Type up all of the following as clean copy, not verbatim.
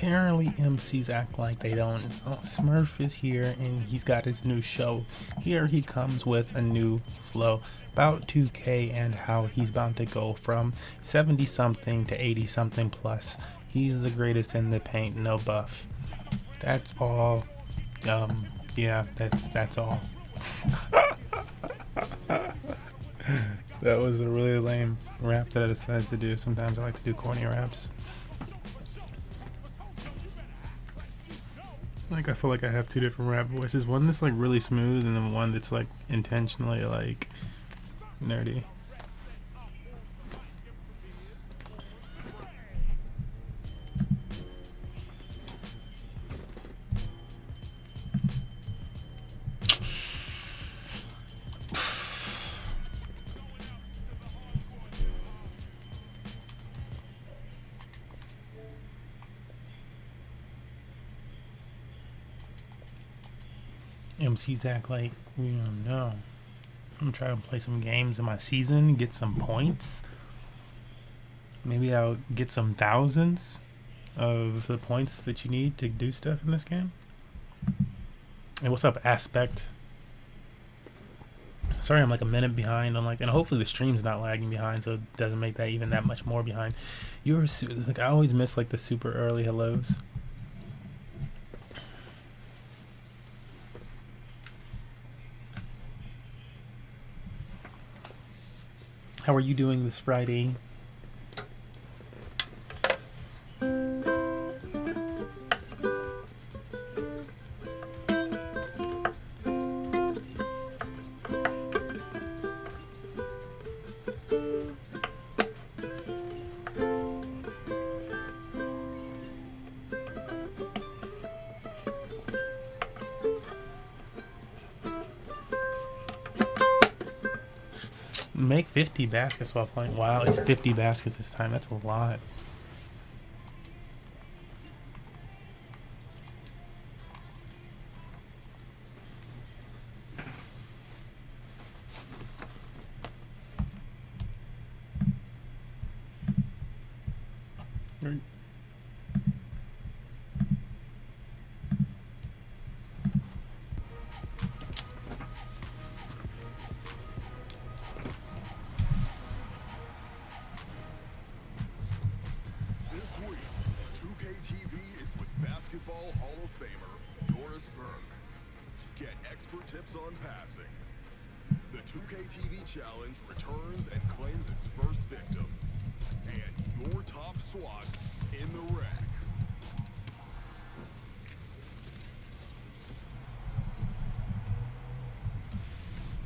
apparently MCs act like they don't. Oh, Smurf is here and he's got his new show. Here he comes with a new flow about 2K and how he's bound to go from 70 something to 80 something plus. He's the greatest in the paint, no buff. That's all. Yeah, that's all. That was a really lame rap that I decided to do. Sometimes I like to do corny raps. Like, I feel like I have two different rap voices. One that's like really smooth and then one that's like intentionally like nerdy. MCs act like we don't know. I'm trying to play some games in my season, get some points. Maybe I'll get some thousands of the points that you need to do stuff in this game. Hey, what's up, Aspect? Sorry, I'm like a minute behind on and hopefully the stream's not lagging behind, so it doesn't make that even that much more behind. Like, I always miss like the super early hellos. How are you doing this Friday? Make 50 baskets while playing. Wow, it's 50 baskets this time. That's a lot. Challenge returns and claims its first victim. And your top SWATs in the wreck.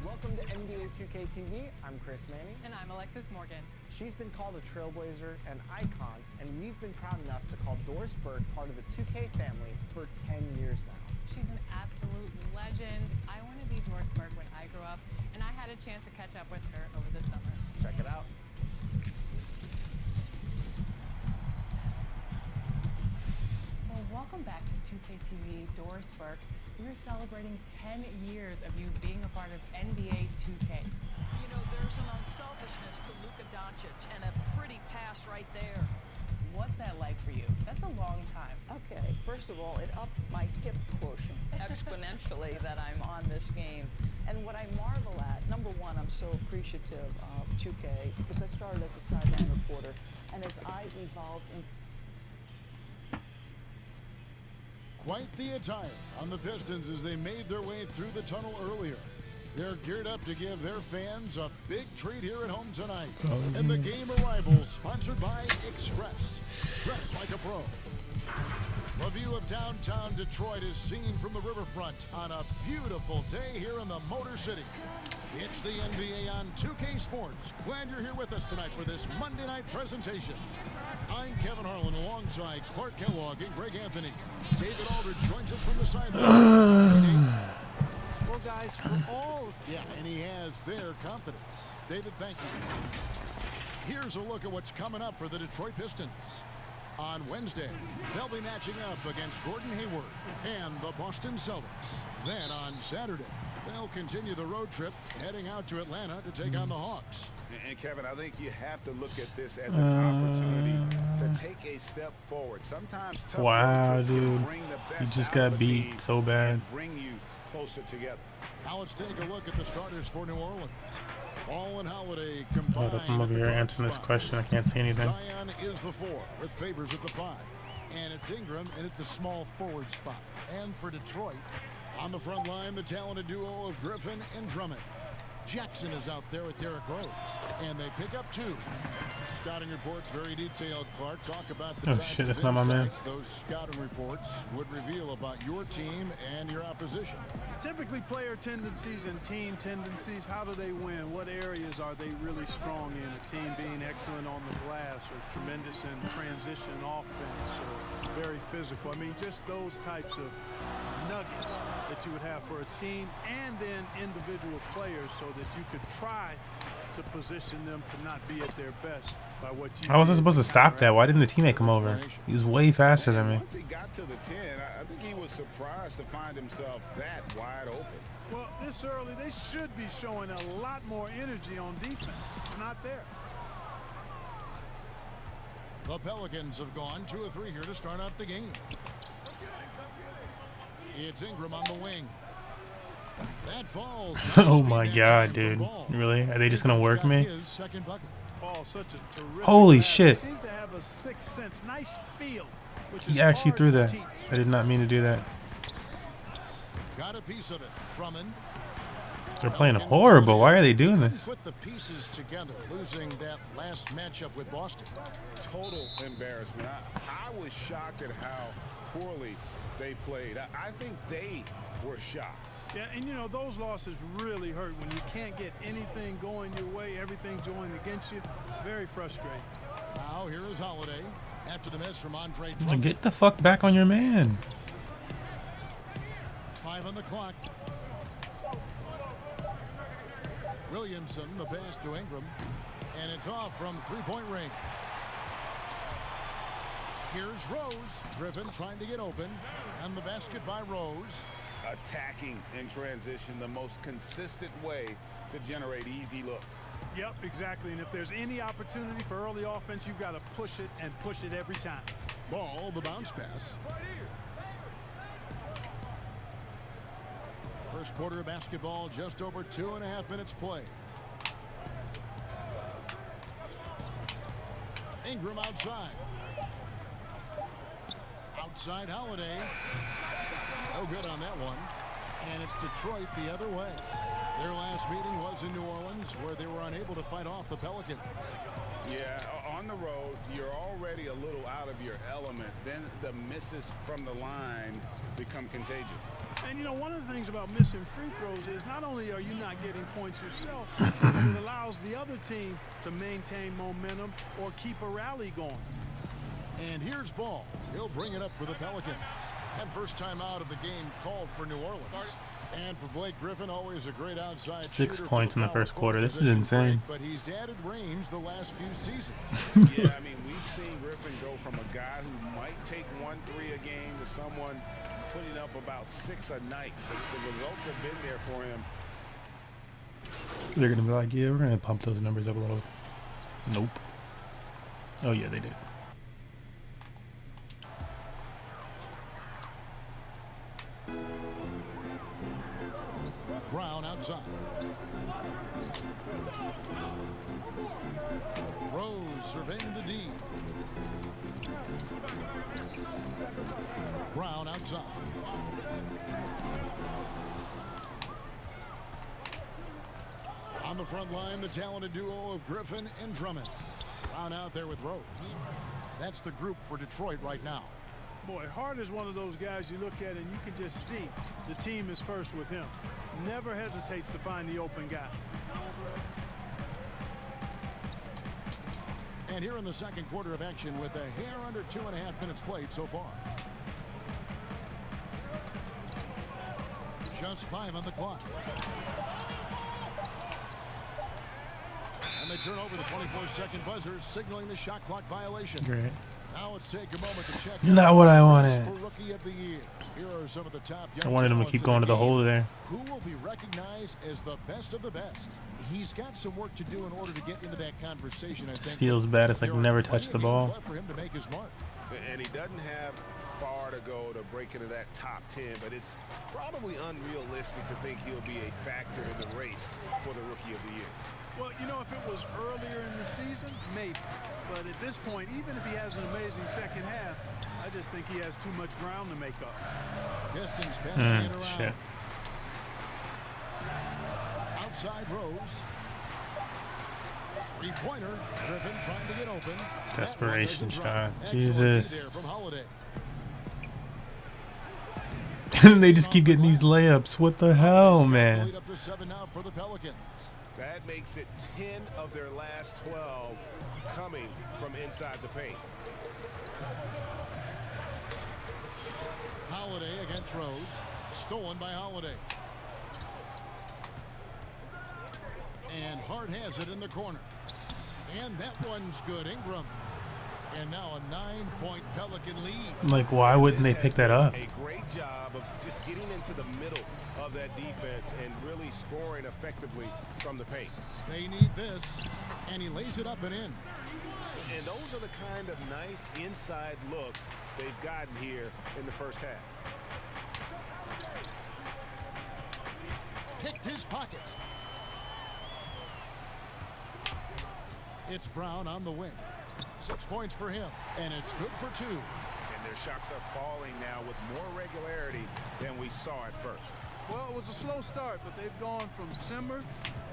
Welcome to NBA 2K TV. I'm Chris Manning. And I'm Alexis Morgan. She's been called a trailblazer and icon, and we've been proud enough to call Doris Burke part of the 2K family for 10 years now. She's an absolute legend. I want to be Doris Burke when I grow up, and I had a chance to catch up with her over the summer. Check it out. Well, welcome back to 2K TV, Doris Burke. We're celebrating 10 years of you being a part of NBA 2K. You know, there's an unselfishness to Luka Doncic and a pretty pass right there. What's that like for you? That's a long time. Okay, first of all, it upped my hip quotient exponentially that I'm on this game. And what I marvel at, number one, I'm so appreciative of 2K because I started as a sideline reporter, and as I evolved in... Quite the attire on the Pistons as they made their way through the tunnel earlier. They're geared up to give their fans a big treat here at home tonight. And the game arrival sponsored by Express. Dress like a pro. A view of downtown Detroit is seen from the riverfront on a beautiful day here in the Motor City. It's the NBA on 2K Sports. Glad you're here with us tonight for this Monday night presentation. I'm Kevin Harlan alongside Clark Kellogg and Greg Anthony. David Aldridge joins us from the sideline. Well, guys, for all... Yeah, and he has their confidence. David, thank you. Here's a look at what's coming up for the Detroit Pistons. On Wednesday, they'll be matching up against Gordon Hayward and the Boston Celtics. Then on Saturday, They'll continue the road trip, heading out to Atlanta to take on the Hawks. And Kevin, I think you have to look at this as an opportunity to take a step forward. Sometimes tough Wow, road trips can dude. bring the You best just out got of a beat team so bad. and bring you closer together. Now let's take a look at the starters for New Orleans. Ball and Holiday Hold combined. up, I'm over at the here guard answering this spot. question. I can't see anything. Zion is the 4 with Favors at the 5. And it's Ingram in at the small forward spot. And for Detroit, on the front line, the talented duo of Griffin and Drummond. Jackson is out there with Derrick Rose. And they pick up 2. Scouting reports, very detailed, Clark. Talk about the Oh, types shit, of that's not my man. insights those scouting reports would reveal about your team and your opposition. Typically player tendencies and team tendencies. How do they win? What areas are they really strong in? A team being excellent on the glass or tremendous in transition offense or very physical. I mean, just those types of nuggets that you would have for a team and then individual players so that you could try to position them to not be at their best by what you How was I did supposed to stop that? Why didn't the teammate come over? He was way faster than me. Once he got to the 10, I think he was surprised to find himself that wide open. Well, this early, they should be showing a lot more energy on defense. It's not there. The Pelicans have gone 2 of 3 here to start out the game. It's Ingram on the wing. That falls. Oh my god, dude. Really? Are they just gonna work me? His second bucket. Paul, such a terrific Holy passer. shit. Seems to have a sixth sense, nice feel, which He is actually hard threw to that. teach. I did not mean to do that. Got a piece of it. Drummond. They're playing horrible. Why are they doing this? Put the pieces together, losing that last matchup with Boston. Total embarrassment. I was shocked at how poorly they played. I think they were shocked. Yeah, and you know, those losses really hurt when you can't get anything going your way, everything's going against you. Very frustrating. Now here is Holiday after the miss from Andre Drummond. Get the fuck back on your man. 5 on the clock. Williamson, the pass to Ingram, and it's off from three-point range. Here's Rose. Griffin trying to get open, and the basket by Rose. Attacking in transition, the most consistent way to generate easy looks. Yep, exactly. And if there's any opportunity for early offense, you've got to push it and push it every time. Ball, the bounce pass. First quarter of basketball, just over 2.5 minutes play. Ingram outside. Outside Holiday. No good on that one. And it's Detroit the other way. Their last meeting was in New Orleans, where they were unable to fight off the Pelicans. Yeah, on the road, you're already a little out of your element. Then the misses from the line become contagious. And, you know, one of the things about missing free throws is not only are you not getting points yourself, but it allows the other team to maintain momentum or keep a rally going. And here's Ball. He'll bring it up for the Pelicans. And first time out of the game called for New Orleans. And for Blake Griffin, always a great outside 6 shooter points for in the power first forward quarter. This is position insane. break, but he's added range the last few seasons. Yeah, I mean, we've seen Griffin go from a guy who might take 1 3 a game to someone putting up about 6 a night. The results have been there for him. They're gonna be like, yeah, we're gonna pump those numbers up a little. Nope. Oh yeah, they did. Brown outside. Rose surveying the D. Brown outside. On the front line, the talented duo of Griffin and Drummond. Brown out there with Rose. That's the group for Detroit right now. Boy, Hart is one of those guys you look at and you can just see the team is first with him. Never hesitates to find the open guy. And here in the second quarter of action with a hair under 2.5 minutes played so far. Just 5 on the clock. And they turn over the 24-second buzzer, signaling the shot clock violation. Great. Now let's take a moment to check Not what I wanted. for Rookie of the Year. Here are some of the top I young wanted him to talents keep in going to the game. hole there. Who will be recognized as the best of the best? He's got some work to do in order to get into that conversation. I This think feels bad. It's like there are never plenty touched of the games ball. left for him to make his mark. And he doesn't have far to go to break into that top 10, but it's probably unrealistic to think he'll be a factor in the race for the Rookie of the Year. Well, you know, if it was earlier in the season, maybe. But at this point, even if he has an amazing second half, I just think he has too much ground to make up. Pistons passing it around. Shit. Outside Rose. Three-pointer. Griffin trying to get open. Desperation That one doesn't shot. drop. Excellent Jesus. D there from Holiday. And they just keep getting these layups. What the hell, man? Lead up to 7 now for the Pelicans. That makes it 10 of their last 12 coming from inside the paint. Holiday against Rose. Stolen by Holiday. And Hart has it in the corner. And that one's good. Ingram. And now a 9-point Pelican lead. Like, why wouldn't they pick that up? A great job of just getting into the middle of that defense and really scoring effectively from the paint. They need this. And he lays it up and in. And those are the kind of nice inside looks they've gotten here in the first half. Picked his pocket. It's Brown on the wing. 6 points for him, and it's good for 2. And their shots are falling now with more regularity than we saw at first. Well, it was a slow start, but they've gone from simmer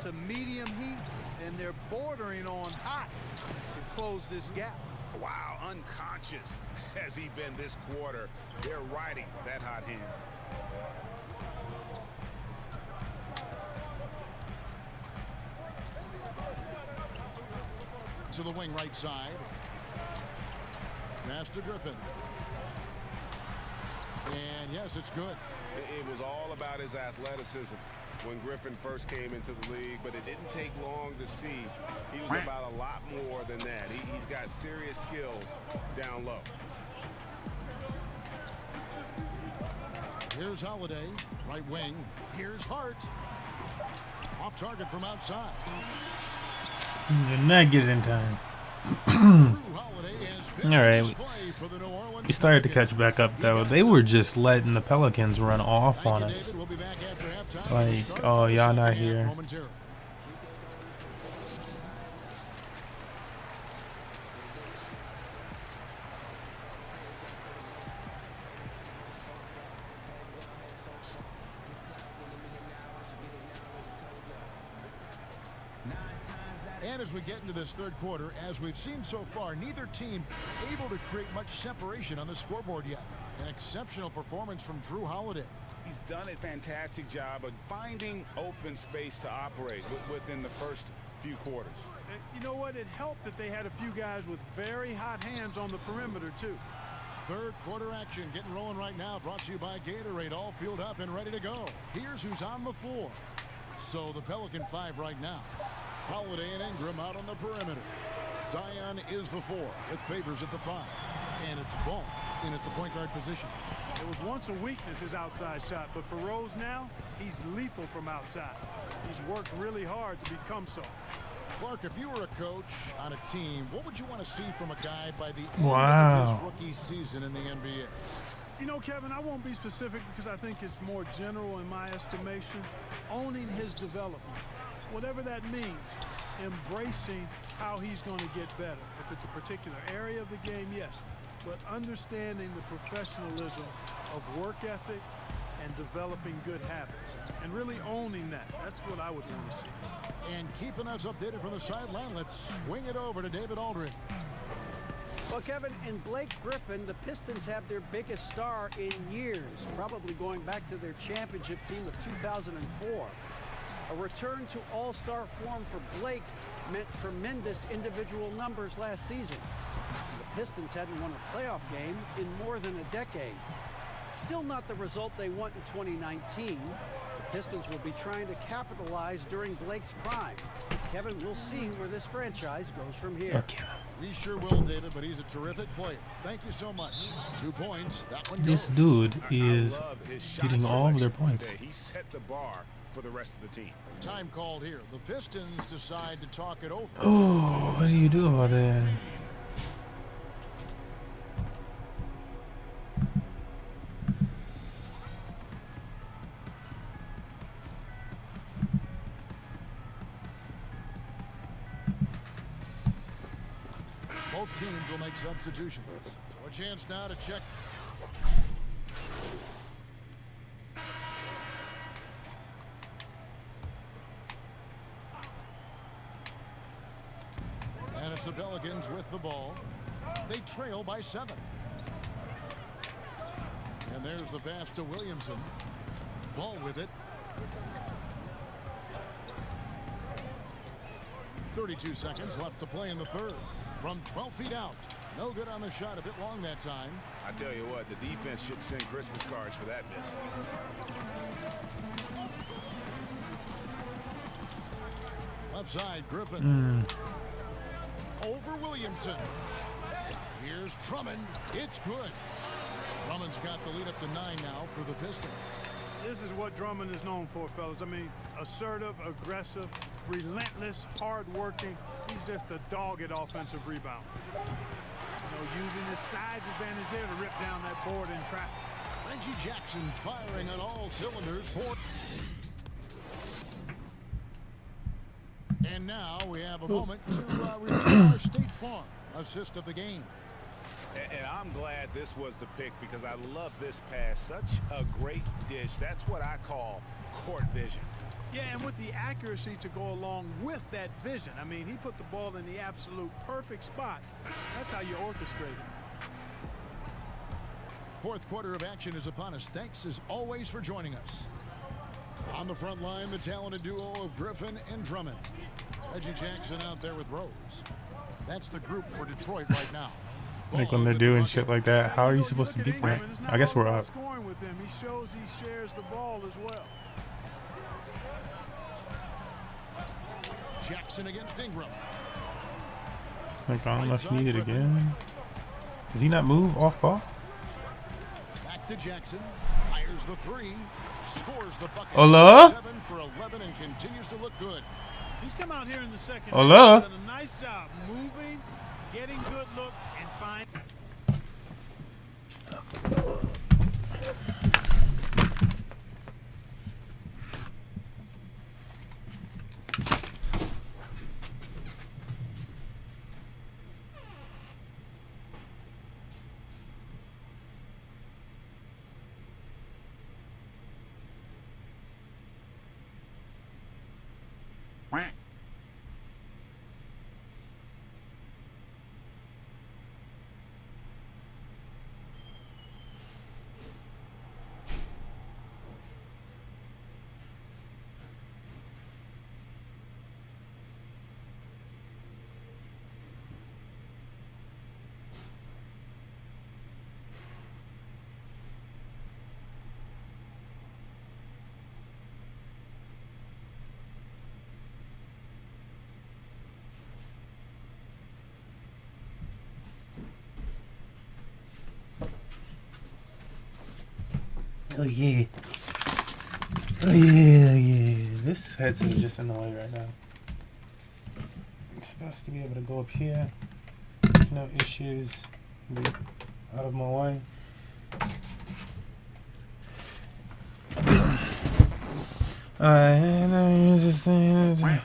to medium heat, and they're bordering on hot to close this gap. Wow, unconscious has he been this quarter. They're riding that hot hand. To the wing right side. Master Griffin. And yes, it's good. It was all about his athleticism when Griffin first came into the league, but it didn't take long to see he was about a lot more than that. He's got serious skills down low. Here's Holiday, right wing. Here's Hart. Off target from outside. Did not get it in time. All right. We started to catch back up, though. They were just letting the Pelicans run off on us. Like, oh, y'all not here. And as we get into this third quarter, as we've seen so far, neither team able to create much separation on the scoreboard yet. An exceptional performance from Drew Holiday. He's done a fantastic job of finding open space to operate within the first few quarters. And you know what? It helped that they had a few guys with very hot hands on the perimeter, too. Third quarter action getting rolling right now. Brought to you by Gatorade. All fueled up and ready to go. Here's who's on the floor. So the Pelican 5 right now. Holiday and Ingram out on the perimeter. Zion is the 4 with Favors at the 5. And it's Ball in at the point guard position. It was once a weakness, his outside shot, but for Rose now, he's lethal from outside. He's worked really hard to become so. Clark, if you were a coach on a team, what would you want to see from a guy by the end Wow. of his rookie season in the NBA? You know, Kevin, I won't be specific because I think it's more general in my estimation. Owning his development, whatever that means, embracing how he's going to get better. If it's a particular area of the game, yes, but understanding the professionalism of work ethic and developing good habits and really owning that. That's what I would want to see. And keeping us updated from the sideline, let's swing it over to David Aldridge. Well, Kevin, in Blake Griffin, the Pistons have their biggest star in years, probably going back to their championship team of 2004. A return to all-star form for Blake meant tremendous individual numbers last season. The Pistons hadn't won a playoff game in more than a decade. Still not the result they want in 2019. The Pistons will be trying to capitalize during Blake's prime. Kevin, we'll see where this franchise goes from here. Okay. We sure will, David, but he's a terrific player. Thank you so much. 2 points. That one This goes. dude I is love his shot getting all of their selection points. today. He set the bar for the rest of the team. Time called here. The Pistons decide to talk it over. Oh, what do you do about it? Both teams will make substitutions. A chance now to check. And it's the Pelicans with the ball. They trail by 7. And there's the pass to Williamson. Ball with it. 32 seconds left to play in the third. From 12 feet out. No good on the shot. A bit long that time. I tell you what, the defense should send Christmas cards for that miss. Left side, Griffin. Over Williamson. Here's Drummond. It's good. Drummond's got the lead up to 9 now for the Pistons. This is what Drummond is known for, fellas. I mean, assertive, aggressive, relentless, hard-working. He's just a dogged offensive rebound. You know, using his size advantage there to rip down that board in traffic. Reggie Jackson firing on all cylinders for. And now we have a moment to review our State Farm assist of the game. And I'm glad this was the pick because I love this pass. Such a great dish. That's what I call court vision. Yeah, and with the accuracy to go along with that vision. I mean, he put the ball in the absolute perfect spot. That's how you orchestrate it. Fourth quarter of action is upon us. Thanks as always for joining us. On the front line, the talented duo of Griffin and Drummond. Reggie Jackson out there with Rose. That's the group for Detroit right now. Like when they're doing shit like that, how are you supposed to beat that? I guess we're up. Scoring with him, he shows he shares the ball as well. Jackson against Ingram. Like, I don't know if you need it again. Does he not move off ball? Back to Jackson. Fires the 3. Scores the bucket. Hola? 7 for 11 and continues to look good. He's come out here in the second Hola? half, done a nice job moving, getting good looks, and finding. Oh yeah. Oh yeah, yeah. This headset is just annoying right now. It's supposed to be able to go up here. No issues. Be out of my way. And I just saying that.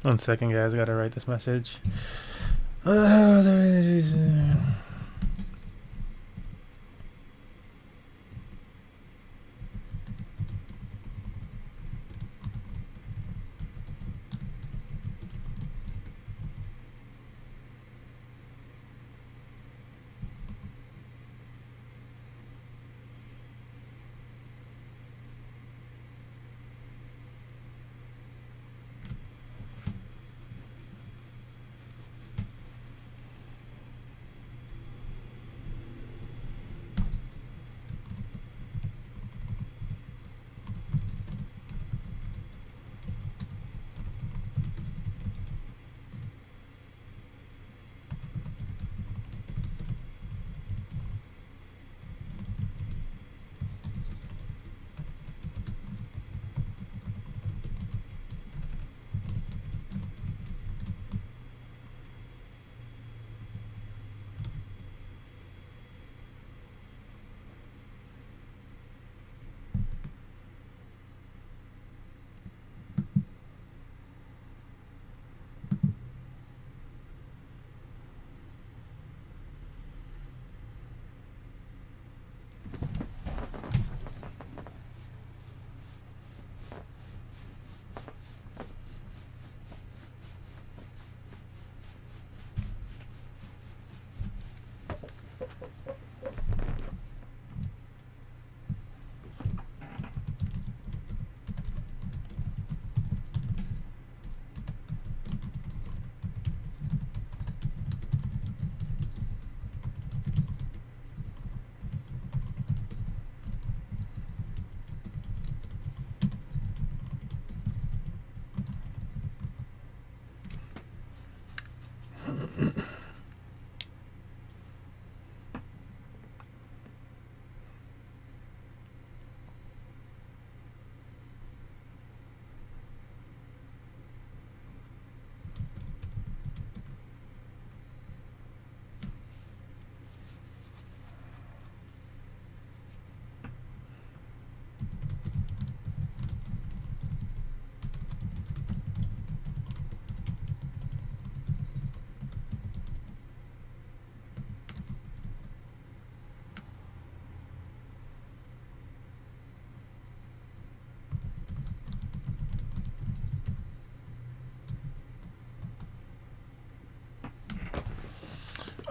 1 second, guys. I gotta write this message.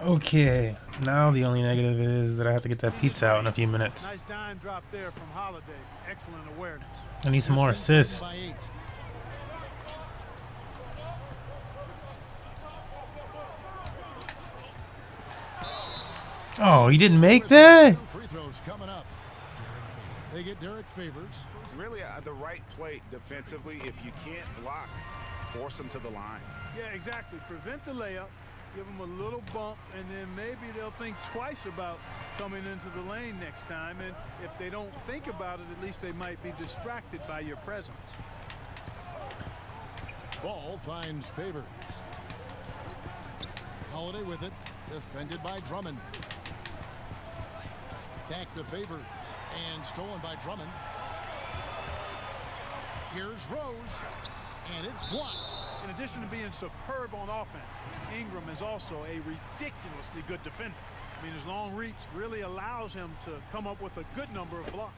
Okay, now the only negative is that I have to get that pizza out in a few minutes. Nice dime drop there from Holiday. Excellent awareness. I need some more assists. Oh, he didn't make that? Free throws coming up. They get Derek Favors. It's really the right play defensively. If you can't block, force them to the line. Yeah, exactly. Prevent the layup. Give them a little bump, and then maybe they'll think twice about coming into the lane next time. And if they don't think about it, at least they might be distracted by your presence. Ball finds Favors. Holiday with it. Defended by Drummond. Back to Favors. And stolen by Drummond. Here's Rose. And it's blocked. In addition to being superb on offense, Ingram is also a ridiculously good defender. I mean, his long reach really allows him to come up with a good number of blocks.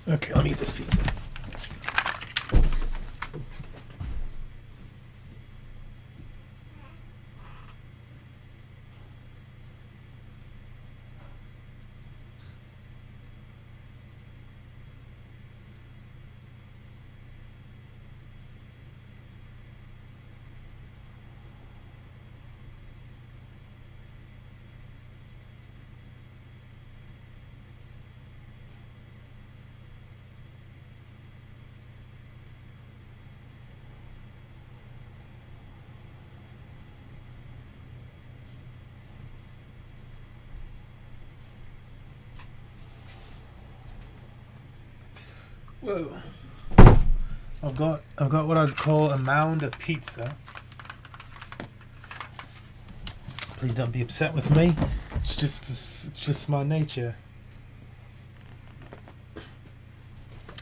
Okay, let me eat this pizza. Whoa. I've got what I'd call a mound of pizza. Please don't be upset with me. It's just my nature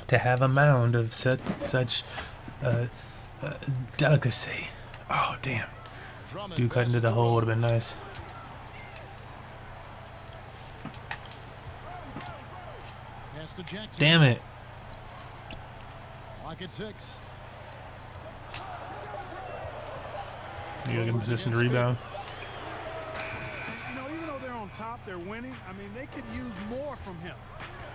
to have a mound of such delicacy. Oh damn! Dude cut into the hole would have been nice. Damn it! Lock at 6. You gotta get in position to rebound. You know, even though they're on top, they're winning. I mean, they could use more from him.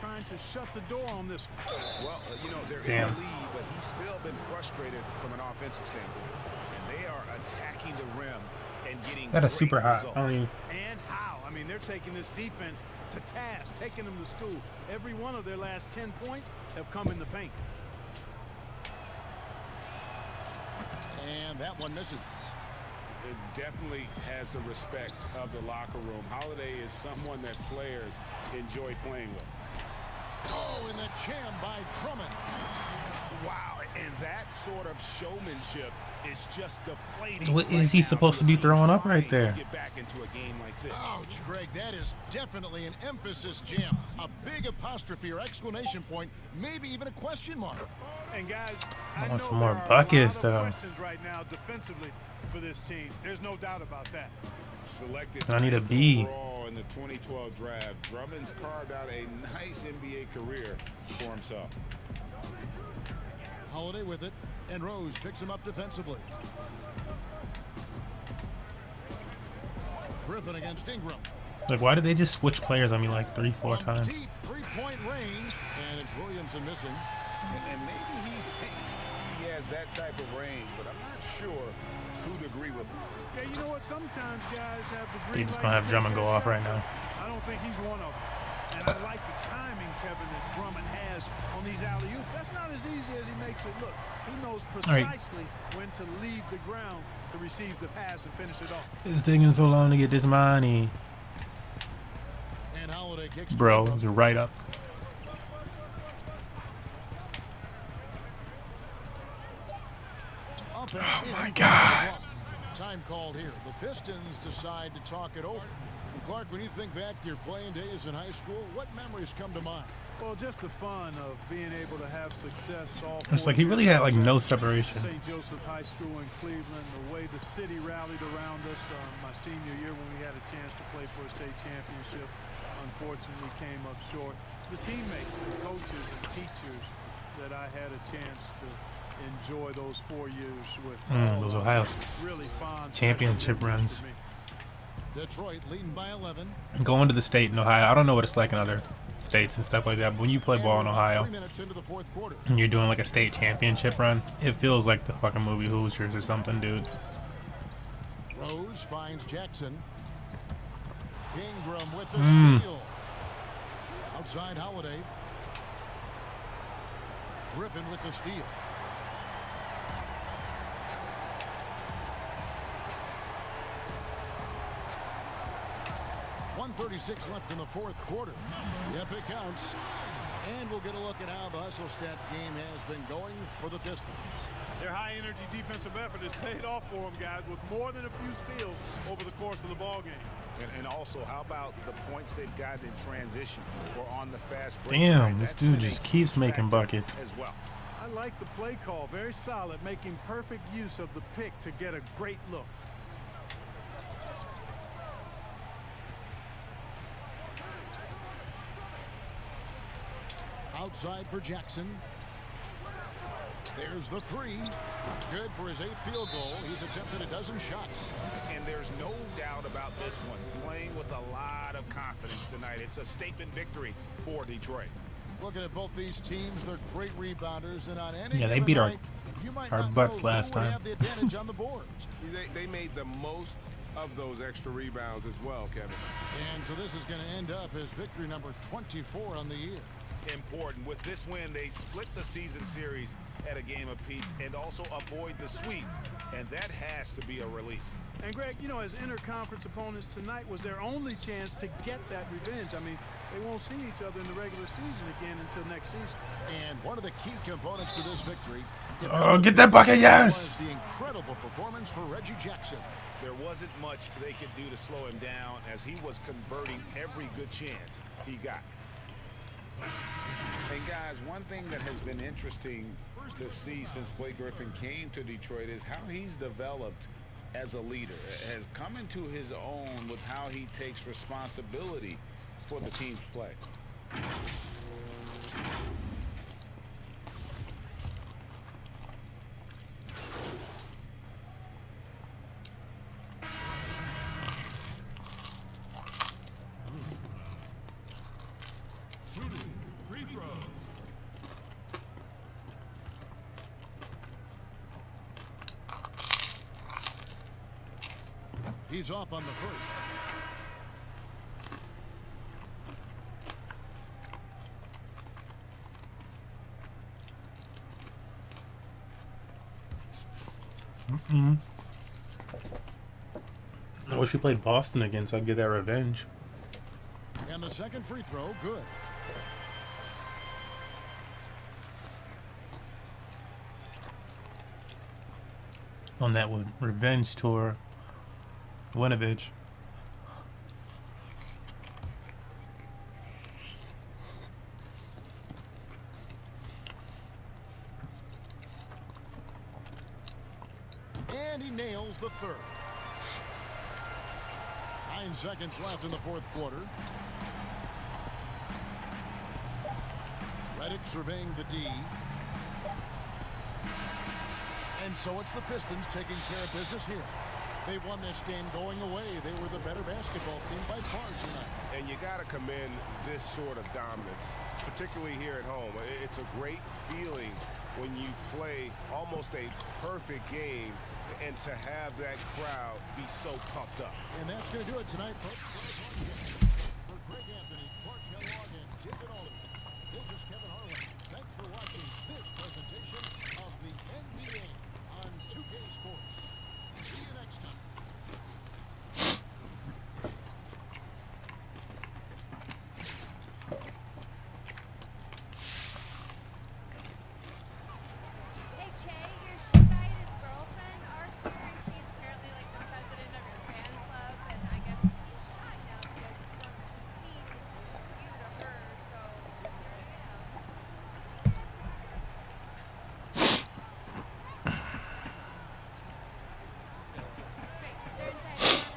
Trying to shut the door on this one. Well, you know, they're Damn. in the lead, but he's still been frustrated from an offensive standpoint. And they are attacking the rim and getting That is great super hot. results. I don't even. And how? I mean, they're taking this defense to task, taking them to school. Every one of their last 10 points have come in the paint. And that one misses. It definitely has the respect of the locker room. Holiday is someone that players enjoy playing with. Oh, and the jam by Drummond. Wow, and that sort of showmanship is just deflating. What is he supposed to be throwing up right there? Get back into a game like this. Ouch, Greg, that is definitely an emphasis jam. A big apostrophe or exclamation point, maybe even a question mark. And guys, I I want know some more there are buckets, a lot of though. questions right now defensively for this team. There's no doubt about that. Selected I need a ninth B. overall in the 2012 draft, Drummond's carved out a nice NBA career for himself. Holiday with it, and Rose picks him up defensively. Griffin against Ingram. Like, why did they just switch players on me like 3-4 From times? deep three-point range, and it's Williamson missing. And maybe he thinks he has that type of range, but I'm not sure who'd agree with him. Yeah, you know what? Sometimes guys have the They green just light gonna have to Drummond take go their off shot. right now. I don't think he's one of them. And I like the timing, Kevin, that Drummond has on these alley-oops. That's not as easy as he makes it look. He knows precisely when to leave the ground to receive the pass and finish it off. It's taking so long to get this money. And Holiday kicks Bro, to it's right up. Oh my God. Time called here. The Pistons decide to talk it over. And Clark, when you think back to your playing days in high school, what memories come to mind? Well, just the fun of being able to have success all It's 4 like he really years had like at no separation. St. Joseph High School in Cleveland, the way the city rallied around us my senior year when we had a chance to play for a state championship. Unfortunately, came up short. The teammates and coaches and teachers that I had a chance to enjoy those 4 years with. Those Ohio really fond championship special runs. memories for me. Detroit leading by 11. Going to the state in Ohio, I don't know what it's like in other states and stuff like that, but when you play ball in Ohio 3 minutes into the fourth quarter. and you're doing like a state championship run, it feels like the fucking movie Hoosiers or something, dude. Rose finds Jackson. Ingram with the steal. Outside Holiday. Griffin with the steal. .136 left in the fourth quarter. Yep, it counts. And we'll get a look at how the hustle stat game has been going for the Pistons. Their high-energy defensive effort has paid off for them, guys, with more than a few steals over the course of the ball game. And also, how about the points they've gotten in transition or on the fast break? Damn, this That's dude been just a keeps key making factor buckets. as well. I like the play call. Very solid, making perfect use of the pick to get a great look. outside for Jackson. There's the three. Good for his 8th field goal. He's attempted a dozen shots. And there's no doubt about this one. Playing with a lot of confidence tonight. It's a statement victory for Detroit. Looking at both these teams, they're great rebounders, and on any Yeah, they beat our butts know last who would time. have the advantage on the board. They made the most of those extra rebounds as well, Kevin. And so this is going to end up as victory number 24 on the year. Important. With this win, they split the season series at a game apiece and also avoid the sweep. And that has to be a relief. And Greg, you know, as interconference opponents tonight was their only chance to get that revenge. I mean, they won't see each other in the regular season again until next season. And one of the key components to this victory. Oh, get that bucket, yes! Was the incredible performance for Reggie Jackson. There wasn't much they could do to slow him down as he was converting every good chance he got. And guys, one thing that has been interesting to see since Blake Griffin came to Detroit is how he's developed as a leader, has come into his own with how he takes responsibility for the team's play. He's off on the first. I wish we played Boston again so I'd get that revenge. And the second free throw, good. On that revenge tour, Winovich. And he nails the third. 9 seconds left in the fourth quarter. Redick surveying the D. And so it's the Pistons taking care of business here. They won this game going away. They were the better basketball team by far tonight. And you got to commend this sort of dominance, particularly here at home. It's a great feeling when you play almost a perfect game and to have that crowd be so pumped up. And that's going to do it tonight, folks. For Greg Anthony, Clark Kellogg, and David Ollie, this is Kevin Harlan. Thanks for watching this presentation of the NBA on 2K Sports. See you next time. Hey, Che, your shoe guy and his girlfriend are here, and she's apparently like the president of your fan club, and I guess you should know because he wants to compete with you to her, so just so you know. Great, they're inside.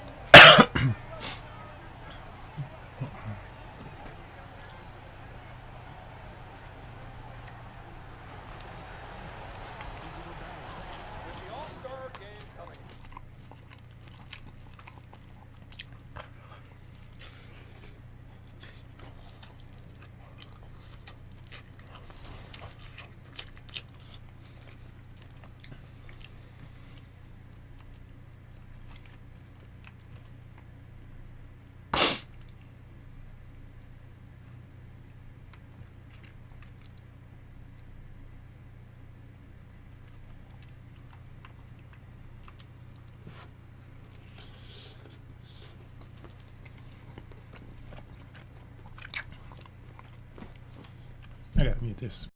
I gotta mute this.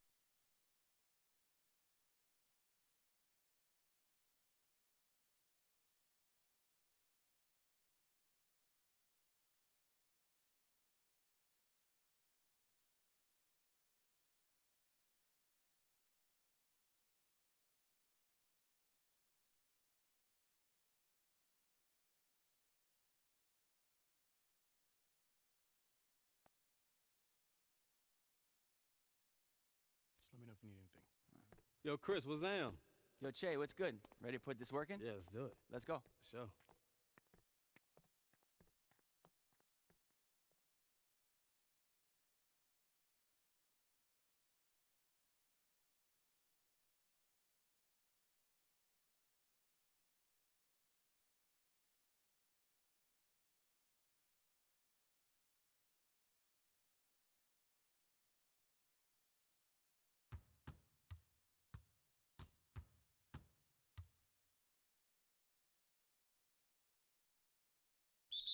know if you need anything. Yo, Chris, what's Am? Yo, Che, what's good? Ready to put this work in? Yeah, let's do it. Let's go. Sure.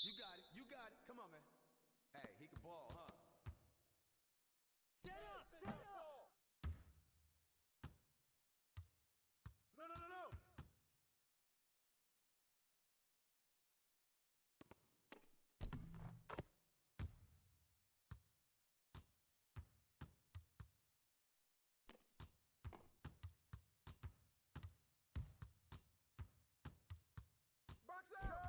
You got it. You got it. Come on, man. Hey, he can ball, huh? Set up! Set up! No, no, no, no. Box out!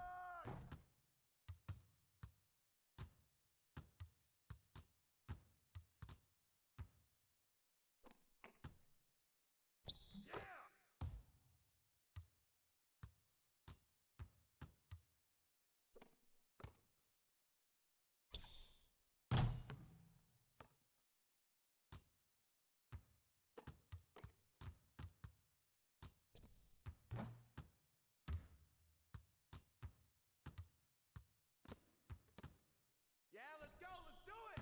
Yeah, let's go. Let's do it.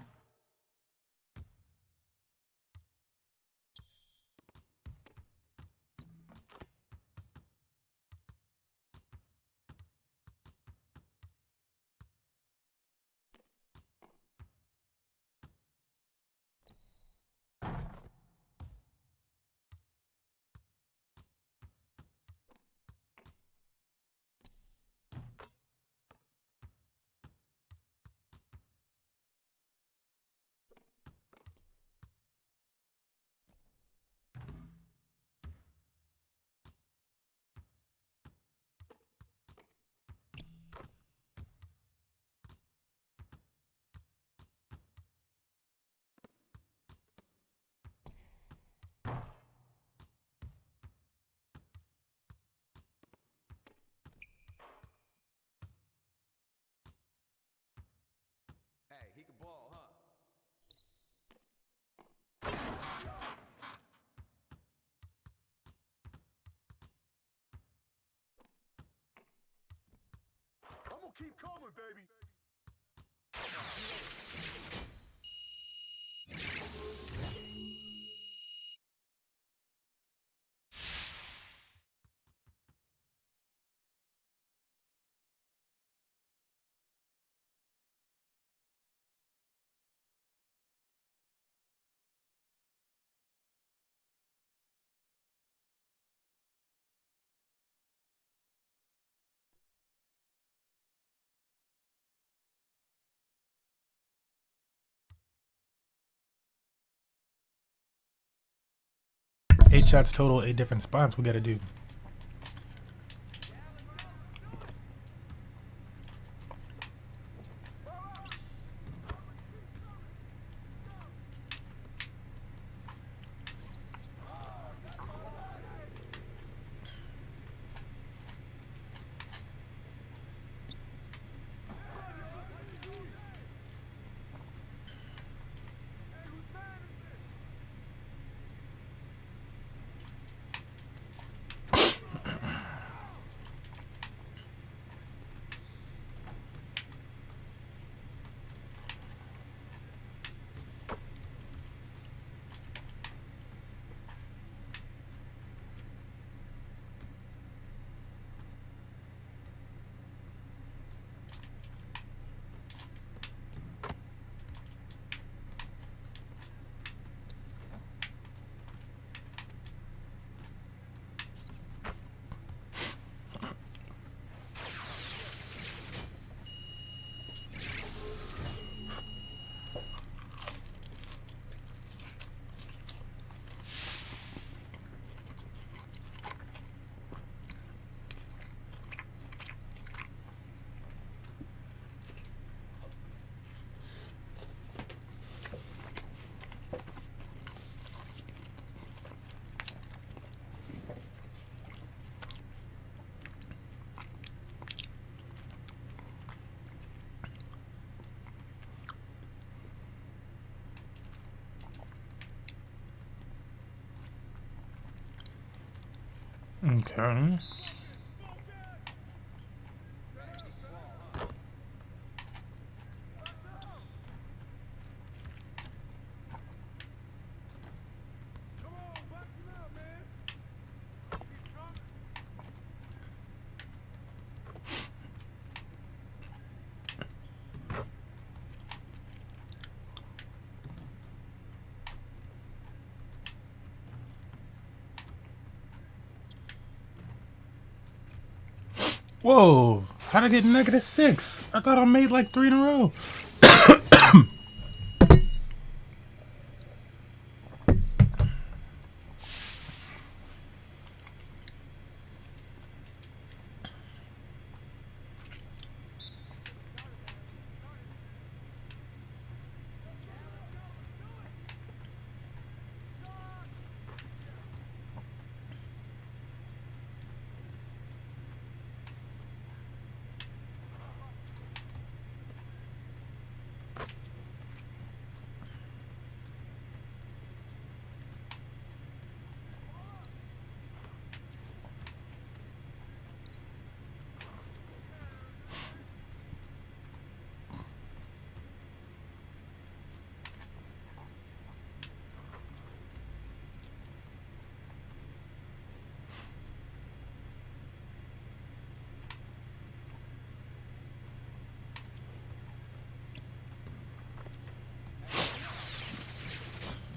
Hey, he can ball, huh? I'm gonna keep coming, baby. Eight shots total, 8 different spots we gotta do. Okay. Whoa, how'd I get -6? I thought I made like 3 in a row.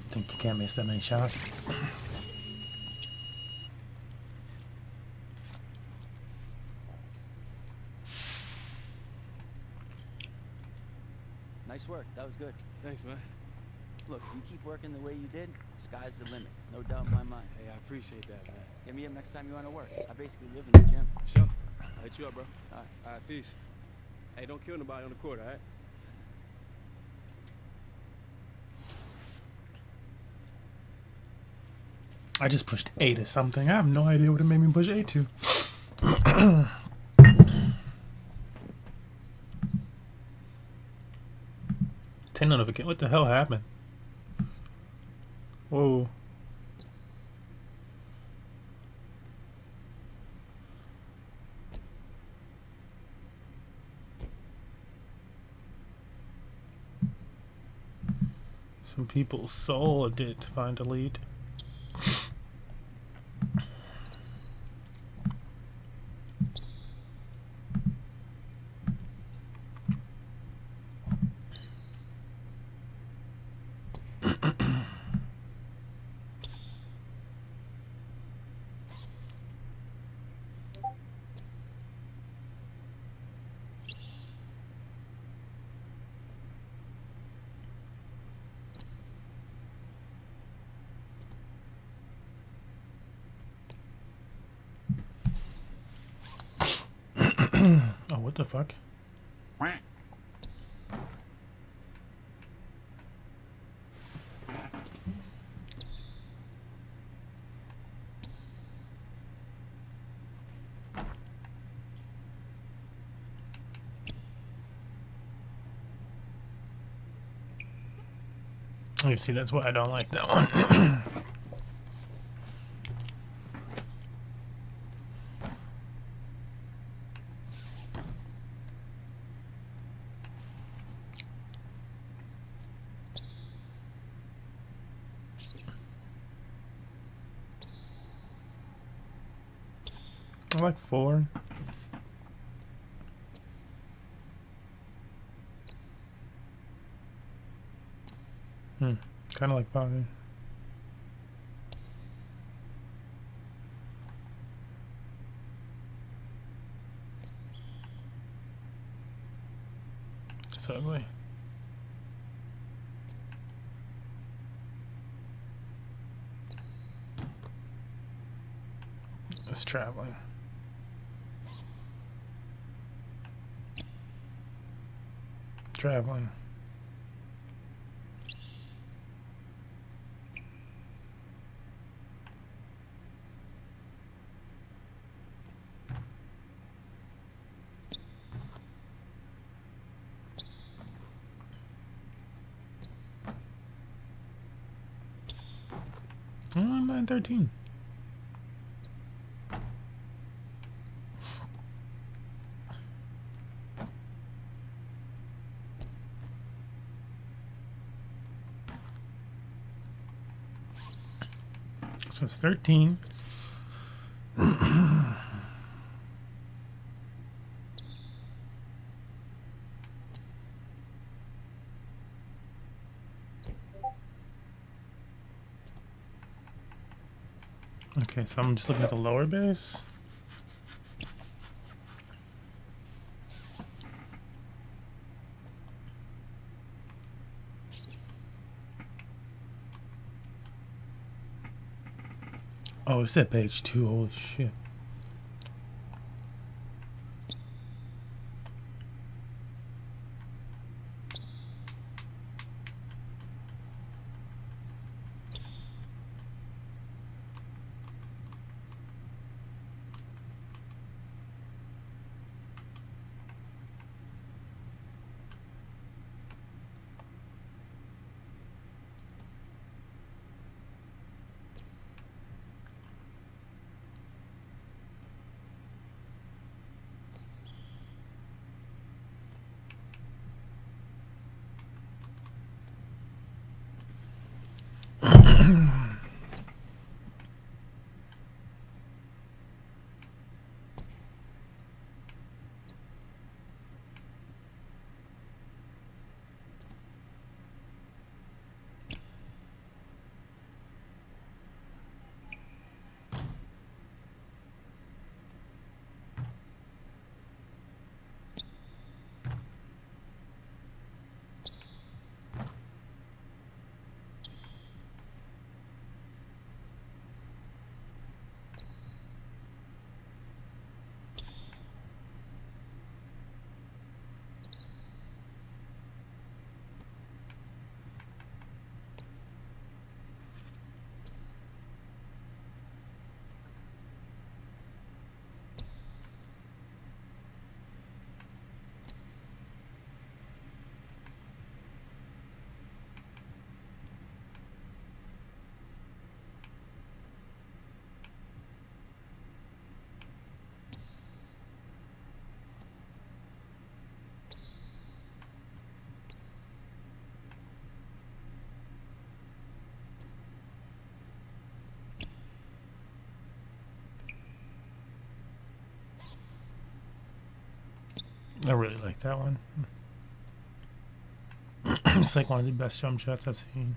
I think you can't miss that many shots. Nice work. That was good. Thanks, man. Look, you keep working the way you did, sky's the limit. No doubt in my mind. Hey, I appreciate that, man. Hit me up next time you want to work. I basically live in the gym. Sure. I'll hit you up, bro. All right. All right, peace. Hey, don't kill nobody on the court, all right? I just pushed A to something. I have no idea what it made me push A to. 10 notification. What the hell happened? Whoa. Some people's soul did find a lead. Oh, what the fuck? You see, that's why I don't like that one. I like 4. Kind of like 5. It's ugly. It's traveling. Traveling. Oh, I'm 913. So it's 13. Okay, so I'm just looking at the lower base. Oh, it's at page 2. Holy shit. I really like that one. It's like one of the best jump shots I've seen.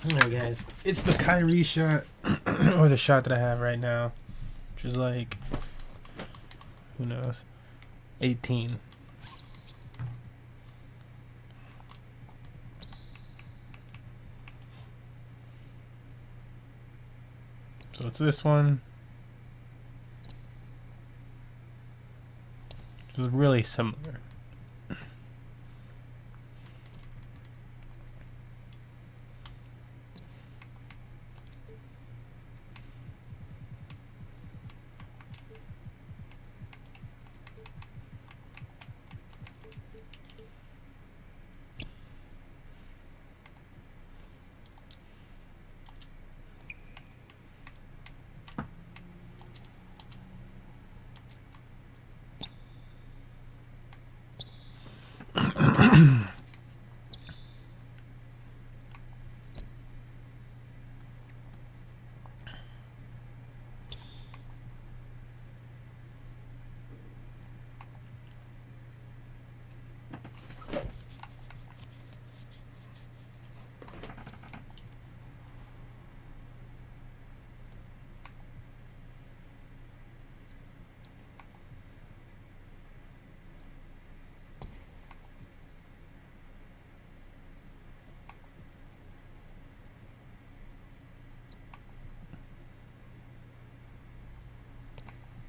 Alright, guys. It's the Kyrie shot, or the shot that I have right now, which is like, who knows, 18. So it's this one. Which is really similar.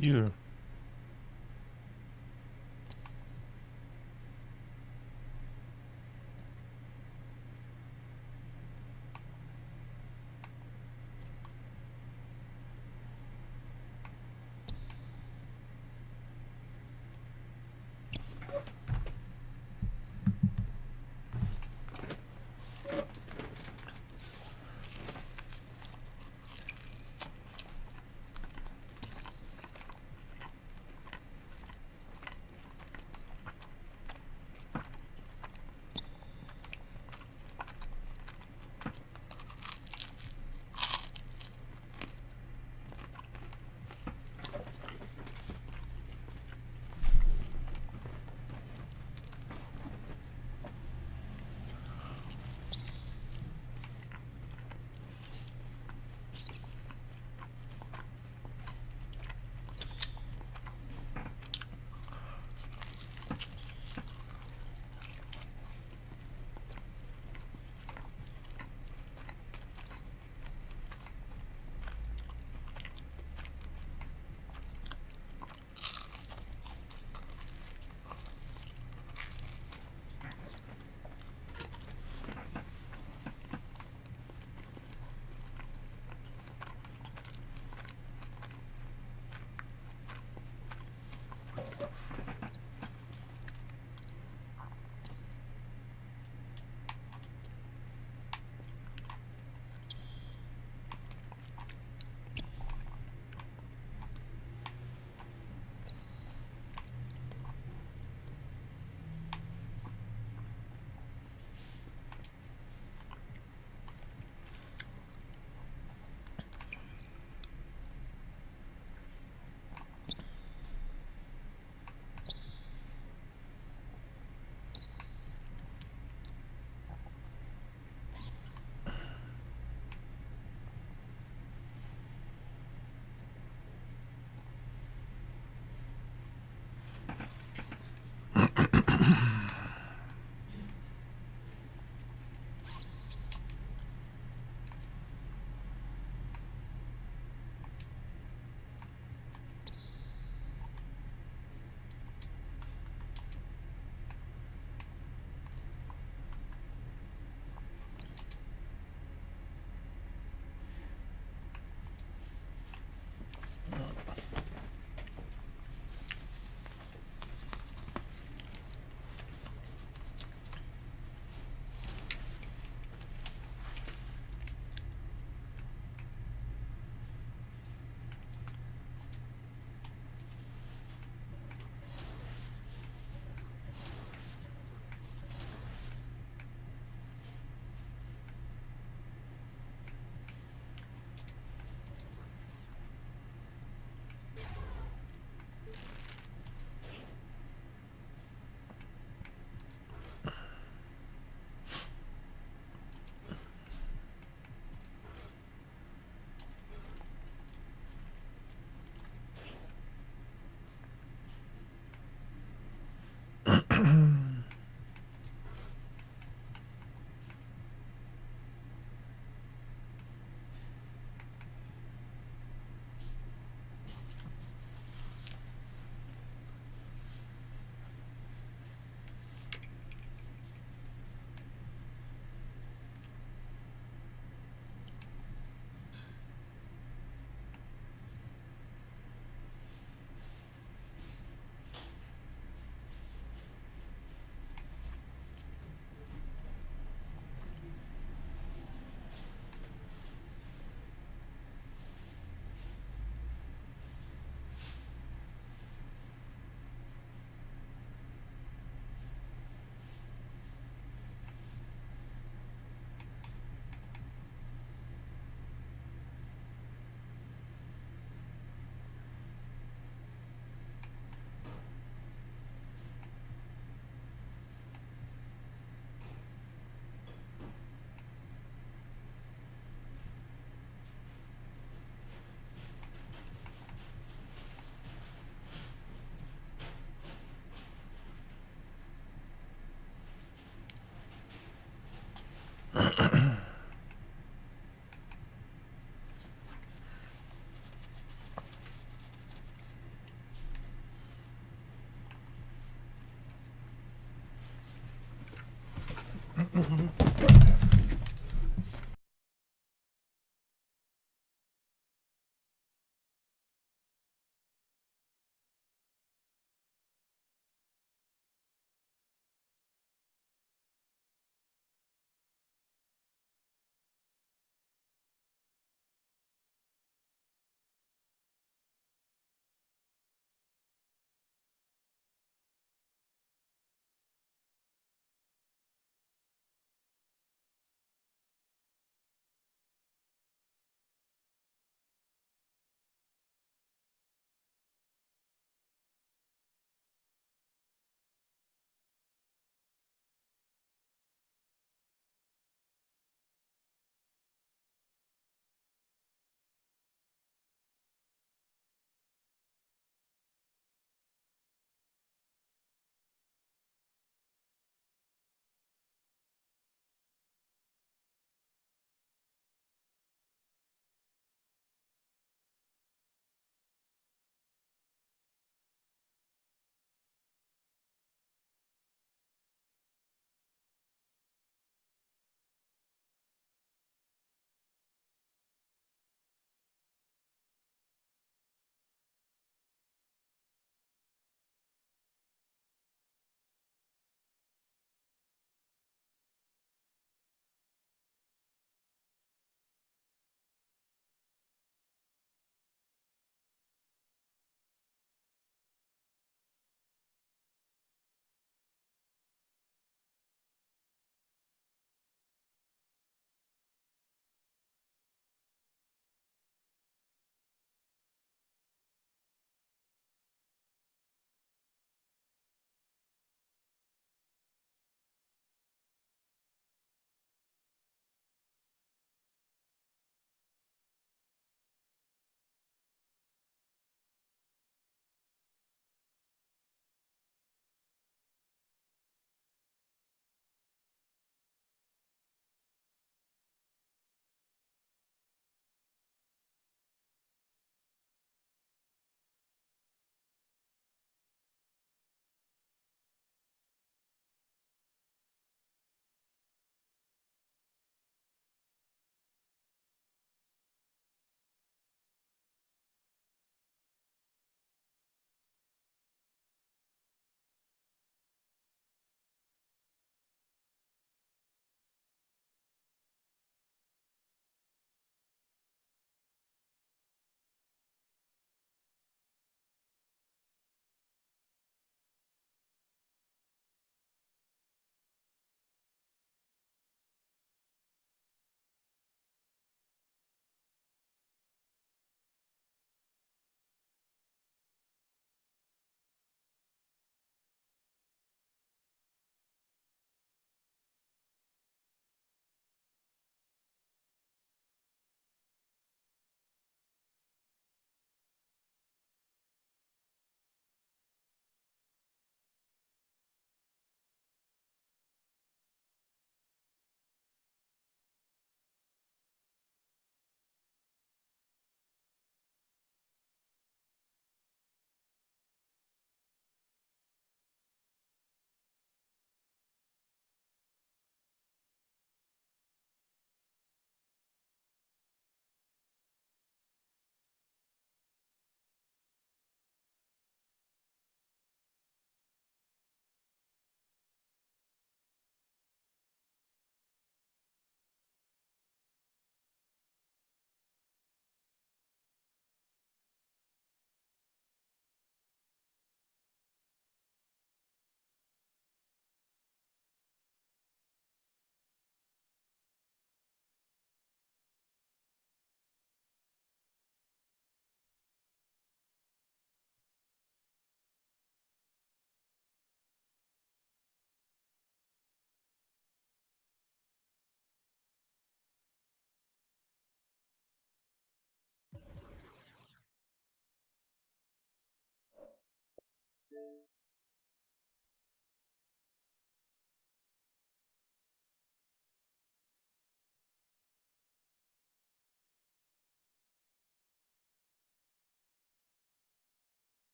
Yeah.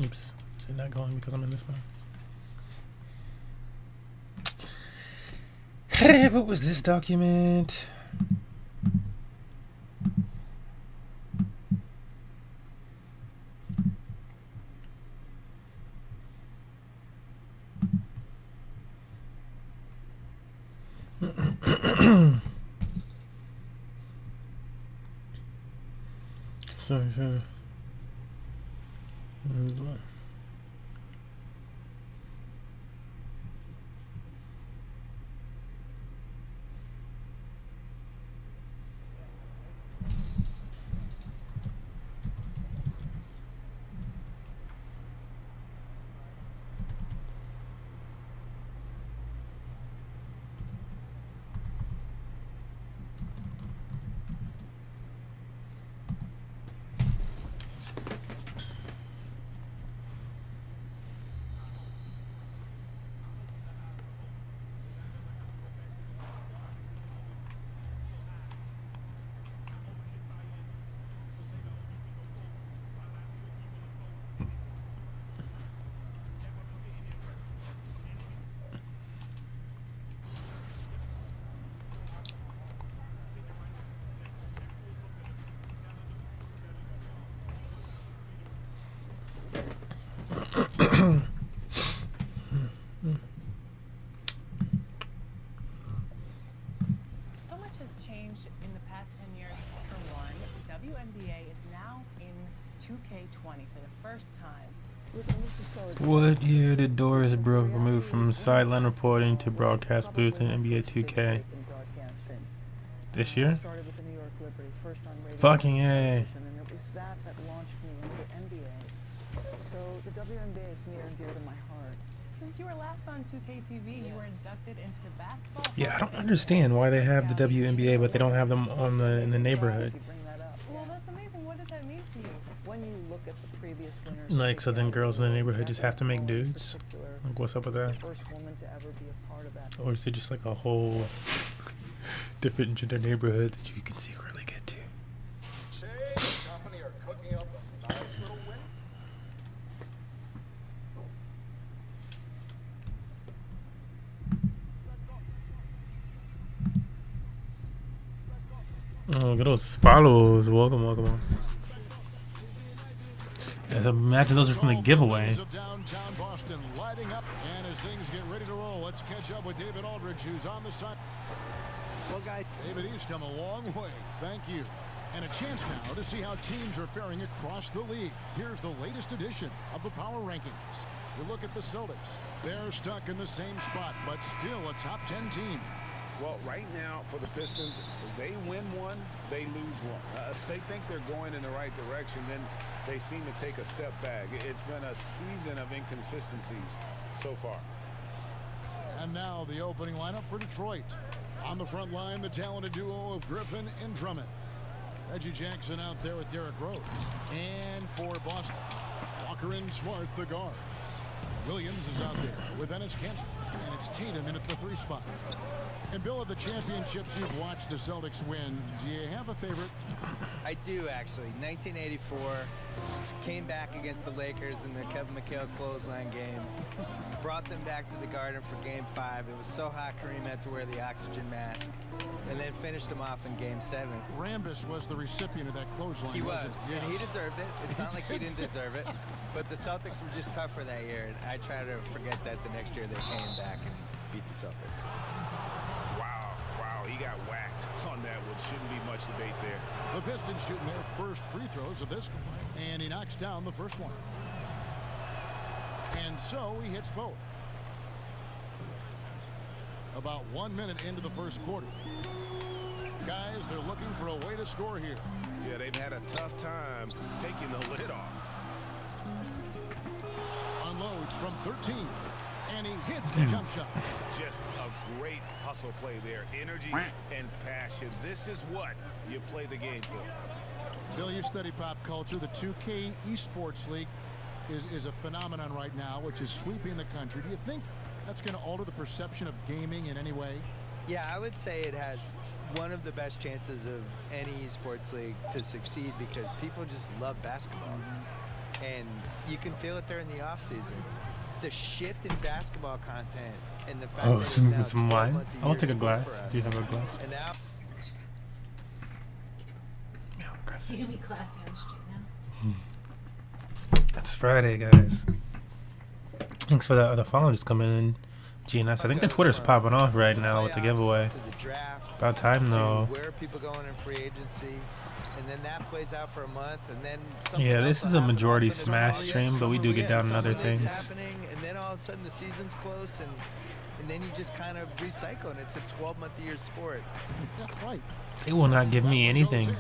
Oops. Is it not going because I'm in this mode? What was this document? Sorry. So much has changed in the past 10 years. For one, WNBA is now in 2K20 for the first time. Listen, this is so exciting. What year did Doris Brooke removed from sideline reporting to broadcast booth in NBA 2K? This year? Started with the New York Liberty, first on radio, Fucking A. and it was that launched me into NBA. So the WNBA is near and dear to my heart. Since you were last on 2K TV, you were inducted into the basketball. Yeah, I don't understand why they have the WNBA, but they don't have them on in the neighborhood. Well, that's amazing. What did that mean to you? When you look at the previous winners, Like, so then girls in the neighborhood just have to make dudes? Like, what's up with that? first woman to ever be a part of that. Or is it just like a whole different gender neighborhood that you can secretly get to? Che and company are cooking up a nice little win. Oh, look at those follows. Welcome. Yeah, imagine those are from the giveaway. Of downtown Boston lighting up, and as things get ready to roll, let's catch up with David Aldridge, who's on the side. Well, guys, David, he's come a long way. Thank you. And a chance now to see how teams are faring across the league. Here's the latest edition of the Power Rankings. We look at the Celtics. They're stuck in the same spot, but still a top 10 team. Well, right now for the Pistons, they win one, they lose one. They think they're going in the right direction, then they seem to take a step back. It's been a season of inconsistencies so far. And now the opening lineup for Detroit. On the front line, the talented duo of Griffin and Drummond. Reggie Jackson out there with Derrick Rose. And for Boston, Walker and Smart, the guards. Williams is out there with Enes Kanter. And it's Tatum in at the 3 spot. And Bill, of the championships you've watched the Celtics win, do you have a favorite? I do, actually. 1984, came back against the Lakers in the Kevin McHale clothesline game. Brought them back to the Garden for Game 5. It was so hot, Kareem had to wear the oxygen mask. And then finished them off in Game 7. Rambis was the recipient of that clothesline. He was, Yes. and he deserved it. It's not like he didn't deserve it. But the Celtics were just tougher that year, and I try to forget that the next year they came back and beat the Celtics. Wow, he got whacked on that one. Shouldn't be much debate there. The Pistons shooting their first free throws of this one, and he knocks down the first one. And so he hits both. About 1 minute into the first quarter. Guys, they're looking for a way to score here. Yeah, they've had a tough time taking the lid off. Unloads from 13. And he hits the jump shot. Just a great hustle play there. Energy and passion. This is what you play the game for. Bill, you study pop culture. The 2K Esports League is a phenomenon right now, which is sweeping the country. Do you think that's going to alter the perception of gaming in any way? Yeah, I would say it has one of the best chances of any esports league to succeed because people just love basketball. and you can feel it there in the off season. The shift in basketball content and the fact that it's now some wine. 12-month-a-year I'll take a sport glass for if you us. have a glass. And now You can be classy on street now. It's Friday, guys. Thanks for that other follow just coming in. GNS. I think the Twitter's popping off right now with the giveaway. About time though. Where are people going in free agency? And then that plays out for a month, and then Yeah, this is a majority Smash stream, but we do get down on other things. Happening, and then all of a sudden the season's close, and then you just kind of recycle, and it's a 12-month-a-year sport. Right. They will not give me anything.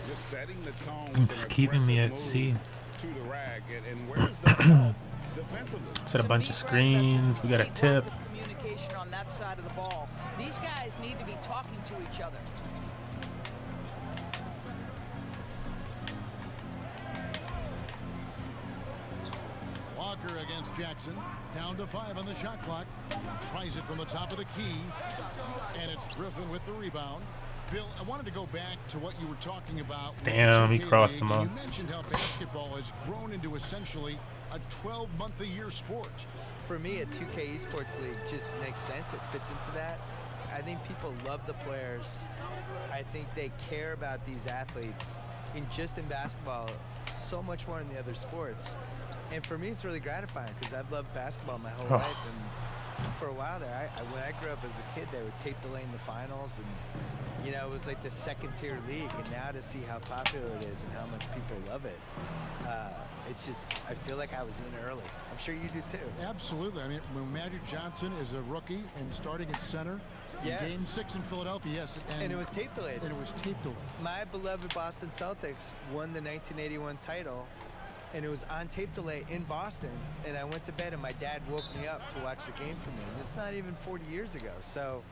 Just setting the tone I'm with just an keeping me at aggressive sea. move to the rack, and where's the ball defensively? Set a bunch of screens. We got a tip. Communication on that side of the ball. These guys need to be talking to each other. Walker against Jackson. Down to 5 on the shot clock. Tries it from the top of the key. And it's Griffin with the rebound. Bill, I wanted to go back to what you were talking about. Damn, he crossed him up. You mentioned how basketball has grown into essentially a 12-month-a-year sport. For me, a 2K Esports League just makes sense. It fits into that. I think people love the players. I think they care about these athletes in basketball so much more than the other sports. And for me, it's really gratifying because I've loved basketball my whole life. And for a while there, when I grew up as a kid, they would tape delay in the finals. And, you know, it was like the second-tier league. And now to see how popular it is and how much people love it, it's just, I feel like I was in early. I'm sure you do too. Absolutely. I mean, when Magic Johnson is a rookie and starting at center, in Game 6 in Philadelphia, yes. And it was tape delayed. And it was tape delayed. My beloved Boston Celtics won the 1981 title, and it was on tape delay in Boston. And I went to bed, and my dad woke me up to watch the game for me. And it's not even 40 years ago. So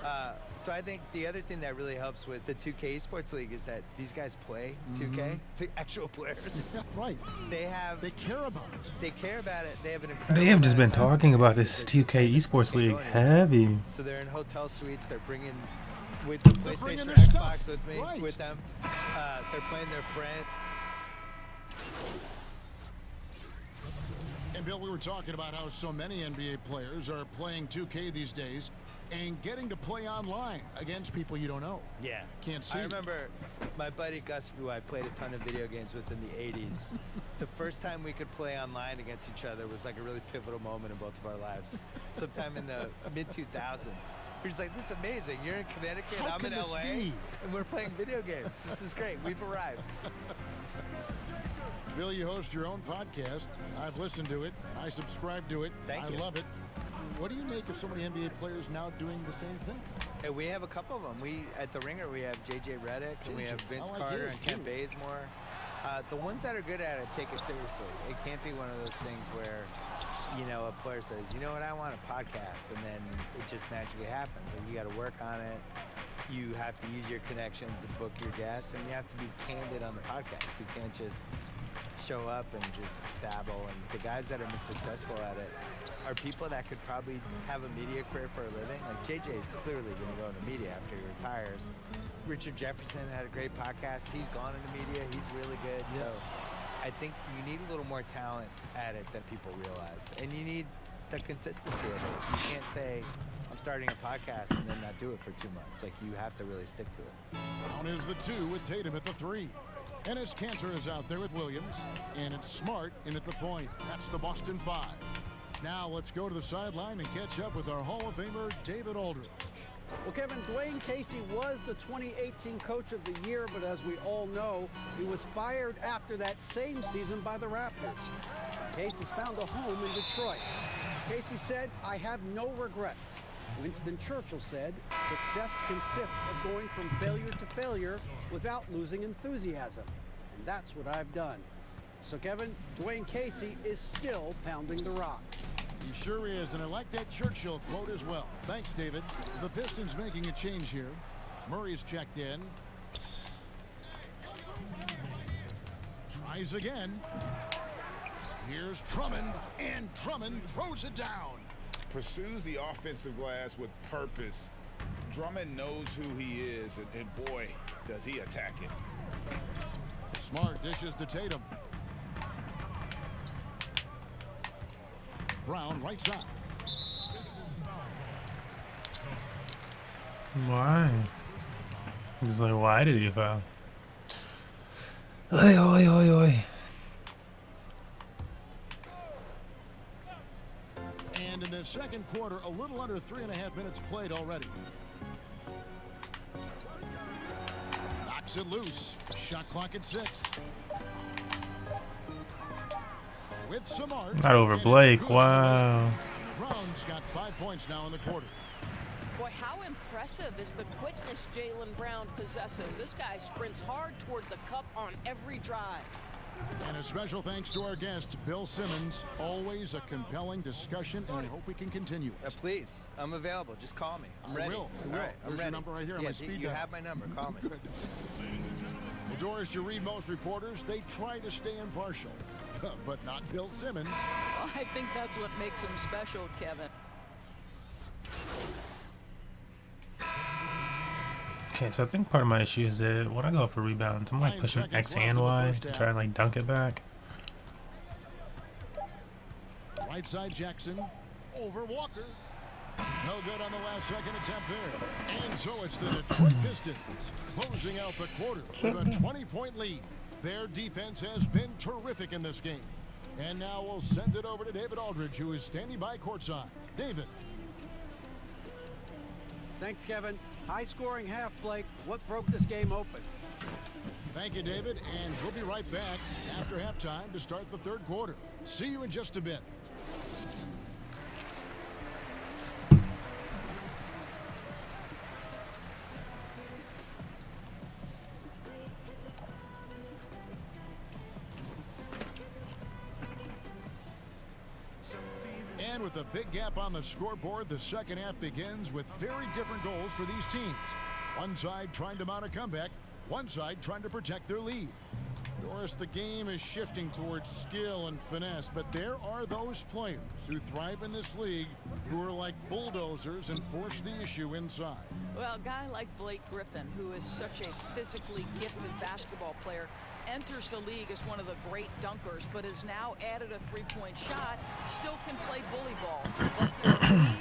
I think the other thing that really helps with the 2K Esports League is that these guys play 2K, the actual players. Yeah, right. They care about it. They care about it. They have an incredible They have just been amount of time talking about because this 2K Esports League going in. heavy. So they're in hotel suites. They're bringing with the PlayStation or Xbox with me, with them. They're playing their friend. And Bill, we were talking about how so many NBA players are playing 2K these days and getting to play online against people you don't know. Yeah. Can't see. I remember my buddy Gus, who I played a ton of video games with in the 80s. The first time we could play online against each other was like a really pivotal moment in both of our lives. Sometime in the mid-2000s. We're just like, this is amazing. You're in Connecticut, How I'm can in this LA, be? and we're playing video games. This is great. We've arrived. Bill, you host your own podcast. I've listened to it. I subscribe to it. Thank you. I love it. What do you make of so many NBA players now doing the same thing? And we have a couple of them. At the Ringer, we have JJ Redick, and we have Vince Carter and Kent Bazemore. The ones that are good at it take it seriously. It can't be one of those things where, you know, a player says, you know what, I want a podcast, and then it just magically happens. Like, you got to work on it. You have to use your connections and book your guests, and you have to be candid on the podcast. You can't just show up and just babble. And the guys that have been successful at it are people that could probably have a media career for a living. Like JJ is clearly going to go into media after he retires. Richard Jefferson had a great podcast. He's gone into media. He's really good. Yes. So I think you need a little more talent at it than people realize. And you need the consistency of it. You can't say, I'm starting a podcast and then not do it for 2 months. Like, you have to really stick to it. Down is the 2 with Tatum at the 3. Ennis Cantor is out there with Williams, and it's Smart in at the point. That's the Boston 5. Now let's go to the sideline and catch up with our Hall of Famer, David Aldridge. Well, Kevin, Dwayne Casey was the 2018 Coach of the Year, but as we all know, he was fired after that same season by the Raptors. Casey's found a home in Detroit. Casey said, I have no regrets. Winston Churchill said, success consists of going from failure to failure without losing enthusiasm. And that's what I've done. So, Kevin, Dwayne Casey is still pounding the rock. He sure is, and I like that Churchill quote as well. Thanks, David. The Pistons making a change here. Murray's checked in. Tries again. Here's Drummond, and Drummond throws it down. Pursues the offensive glass with purpose. Drummond knows who he is, and boy, does he attack it. Smart dishes to Tatum. Brown right side. Why? He's like, why did he foul? Oi, oi, oi, oi. And in the second quarter, a little under 3.5 minutes played already. Knocks it loose. Shot clock at 6. With some art. Not over Blake. Wow. Brown's got 5 points now in the quarter. Boy, how impressive is the quickness Jaylen Brown possesses. This guy sprints hard toward the cup on every drive. And a special thanks to our guest, Bill Simmons. Always a compelling discussion, and I hope we can continue. Please, I'm available. Just call me. I'm ready. I will. All right, I'm There's your ready. number right here on Yeah, my speed you dial. have my number. Call me. Good. Well, Doris, you read most reporters. They try to stay impartial, but not Bill Simmons. Well, I think that's what makes him special, Kevin. Okay, so I think part of my issue is that when I go for rebounds, I'm like 9 pushing seconds X left and in the Y first to half. try and like dunk it back. Right side Jackson. Over Walker. No good on the last second attempt there. And so it's the Detroit Pistons closing out the quarter with a 20-point lead. Their defense has been terrific in this game. And now we'll send it over to David Aldridge, who is standing by courtside. David. Thanks, Kevin. High-scoring half, Blake. What broke this game open? Thank you, David. And we'll be right back after halftime to start the third quarter. See you in just a bit. And with a big gap on the scoreboard, the second half begins with very different goals for these teams. One side trying to mount a comeback, one side trying to protect their lead. Doris, the game is shifting towards skill and finesse, but there are those players who thrive in this league who are like bulldozers and force the issue inside. Well, a guy like Blake Griffin, who is such a physically gifted basketball player, enters the league as one of the great dunkers, but has now added a three-point shot, still can play bully ball. But for me,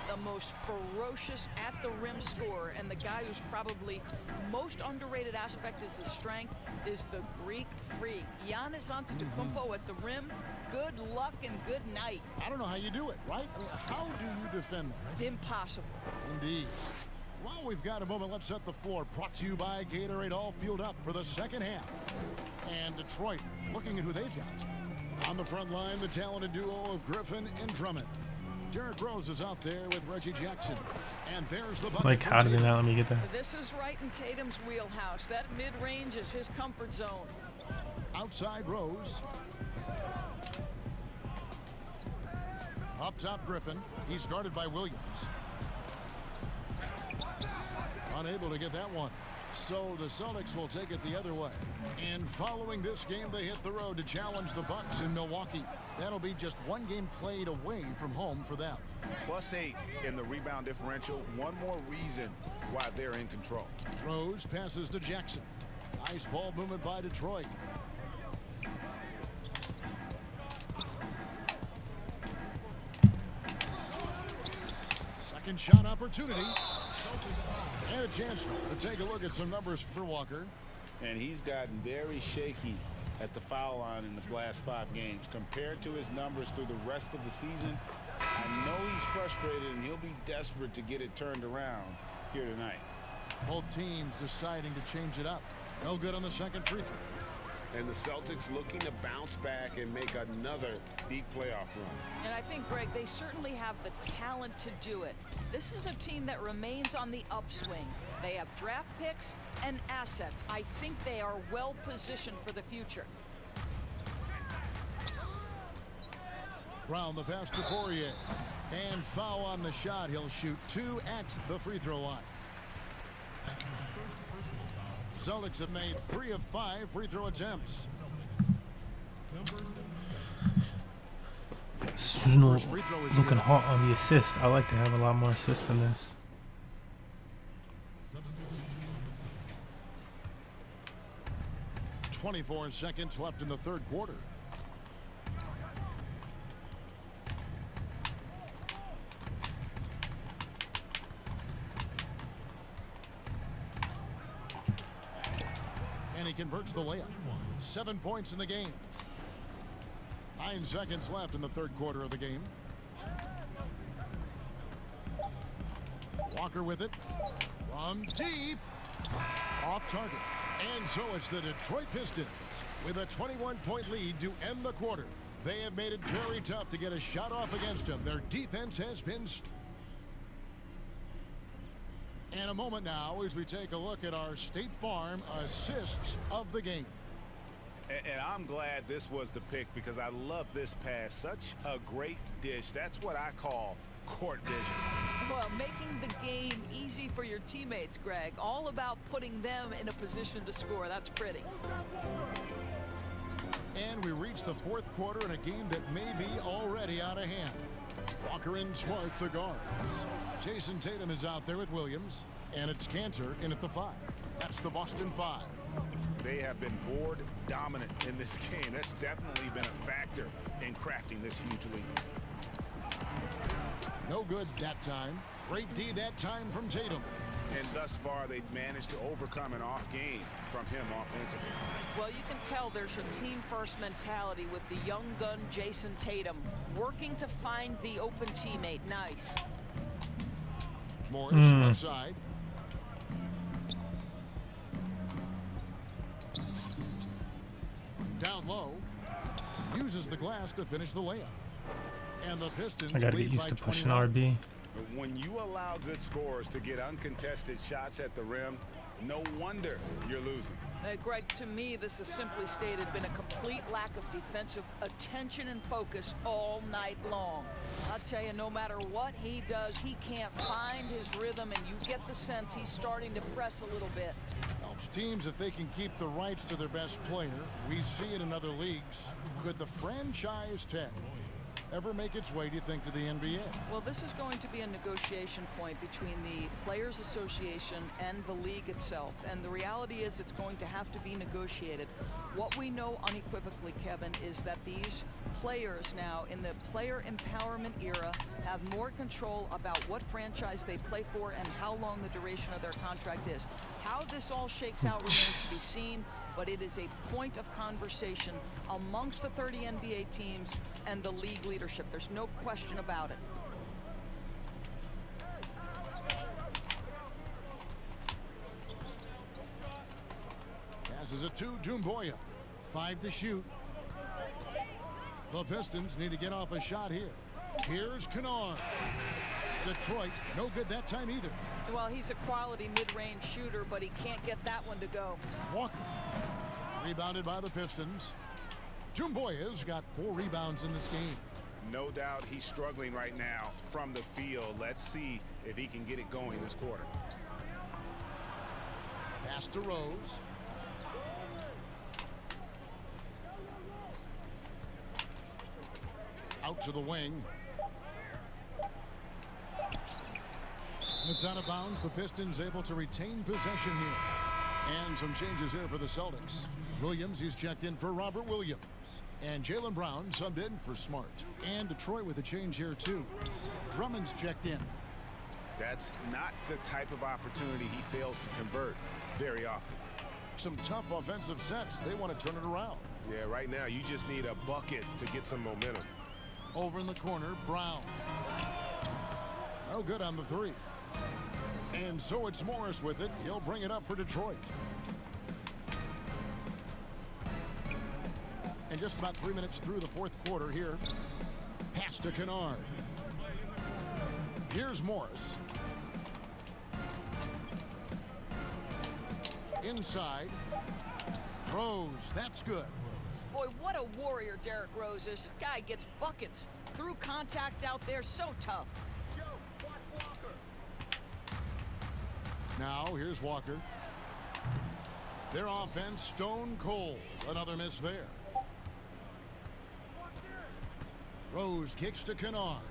the most ferocious at-the-rim scorer and the guy who's probably most underrated aspect is his strength is the Greek freak. Giannis Antetokounmpo at the rim, good luck and good night. I don't know how you do it, right? I mean, how do you defend that? Impossible. Indeed. Well, we've got a moment. Let's set the floor. Brought to you by Gatorade, all fueled up for the second half. And Detroit looking at who they've got. On the front line, the talented duo of Griffin and Drummond. Derrick Rose is out there with Reggie Jackson. And there's the bucket. Like, how did they not let me get that? This is right in Tatum's wheelhouse. That mid-range is his comfort zone. Outside Rose. Up top Griffin. He's guarded by Williams. Unable to get that one. So the Celtics will take it the other way. And following this game, they hit the road to challenge the Bucks in Milwaukee. That'll be just one game played away from home for them. +8 in the rebound differential. One more reason why they're in control. Rose passes to Jackson. Nice ball movement by Detroit. Second shot opportunity. And a chance to take a look at some numbers for Walker. And he's gotten very shaky at the foul line in the last 5 games. Compared to his numbers through the rest of the season, I know he's frustrated and he'll be desperate to get it turned around here tonight. Both teams deciding to change it up. No good on the second free throw. And the Celtics looking to bounce back and make another deep playoff run. And I think, Greg, they certainly have the talent to do it. This is a team that remains on the upswing. They have draft picks and assets. I think they are well positioned for the future. Brown the pass to Poirier. And foul on the shot. He'll shoot 2 at the free throw line. Celtics have made 3 of 5 free throw attempts. Looking hot on the assist. I like to have a lot more assists than this. .24 seconds left in the third quarter. converts the layup. 7 points in the game. 9 seconds left in the third quarter of the game. Walker with it. From deep. Off target. And so it's the Detroit Pistons with a 21-point lead to end the quarter. They have made it very tough to get a shot off against them. Their defense has been... And a moment now as we take a look at our State Farm assists of the game. And I'm glad this was the pick because I love this pass. Such a great dish. That's what I call court vision. Well, making the game easy for your teammates, Greg. All about putting them in a position to score. That's pretty. And we reach the fourth quarter in a game that may be already out of hand. Walker and Smart, the guards. Jason Tatum is out there with Williams. And it's Cantor in at the 5. That's the Boston 5. They have been board dominant in this game. That's definitely been a factor in crafting this huge lead. No good that time. Great D that time from Tatum. And thus far, they've managed to overcome an off game from him offensively. Well, you can tell there's a team-first mentality with the young gun Jason Tatum working to find the open teammate. Nice. Morris left side. Down low. Uses the glass to finish the layup. And the Pistons I gotta get used to pushing RB. When you allow good scorers to get uncontested shots at the rim, no wonder you're losing. Greg, to me, this has simply stated been a complete lack of defensive attention and focus all night long. I'll tell you, no matter what he does, he can't find his rhythm, and you get the sense he's starting to press a little bit. Helps teams if they can keep the rights to their best player. We see it in other leagues. Could the franchise tag ever make its way, do you think, to the NBA? Well, this is going to be a negotiation point between the Players Association and the league itself. And the reality is it's going to have to be negotiated. What we know unequivocally, Kevin, is that these players now in the player empowerment era have more control about what franchise they play for and how long the duration of their contract is. How this all shakes out remains to be seen, but it is a point of conversation amongst the 30 NBA teams and the league leadership. There's no question about it. Passes it to Doumbouya. 5 to shoot. The Pistons need to get off a shot here. Here's Kennard. Detroit, no good that time either. Well, he's a quality mid-range shooter, but he can't get that one to go. Walker. Rebounded by the Pistons. Doumbouya's got 4 rebounds in this game. No doubt he's struggling right now from the field. Let's see if he can get it going this quarter. Pass to Rose. Out to the wing. It's out of bounds. The Pistons able to retain possession here. And some changes here for the Celtics. Williams, he's checked in for Robert Williams. And Jaylen Brown subbed in for Smart. And Detroit with a change here too. Drummond's checked in. That's not the type of opportunity he fails to convert very often. Some tough offensive sets. They want to turn it around. Yeah, right now you just need a bucket to get some momentum. Over in the corner, Brown. No good on the 3. And so it's Morris with it. He'll bring it up for Detroit. And just about 3 minutes through the fourth quarter here. Pass to Kennard. Here's Morris. Inside. Rose, that's good. Boy, what a warrior Derrick Rose is. This guy gets buckets through contact out there. So tough. Yo, watch Walker. Now, here's Walker. Their offense stone cold. Another miss there. Rose kicks to Kennard.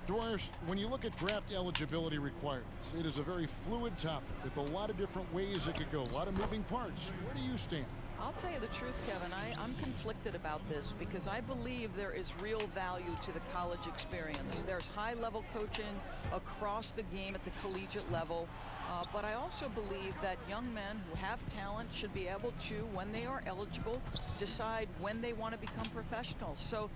Doris, when you look at draft eligibility requirements, it is a very fluid topic with a lot of different ways it could go, a lot of moving parts. Where do you stand? I'll tell you the truth, Kevin. I'm conflicted about this because I believe there is real value to the college experience. There's high-level coaching across the game at the collegiate level. But I also believe that young men who have talent should be able to, when they are eligible, decide when they want to become professionals. So,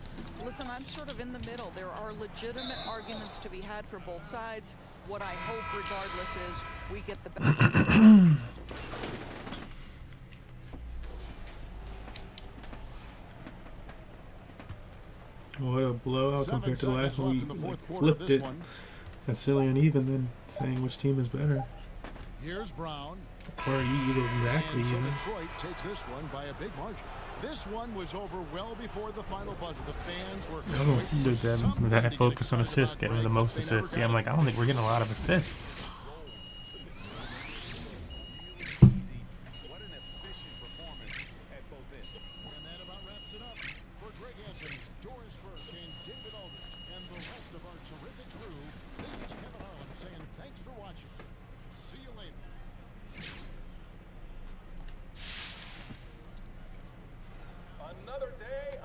listen, I'm sort of in the middle. There are legitimate arguments to be had for both sides. What I hope, regardless, is we get the best. What a blowout compared to the last one. We flipped it. That's silly uneven then, saying which team is better. Here's Brown. Or either exactly So even. Detroit takes this one by a big margin. This one was over well before the final buzzer. The fans were Oh, there's that focus on assists, getting the most assists. Yeah, I'm like, I don't think we're getting a lot of assists. What an efficient performance at both ends. And that about wraps it up for Greg Anthony, Doris Burke, and David Aldrich, and the rest of our terrific crew. This is Kevin Harlan saying thanks for watching. See you later. Another day,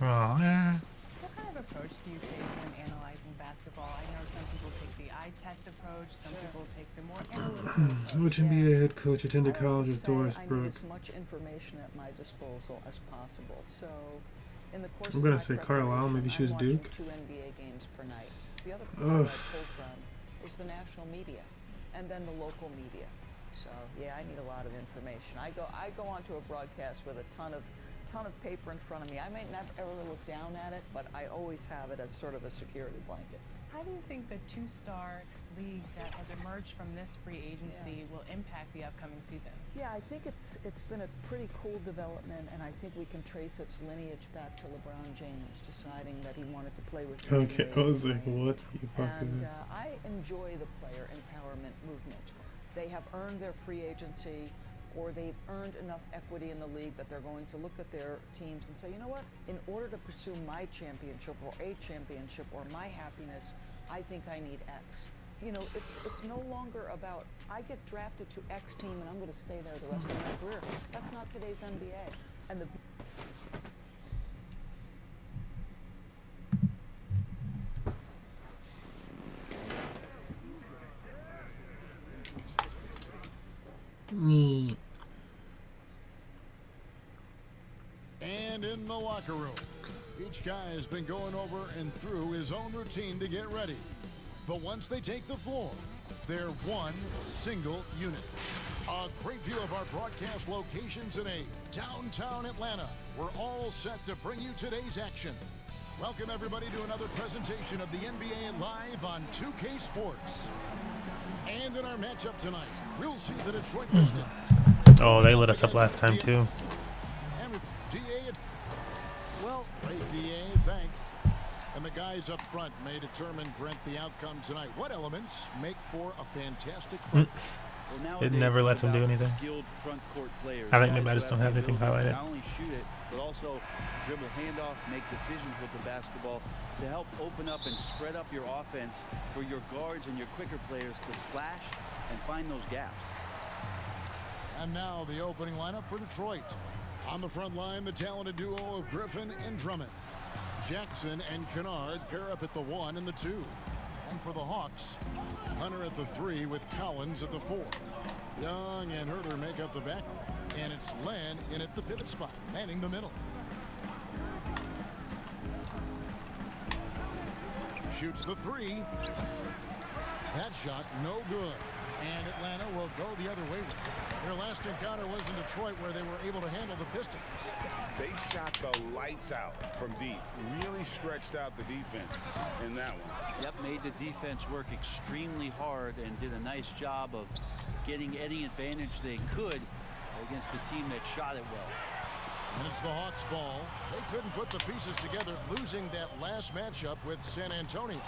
Yeah. What kind of approach do you take when analyzing basketball? I know some people take the eye test approach, some people take the more analytical approach. Which NBA head coach attended college with Doris I need Burke? as much information at my disposal as possible. So, in the course I'm of gonna my say Carlisle, maybe she was preparation, I'm Duke. watching 2 NBA games per night. The other part I pull from is the national media, and then the local media. So yeah, I need a lot of information. I go onto a broadcast with a ton of paper in front of me. I may never ever look down at it, but I always have it as sort of a security blanket. How do you think the two-star league that has emerged from this free agency will impact the upcoming season? Yeah, I think it's been a pretty cool development, and I think we can trace its lineage back to LeBron James deciding that he wanted to play with. Okay, I was like, what the fuck is And this? I enjoy the player empowerment movement. They have earned their free agency, or they've earned enough equity in the league that they're going to look at their teams and say, you know what, in order to pursue my championship or a championship or my happiness, I think I need X. You know, it's no longer about, I get drafted to X team and I'm going to stay there the rest of my career. That's not today's NBA. And the And in the locker room, each guy has been going over and through his own routine to get ready. But once they take the floor, they're one single unit. A great view of our broadcast locations in downtown Atlanta. We're all set to bring you today's action. Welcome everybody to another presentation of the NBA live on 2K Sports. And in our matchup tonight, we'll see the Detroit Pistons. Oh, they lit us up last time too. DA. Well, great DA, thanks. And the guys up front may determine, Brent, the outcome tonight. What elements make for a fantastic front? It never lets them do anything. Skilled front court players. I think maybe I just don't have anything highlighted. Not only shoot it, but also dribble handoff, make decisions with the basketball to help open up and spread up your offense for your guards and your quicker players to slash and find those gaps. And now the opening lineup for Detroit. On the front line, the talented duo of Griffin and Drummond. Jackson and Kennard pair up at the 1 and the 2. And for the Hawks, Hunter at the 3 with Collins at the 4. Young and Herter make up the back. And it's Len in at the pivot spot, manning the middle. Shoots the 3. That shot no good. And Atlanta will go the other way with it. Their last encounter was in Detroit, where they were able to handle the Pistons. They shot the lights out from deep. Really stretched out the defense in that one. Yep, made the defense work extremely hard and did a nice job of getting any advantage they could against the team that shot it well. And it's the Hawks' ball. They couldn't put the pieces together, losing that last matchup with San Antonio.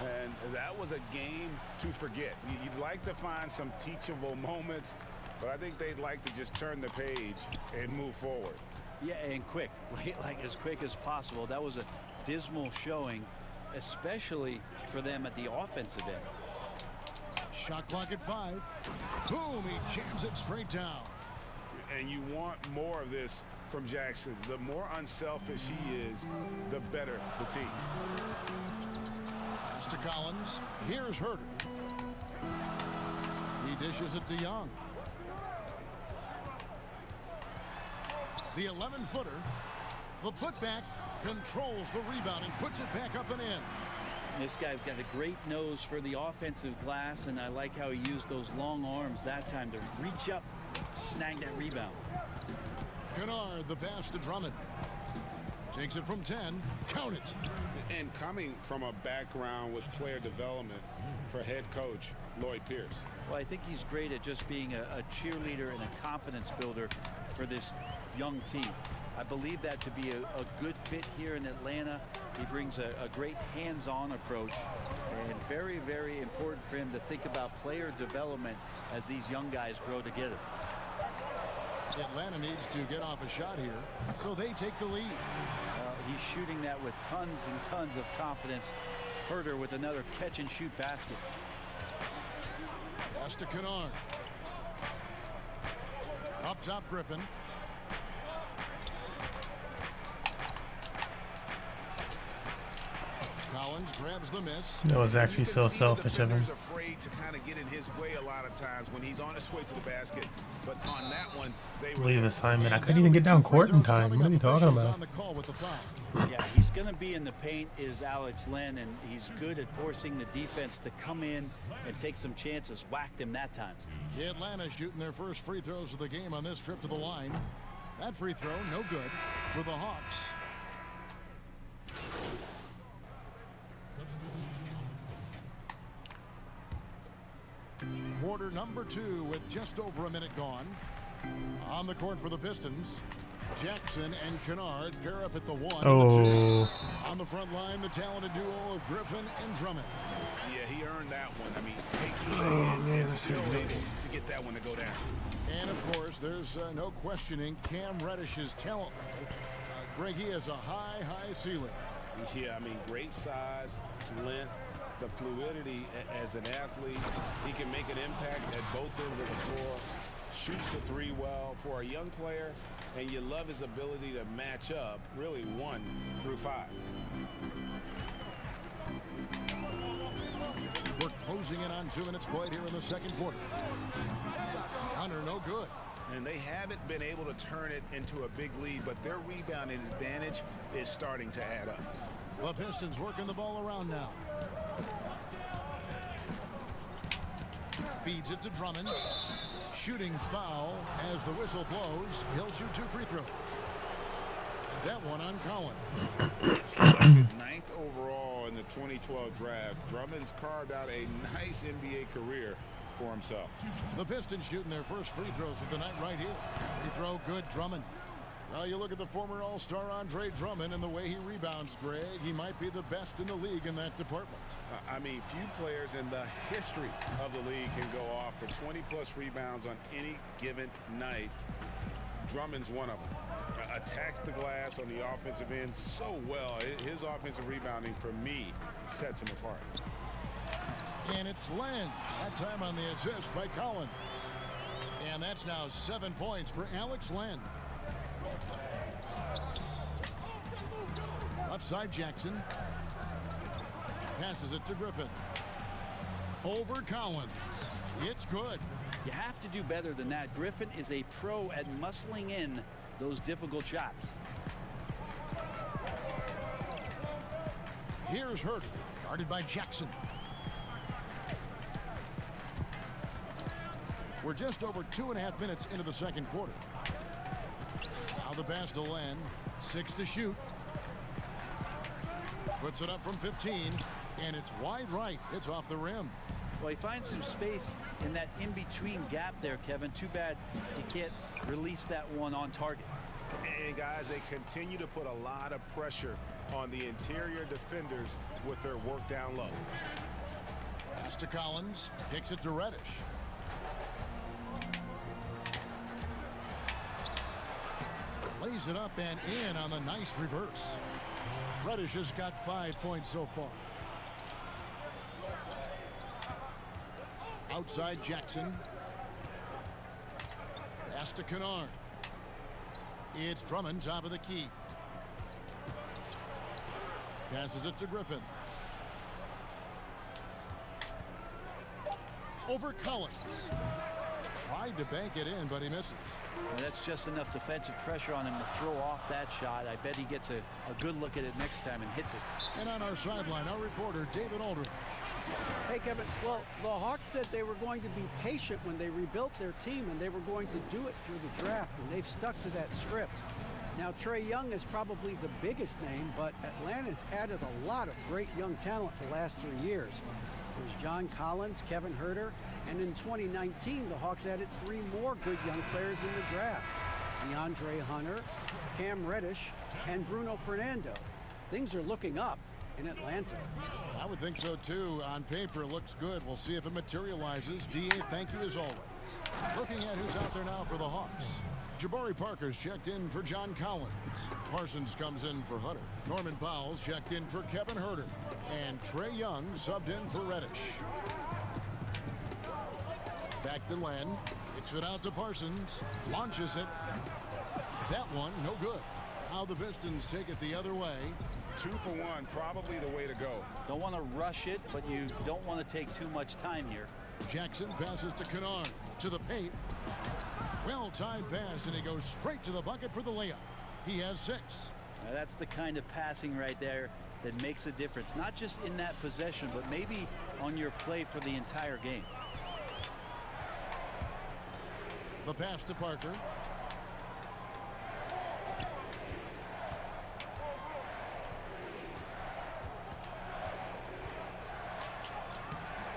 And that was a game to forget. You'd like to find some teachable moments, but I think they'd like to just turn the page and move forward. Yeah, and quick, like as quick as possible. That was a dismal showing, especially for them at the offensive end. Shot clock at 5. Boom, he jams it straight down. And you want more of this from Jackson. The more unselfish he is, the better the team. Pass to Collins. Here's Herter. He dishes it to Young. The 11-footer. The putback controls the rebound and puts it back up and in. This guy's got a great nose for the offensive glass, and I like how he used those long arms that time to reach up, snag that rebound. Kennard, the pass to Drummond. Takes it from 10. Count it. And coming from a background with player development for head coach Lloyd Pierce. Well, I think he's great at just being a cheerleader and a confidence builder for this young team. I believe that to be a good fit here in Atlanta. He brings a great hands-on approach, and very, very important for him to think about player development as these young guys grow together. Atlanta needs to get off a shot here, so they take the lead. He's shooting that with tons and tons of confidence. Herter with another catch-and-shoot basket. Pass to Kennard. Up top, Griffin. Collins grabs the miss. That was actually so selfish of him. Afraid to kind of get in his way a lot of times when he's on his way to the basket. But on that one, leave assignment. I couldn't even get down court in time. What are you talking about? Yeah, he's going to be in the paint is Alex Len, and he's good at forcing the defense to come in and take some chances. Whacked him that time. Atlanta shooting their first free throws of the game on this trip to the line. That free throw, no good for the Hawks. Quarter number 2 with just over a minute gone. On the court for the Pistons, Jackson and Kennard pair up at the 1 and the 2. On the front line, the talented duo of Griffin and Drummond. Yeah, he earned that one. I mean, taking still able to get that one to go down. And of course, there's no questioning Cam Reddish's talent. Greg, he has a high ceiling. Yeah, I mean, great size, length, the fluidity as an athlete. He can make an impact at both ends of the floor. Shoots the 3 well for a young player, and you love his ability to match up really 1 through 5. We're closing in on 2 minutes played here in the second quarter. Hunter, no good. And they haven't been able to turn it into a big lead, but their rebounding advantage is starting to add up. The Pistons working the ball around now. Feeds it to Drummond. Shooting foul as the whistle blows. He'll shoot 2 free throws. That one on Collins. 9th overall in the 2012 draft. Drummond's carved out a nice NBA career for himself. The Pistons shooting their first free throws of the night right here. Free throw good, Drummond. Well, you look at the former All-Star Andre Drummond and the way he rebounds, Greg. He might be the best in the league in that department. I mean, few players in the history of the league can go off for 20-plus rebounds on any given night. Drummond's one of them. Attacks the glass on the offensive end so well. His offensive rebounding, for me, sets him apart. And it's Len. That time on the assist by Collins. And that's now 7 points for Alex Len. Left side, Jackson. Passes it to Griffin. Over Collins. It's good. You have to do better than that. Griffin is a pro at muscling in those difficult shots. Here's Hurt, guarded by Jackson. We're just over 2.5 minutes into the second quarter. Now the pass to Len. 6 to shoot. Puts it up from 15, and it's wide right. It's off the rim. Well, he finds some space in that in-between gap there, Kevin. Too bad he can't release that one on target. And guys, they continue to put a lot of pressure on the interior defenders with their work down low. Pass to Collins. Kicks it to Reddish. Lays it up and in on the nice reverse. Reddish has got 5 points so far. Outside Jackson. Pass to Kennard. It's Drummond, top of the key. Passes it to Griffin. Over Collins. Tried to bank it in, but he misses. Well, that's just enough defensive pressure on him to throw off that shot. I bet he gets a good look at it next time and hits it. And on our sideline, our reporter, David Aldridge. Hey, Kevin, well, the Hawks said they were going to be patient when they rebuilt their team, and they were going to do it through the draft, and they've stuck to that script. Now, Trae Young is probably the biggest name, but Atlanta's added a lot of great young talent the last 3 years. There's John Collins, Kevin Huerter, and in 2019, the Hawks added 3 more good young players in the draft. DeAndre Hunter, Cam Reddish, and Bruno Fernando. Things are looking up in Atlanta. I would think so, too. On paper, it looks good. We'll see if it materializes. D.A., thank you as always. Looking at who's out there now for the Hawks. Jabari Parker's checked in for John Collins. Parsons comes in for Hunter. Norman Powell's checked in for Kevin Huerter. And Trae Young subbed in for Reddish. Back to Len. Kicks it out to Parsons. Launches it. That one, no good. Now the Pistons take it the other way. 2 for 1, probably the way to go. Don't want to rush it, but you don't want to take too much time here. Jackson passes to Kennard. To the paint. Well-timed pass, and he goes straight to the bucket for the layup. He has 6. Now that's the kind of passing right there that makes a difference. Not just in that possession, but maybe on your play for the entire game. The pass to Parker.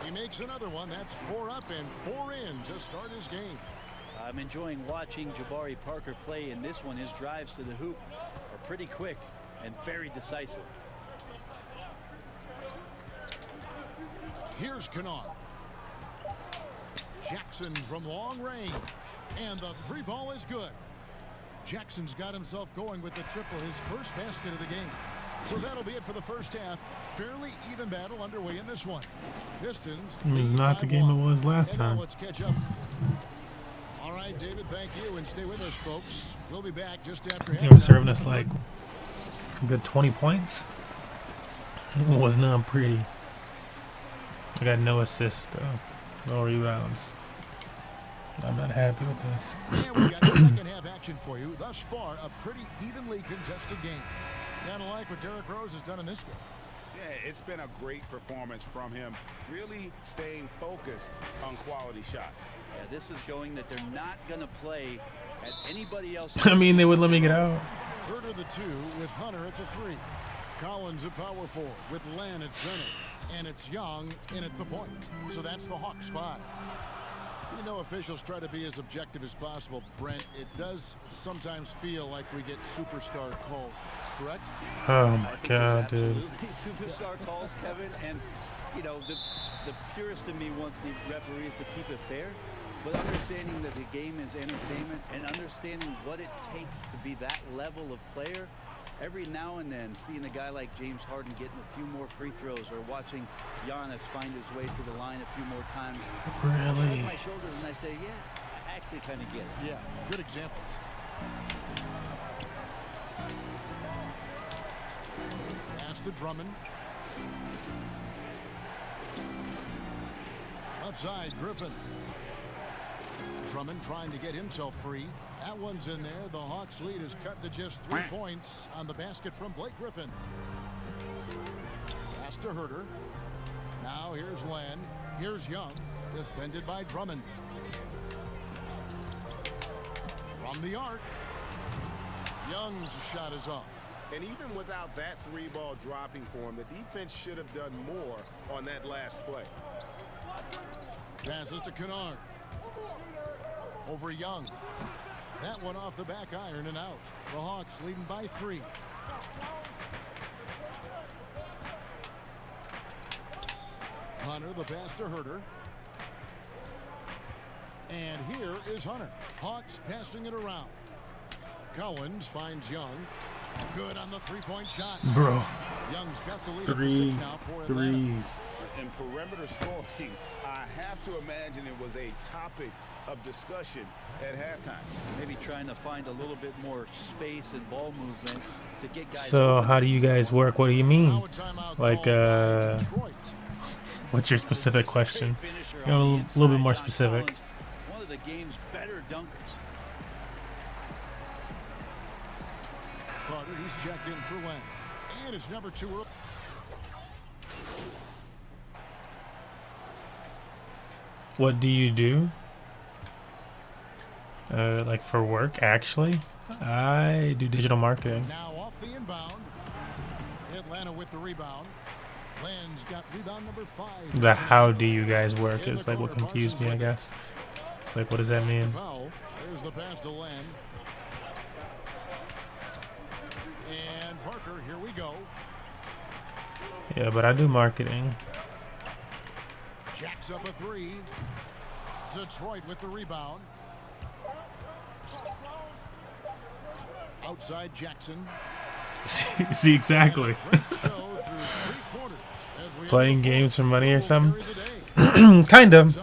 He makes another one. That's 4 up and 4 in to start his game. I'm enjoying watching Jabari Parker play in this one. His drives to the hoop are pretty quick and very decisive. Here's Kennard. Jackson from long range. And the 3-ball is good. Jackson's got himself going with the triple, his first basket of the game. So that'll be it for the first half. Fairly even battle underway in this one. Pistons. It was not the game it was last time. Let's catch up. All right, David, thank you, and stay with us, folks. We'll be back just after. They were serving us like a good 20 points. It was not pretty. I got no assists, though. No rebounds. I'm not happy with this. And we got the second half action for you. Thus far, a pretty evenly contested game. Kind of like what Derrick Rose has done in this game. Yeah, it's been a great performance from him, really staying focused on quality shots. Yeah, this is showing that they're not going to play at anybody else. I mean, they would let me get out. Huerter the 2 with Hunter at the 3. Collins at power 4 with Len at center. And it's Young in at the point. So that's the Hawks 5. You know, officials try to be as objective as possible, Brent. It does sometimes feel like we get superstar calls, correct? Oh my God, dude. Superstar calls, Kevin, and you know the purist in me wants the referees to keep it fair, but understanding that the game is entertainment and understanding what it takes to be that level of player. Every now and then, seeing a guy like James Harden getting a few more free throws, or watching Giannis find his way to the line a few more times. Really? I shrug my shoulders and I say, yeah, I actually kind of get it. Yeah, good examples. Pass to Drummond. Outside, Griffin. Drummond trying to get himself free. That one's in there. The Hawks lead is cut to just 3 points on the basket from Blake Griffin. Pass to Herter. Now here's Len. Here's Young. Defended by Drummond. From the arc. Young's shot is off. And even without that 3-ball dropping for him, the defense should have done more on that last play. Passes to Kennard. Over Young. That one off the back iron and out. The Hawks leading by 3. Hunter, the pass to Herter. And here is Hunter. Hawks passing it around. Collins finds Young. Good on the 3-point shot. Bro. Young's got the lead. 3 threes. And perimeter scoring, I have to imagine it was a topic of discussion at halftime. Maybe trying to find a little bit more space and ball movement to get guys. So how do you guys work? What do you mean? Like, what's your specific question? You know, a little bit more specific. One of the game's better dunkers. Carter, he's checked in for Len. And it's number 2 early. What do you do? Like for work, actually? I do digital marketing. Now off the inbound. Atlanta with the rebound. Len's got rebound number 5. The how do you guys work is like what confused me, I guess. It's like, what does that mean? There's the pass to Len. And Parker, here we go. Yeah, but I do marketing. Jacks up a 3. Detroit with the rebound. Outside Jackson. See, exactly. Playing games for money or something? Kind of.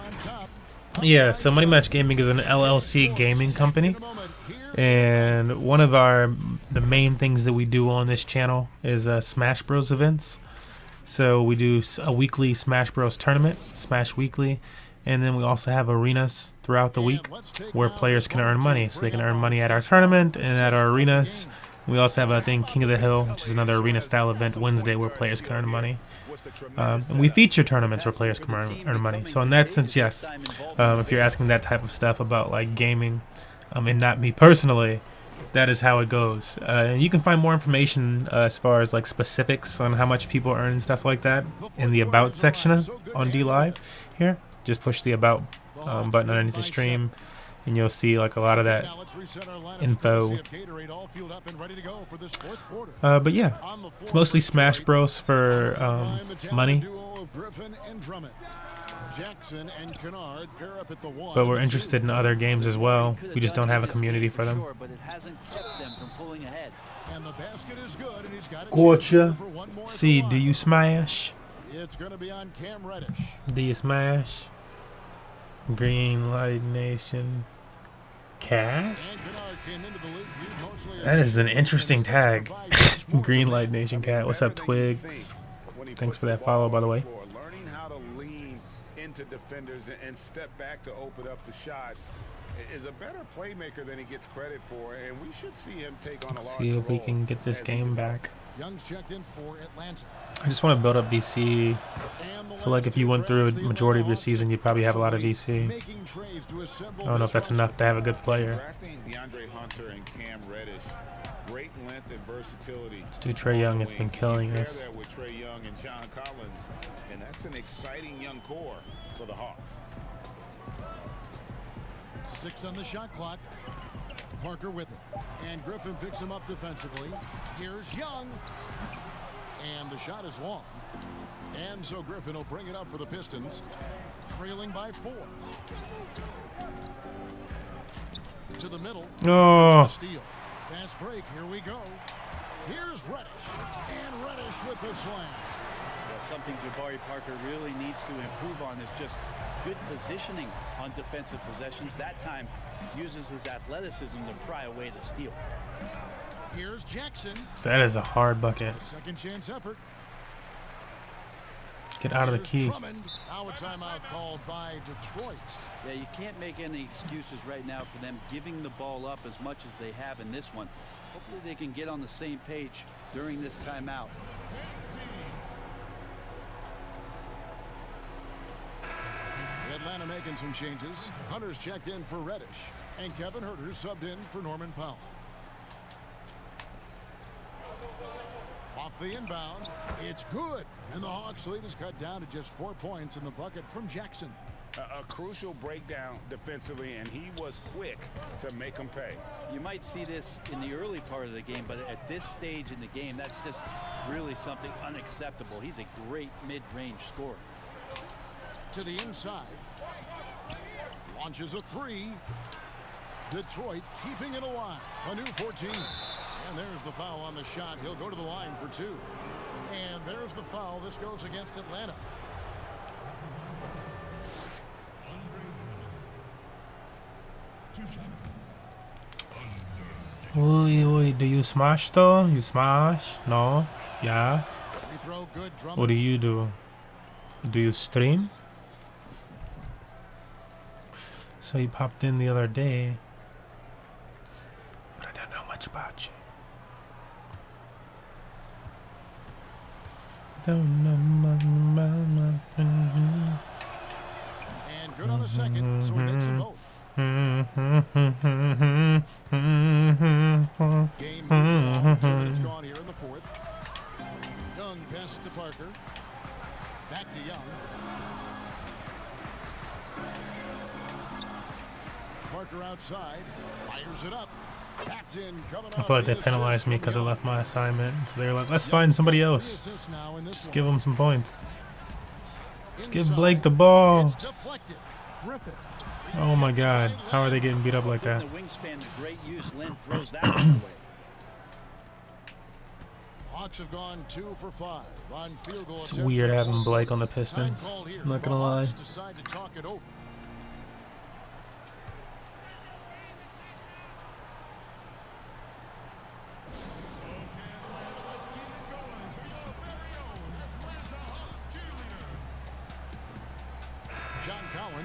Yeah, so Money Match Gaming is an LLC gaming company. And one of the main things that we do on this channel is Smash Bros events. So we do a weekly Smash Bros tournament, Smash Weekly, and then we also have arenas throughout the week where players can earn money. So they can earn money at our tournament and at our arenas. We also have a thing, King of the Hill, which is another arena-style event Wednesday where players can earn money. And we feature tournaments where players can earn money. So in that sense, yes, if you're asking that type of stuff about like gaming, and not me personally, that is how it goes. You can find more information as far as like specifics on how much people earn and stuff like that in the About section on DLive here. Just push the About button underneath the stream, and you'll see like a lot of that info. But yeah, it's mostly Smash Bros for money. But we're interested in other games as well. We just don't have a community for them. Gotcha. See, do you smash? It's going to be on Cam Reddish. Do you smash? Green Light Nation Cat? That is an interesting tag. Green Light Nation Cat. What's up, Twigs? Thanks for that follow, by the way. Learning how to lean into defenders and step back to open up the shot is a better playmaker than he gets credit for, and we should see him take on a larger See if we role can get this game back. Young's checked in for Atlanta. I just want to build up VC. I feel like if you went through a majority of your season, you'd probably have a lot of VC. I don't know if that's enough to have a good player. Drafting DeAndre Hunter and Cam Reddish, great length and versatility. Let's do Trae Young. Has been killing us. With Trae Young and John Collins, and that's an exciting young core for the Hawks. 6 on the shot clock. Parker with it. And Griffin picks him up defensively. Here's Young. And the shot is long. And so Griffin will bring it up for the Pistons. Trailing by 4. To the middle. Oh. Steal. Fast break. Here we go. Here's Reddish. And Reddish with the slam. Yeah, something Jabari Parker really needs to improve on is just good positioning on defensive possessions. That time uses his athleticism to pry away the steal. Here's Jackson. That is a hard bucket. Second chance effort. Get out of the key. Drummond. Now a timeout called by Detroit. Yeah, you can't make any excuses right now for them giving the ball up as much as they have in this one. Hopefully they can get on the same page during this timeout. Atlanta making some changes. Hunter's checked in for Reddish. And Kevin Huerter subbed in for Norman Powell. Off the inbound. It's good. And the Hawks lead is cut down to just 4 points in the bucket from Jackson. A crucial breakdown defensively, and he was quick to make them pay. You might see this in the early part of the game, but at this stage in the game, that's just really something unacceptable. He's a great mid-range scorer. To the inside. Launches a 3. Detroit keeping it alive. A new 14. And there's the foul on the shot. He'll go to the line for 2. And there's the foul. This goes against Atlanta. Oi, do you smash though? You smash? No? Yes? What do you do? Do you stream? So you popped in the other day, but I don't know much about you. Don't know much about my. And good on the second, so he makes them both. Game moves along. 2 minutes gone here in the 4th. Young passes to Parker. Back to Young. Parker outside. Fires it up. That's in. Coming I feel like they penalized me because I left my assignment. So they're like, let's find somebody else. Just give him some points. Just give Blake the ball. Oh my God. How are they getting beat up like that? Hawks have gone 2 for 5 on field goal. It's weird having Blake on the Pistons. I'm not gonna lie. Decide to talk it over.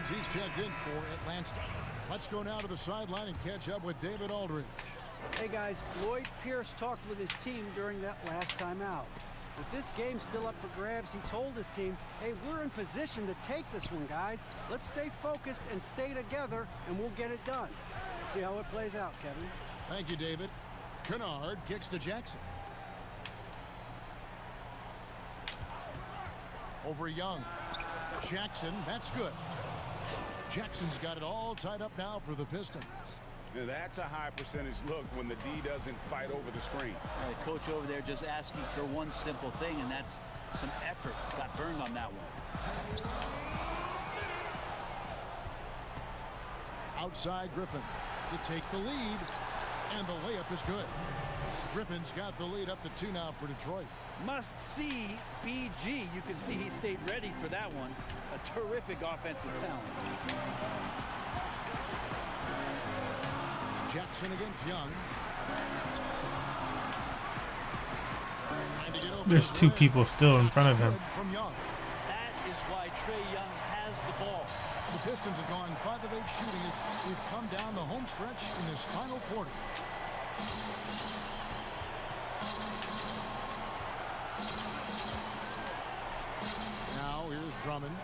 He's checked in for Atlanta. Let's go now to the sideline and catch up with David Aldridge. Hey guys, Lloyd Pierce talked with his team during that last time out. With this game still up for grabs, he told his team, hey, we're in position to take this one, guys. Let's stay focused and stay together, and we'll get it done. See how it plays out, Kevin. Thank you, David. Kennard kicks to Jackson. Over Young. Jackson, that's good. Jackson's got it all tied up now for the Pistons. Now that's a high percentage look when the D doesn't fight over the screen. Coach over there just asking for one simple thing, and that's some effort. Got burned on that one. Outside Griffin to take the lead, and the layup is good. Griffin's got the lead up to 2 now for Detroit. Must see BG. You can see he stayed ready for that one. A terrific offensive talent. Jackson against Young. There's 2 people still in front of him. From Young. That is why Trae Young has the ball. The Pistons have gone 5 of 8 shooting as we've come down the home stretch in this final quarter. Now here's Drummond.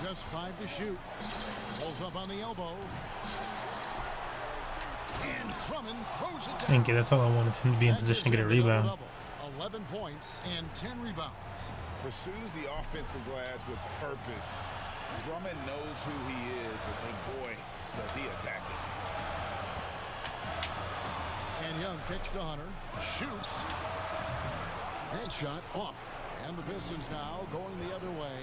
Just 5 to shoot. Pulls up on the elbow. And Drummond throws it down. Thank you. That's all I wanted, him to be in position to get a rebound. 11 points and 10 rebounds. Pursues the offensive glass with purpose. Drummond knows who he is, and boy, does he attack it. And Young kicks to Hunter, shoots, and shot off. And the Pistons now going the other way.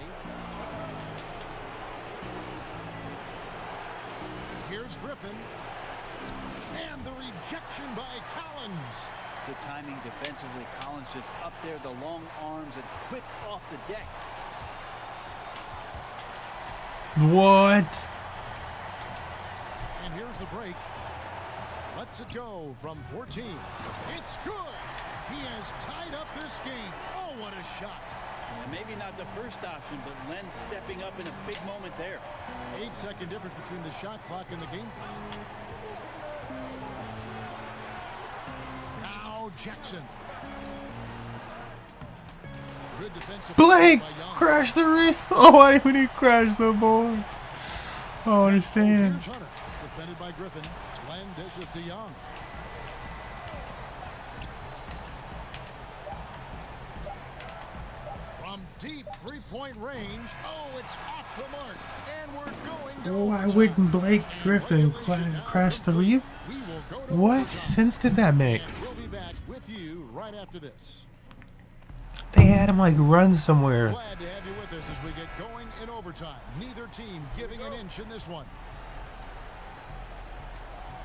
Here's Griffin. And the rejection by Collins. Good timing defensively. Collins just up there, the long arms, and quick off the deck. What? And here's the break. Lets it go from 14. It's good. He has tied up this game. Oh, what a shot. And maybe not the first option, but Len stepping up in a big moment there. 8-second difference between the shot clock and the game clock. Now Jackson. Good defensive. Blake crashed the rim. Oh, why would he crash the boards? I don't understand. Here's Hunter, defended by Griffin. Len dishes to Young. From deep three-point range. Oh, it's off the mark. And we're going to Why wouldn't Blake Griffin crash the rim? What sense did that make? We'll be back with you right after this. They had him like run somewhere. Glad to have you with us as we get going in overtime. Neither team giving an inch in this one.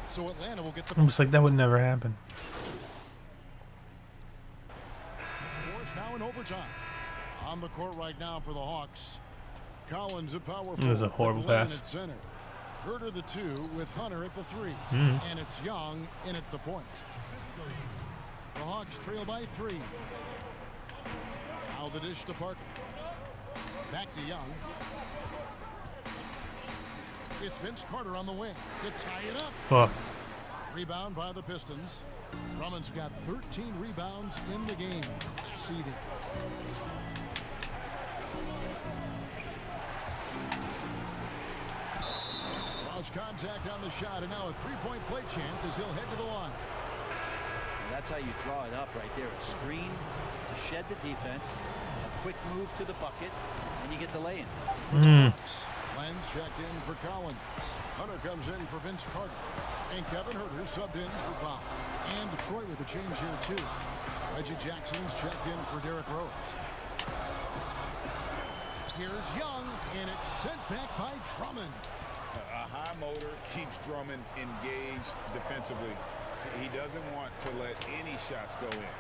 So Atlanta will get the I'm just like, that would never happen. Force now in overtime. On the court right now for the Hawks. Collins at power forward. This is a horrible pass. At center. Herter the 2 with Hunter at the 3. And it's Young in at the point. The Hawks trail by 3. Now the dish to Parker. Back to Young. It's Vince Carter on the wing to tie it up. Fuck. Rebound by the Pistons. Drummond's got 13 rebounds in the game. Class eating. Lost contact on the shot, and now a three-point play chance as he'll head to the line. That's how you draw it up right there. A screen to shed the defense, a quick move to the bucket, and you get the lay-in. Len's checked in for Collins. Hunter comes in for Vince Carter. And Kevin Herter subbed in for Bob. And Detroit with a change here, too. Reggie Jackson's checked in for Derrick Rose. Here's Young, and it's sent back by Drummond. A high motor keeps Drummond engaged defensively. He doesn't want to let any shots go in.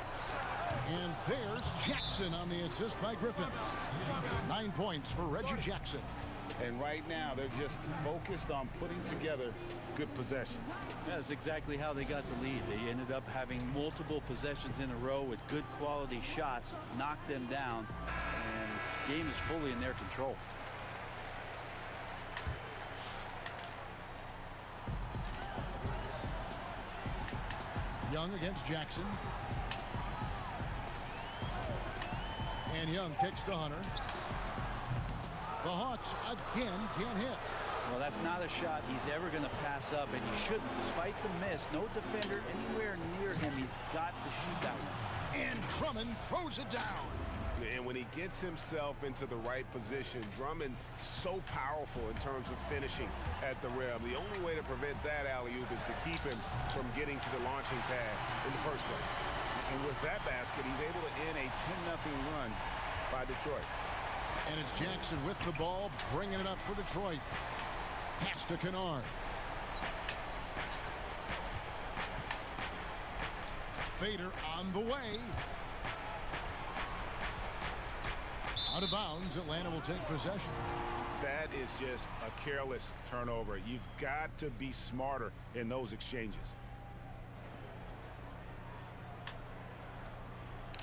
And there's Jackson on the assist by Griffin. 9 points for Reggie Jackson. And right now, they're just focused on putting together good possession. That's exactly how they got the lead. They ended up having multiple possessions in a row with good quality shots, knocked them down, and the game is fully in their control. Young against Jackson. And Young kicks to Hunter. The Hawks again can't hit. Well, that's not a shot he's ever going to pass up, and he shouldn't. Despite the miss, no defender anywhere near him. He's got to shoot that one. And Drummond throws it down. And when he gets himself into the right position, Drummond so powerful in terms of finishing at the rim. The only way to prevent that alley-oop is to keep him from getting to the launching pad in the first place. And with that basket, he's able to end a 10-0 run by Detroit. And it's Jackson with the ball, bringing it up for Detroit. Pass to Kennard. Fader on the way. Out of bounds, Atlanta will take possession. That is just a careless turnover. You've got to be smarter in those exchanges.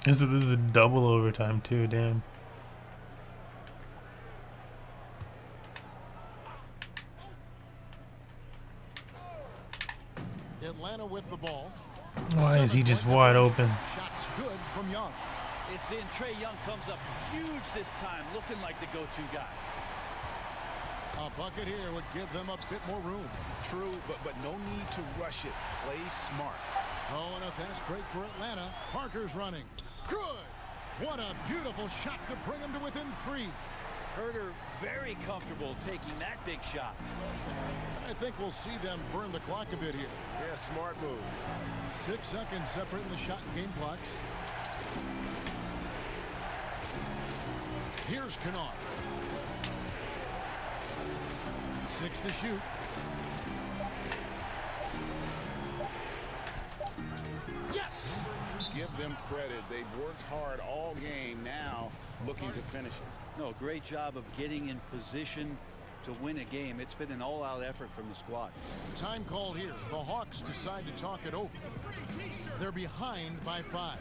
This is a double overtime too, damn. Atlanta with the ball. Why is he just wide open? Shots good from Young. It's in. Trae Young comes up huge this time, looking like the go-to guy. A bucket here would give them a bit more room. True, but no need to rush it. Play smart. Oh, and a fast break for Atlanta. Parker's running. Good. What a beautiful shot to bring them to within 3. Herder very comfortable taking that big shot. I think we'll see them burn the clock a bit here. Yeah, smart move. 6 seconds separating the shot and game clocks. Here's Kennard. 6 to shoot. Yes! Give them credit. They've worked hard all game, now looking to finish it. No, great job of getting in position to win a game. It's been an all-out effort from the squad. Time called here. The Hawks decide to talk it over. They're behind by 5.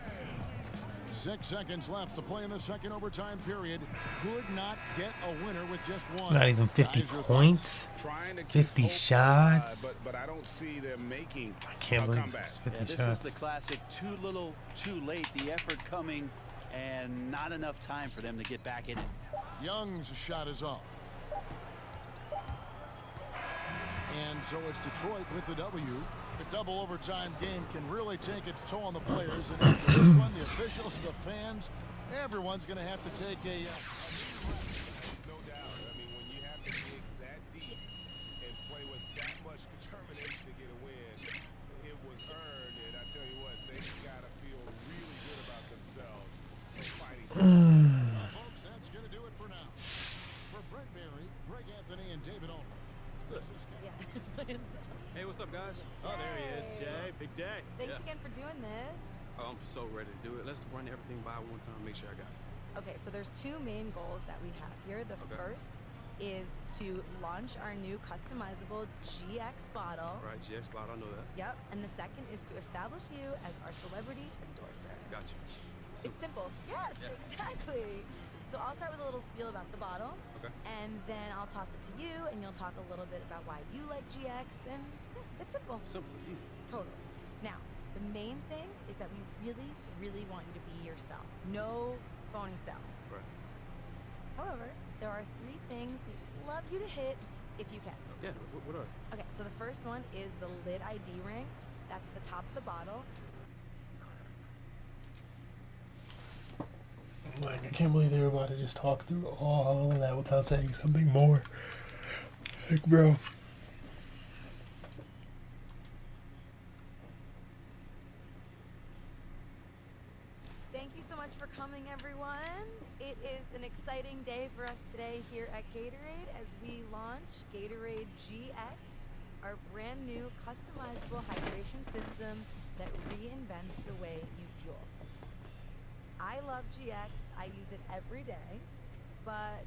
6 seconds left to play in the second overtime period. Could not get a winner with just one. Not even 50 points, 50 shots. But I don't see them making. I can't believe this 50 this shots. is the classic too little, too late. The effort coming and not enough time for them to get back in it. Young's shot is off. And so it's Detroit with the W. The double overtime game can really take its toll on the players. And after this one, the officials, the fans, everyone's going to have to take a... No doubt. I mean, when you have to dig that deep and play with that much determination to get a win, it was earned. And I tell you what, they've got to feel really good about themselves and fighting. Folks, that's going to do it for now. For Brent Berry, Greg Anthony, and David Allman. This is Ken. Hey, what's up, guys? Oh, there he is, Jay. Big day. Thanks again for doing this. Oh, I'm so ready to do it. Let's run everything by one time, make sure I got it. Okay, so there's 2 main goals that we have here. The first is to launch our new customizable GX bottle. Right, GX bottle, I know that. Yep, and the second is to establish you as our celebrity endorser. Gotcha. It's simple. Yes, exactly. So I'll start with a little spiel about the bottle. Okay. And then I'll toss it to you, and you'll talk a little bit about why you like GX, and it's simple. Simple, it's easy. Totally. Now, the main thing is that we really, really want you to be yourself. No phony self. Right. However, there are 3 things we'd love you to hit if you can. Yeah, what are they? Okay, so the first one is the lid ID ring. That's at the top of the bottle. Like, I can't believe they were about to just talk through all of that without saying something more. Like, bro. Thank you so much for coming, everyone. It is an exciting day for us today here at Gatorade as we launch Gatorade GX, our brand new customizable hydration system that reinvents the way you fuel. I love GX. I use it every day, but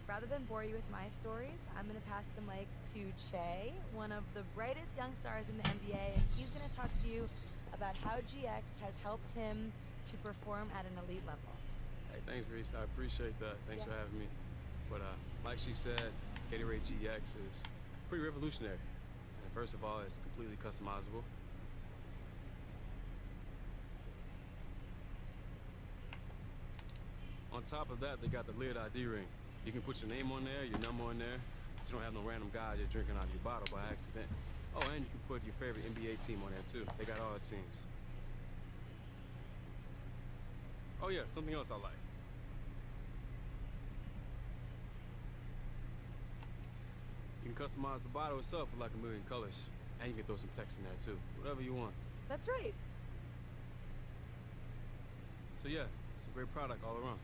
rather than bore you with my stories, I'm going to pass the mic to Che, one of the brightest young stars in the NBA, and he's going to talk to you about how GX has helped him to perform at an elite level. Hey, thanks, Reese. I appreciate that. Thanks for having me. But like she said, Gatorade GX is pretty revolutionary. And first of all, it's completely customizable. On top of that, they got the lid ID ring. You can put your name on there, your number on there, so you don't have no random guy just drinking out of your bottle by accident. Oh, and you can put your favorite NBA team on there too. They got all the teams. Oh yeah, something else I like. You can customize the bottle itself with like a million colors. And you can throw some text in there too. Whatever you want. That's right. So yeah, it's a great product all around.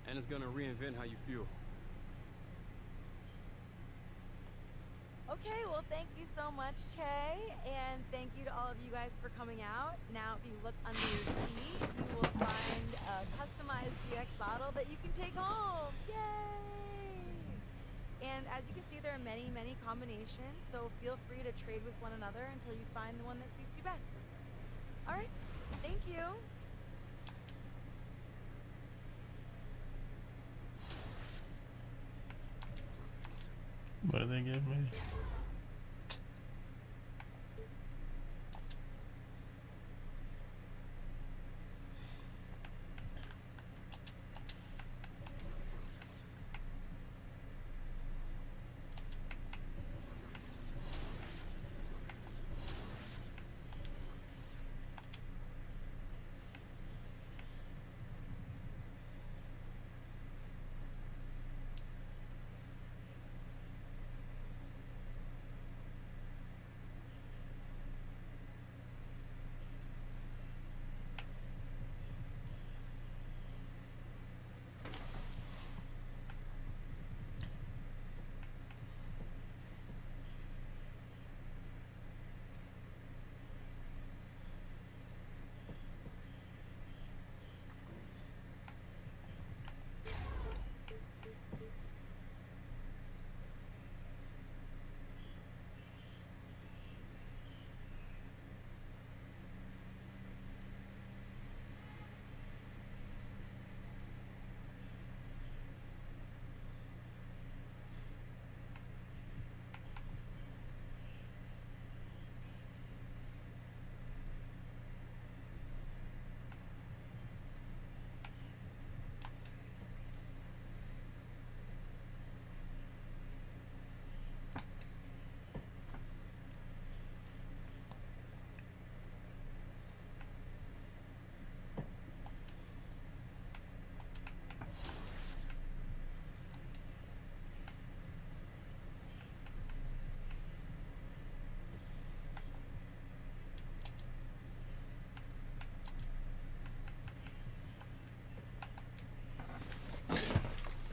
And it's gonna reinvent how you feel. Okay, well, thank you so much, Che, and thank you to all of you guys for coming out. Now, if you look under your seat, you will find a customized GX bottle that you can take home. Yay! And as you can see, there are many, many combinations, so feel free to trade with one another until you find the one that suits you best. All right, thank you. What did they give me?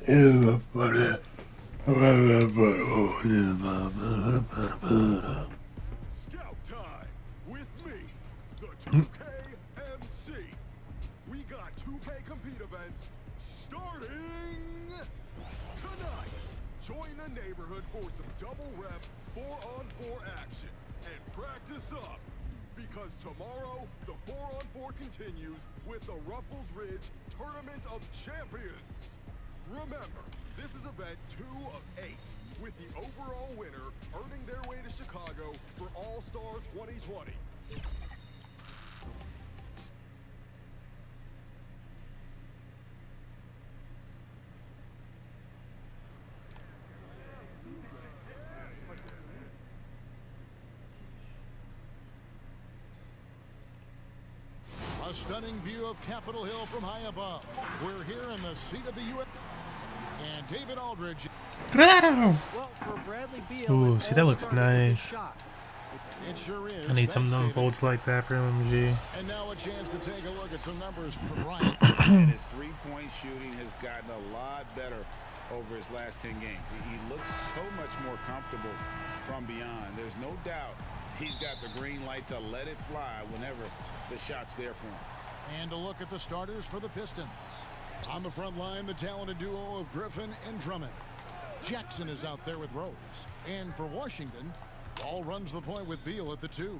Scout time with me, the 2K MC. We got 2K compete events starting tonight. Join the neighborhood for some double rep 4-on-4 action and practice up. Because tomorrow, the 4-on-4 continues with the Ruffles Ridge Tournament of Champions. Remember, this is event 2 of 8, with the overall winner earning their way to Chicago for All-Star 2020. A stunning view of Capitol Hill from high above. We're here in the seat of the U.S. And David Aldridge. Well, for Bradley Beal, ooh, see, that looks nice. It sure is. I need some Thanks, known David. folds like that for MMG. And now a chance to take a look at some numbers for Bryant. And his three-point shooting has gotten a lot better over his last 10 games. He looks so much more comfortable from beyond. There's no doubt he's got the green light to let it fly whenever the shot's there for him. And a look at the starters for the Pistons. On the front line, the talented duo of Griffin and Drummond. Jackson is out there with Rose. And for Washington, Ball runs the point with Beal at the 2.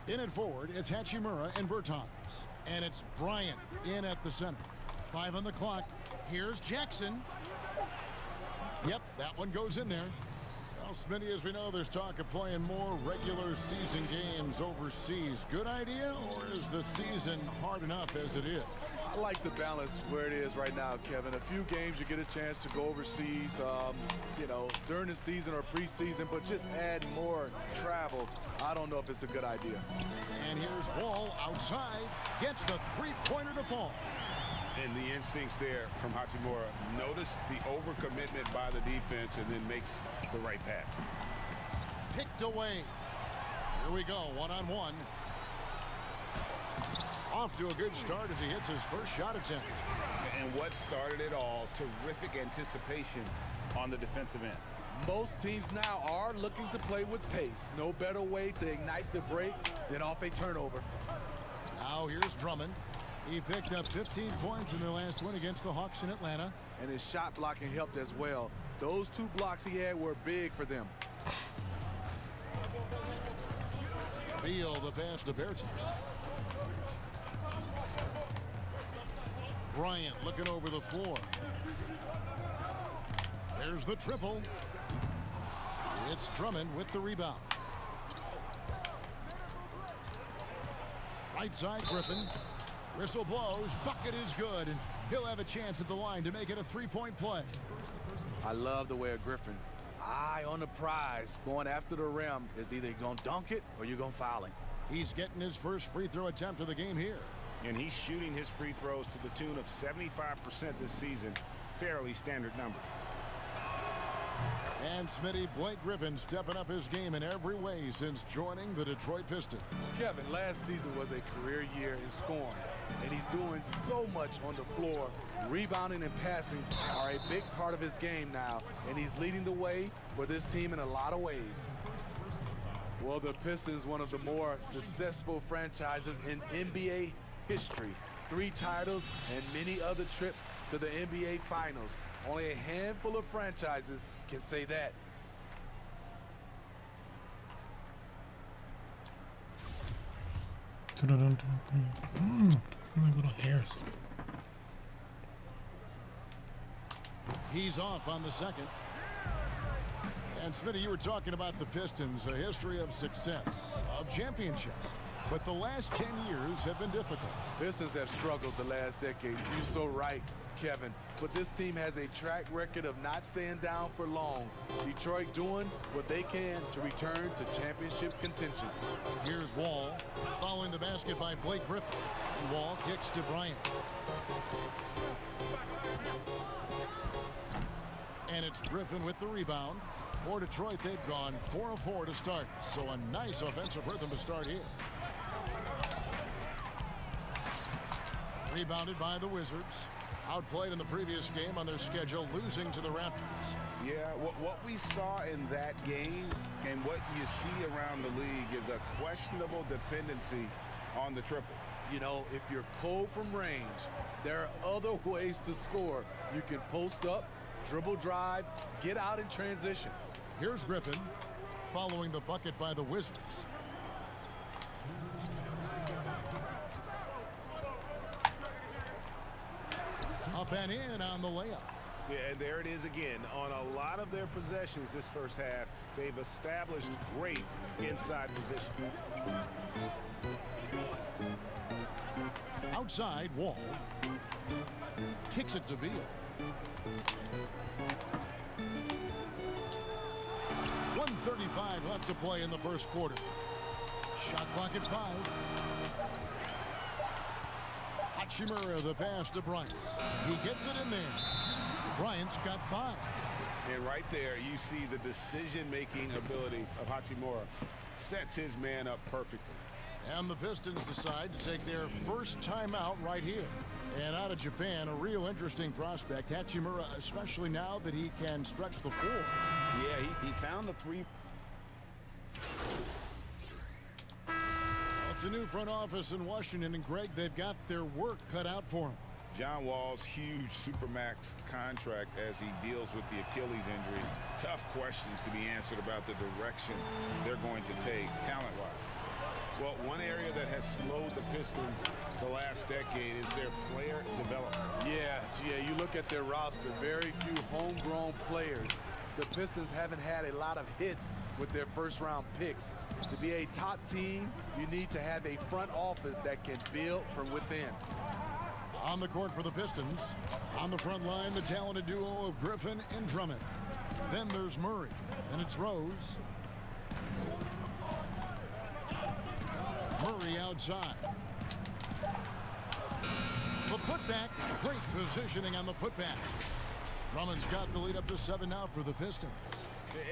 In at forward, it's Hachimura and Bertans. And it's Bryant in at the center. 5 on the clock. Here's Jackson. Yep, that one goes in there. Well, Smitty, as we know, there's talk of playing more regular season games overseas. Good idea, or is the season hard enough as it is? I like the balance where it is right now, Kevin. A few games you get a chance to go overseas, you know, during the season or preseason, but just add more travel. I don't know if it's a good idea. And here's Wall outside, gets the three-pointer to fall. And the instincts there from Hachimura. Notice the overcommitment by the defense and then makes the right pass. Picked away. Here we go, one-on-one. Off to a good start as he hits his first shot attempt. And what started it all, terrific anticipation on the defensive end. Most teams now are looking to play with pace. No better way to ignite the break than off a turnover. Now here's Drummond. He picked up 15 points in their last win against the Hawks in Atlanta. And his shot blocking helped as well. Those 2 blocks he had were big for them. Beal the pass to Bertans. Bryant looking over the floor. There's the triple. It's Drummond with the rebound. Right side, Griffin. Whistle blows. Bucket is good. And he'll have a chance at the line to make it a three-point play. I love the way of Griffin. Eye on the prize. Going after the rim is either going to dunk it or you're going to foul him. He's getting his first free throw attempt of the game here. And he's shooting his free throws to the tune of 75% this season. Fairly standard number. And Smitty, Blake Griffin stepping up his game in every way since joining the Detroit Pistons. Kevin, last season was a career year in scoring, and he's doing so much on the floor. Rebounding and passing are a big part of his game now, and he's leading the way for this team in a lot of ways. Well, the Pistons, one of the more successful franchises in NBA history. 3 titles and many other trips to the NBA Finals. Only a handful of franchises can say that. My little hairs. He's off on the second. And Smitty, you were talking about the Pistons, a history of success, of championships. But the last 10 years have been difficult. Pistons have struggled the last decade. You're so right, Kevin. But this team has a track record of not staying down for long. Detroit doing what they can to return to championship contention. Here's Wall, following the basket by Blake Griffin. And Wall kicks to Bryant. And it's Griffin with the rebound. For Detroit, they've gone 4 of 4 to start. So a nice offensive rhythm to start here. Rebounded by the Wizards. Outplayed in the previous game on their schedule, losing to the Raptors. Yeah, what we saw in that game and what you see around the league is a questionable dependency on the triple. You know, if you're cold from range, there are other ways to score. You can post up, dribble drive, get out in transition. Here's Griffin following the bucket by the Wizards. Up and in on the layup. Yeah, and there it is again. On a lot of their possessions this first half, they've established great inside position. Outside, Wall. Kicks it to Beal. 1:35 left to play in the first quarter. Shot clock at 5. Hachimura, the pass to Bryant. He gets it in there. Bryant's got 5. And right there, you see the decision-making ability of Hachimura. Sets his man up perfectly. And the Pistons decide to take their first timeout right here. And out of Japan, a real interesting prospect. Hachimura, especially now that he can stretch the floor. Yeah, he found the three. It's a new front office in Washington, and Greg, they've got their work cut out for him. John Wall's huge supermax contract as he deals with the Achilles injury. Tough questions to be answered about the direction they're going to take talent-wise. Well, one area that has slowed the Pistons the last decade is their player development. Yeah, you look at their roster, very few homegrown players. The Pistons haven't had a lot of hits with their first-round picks. To be a top team, you need to have a front office that can build from within. On the court for the Pistons, on the front line, the talented duo of Griffin and Drummond. Then there's Murray, and it's Rose. Murray outside. The putback, great positioning on the putback. Drummond's got the lead up to 7 now for the Pistons.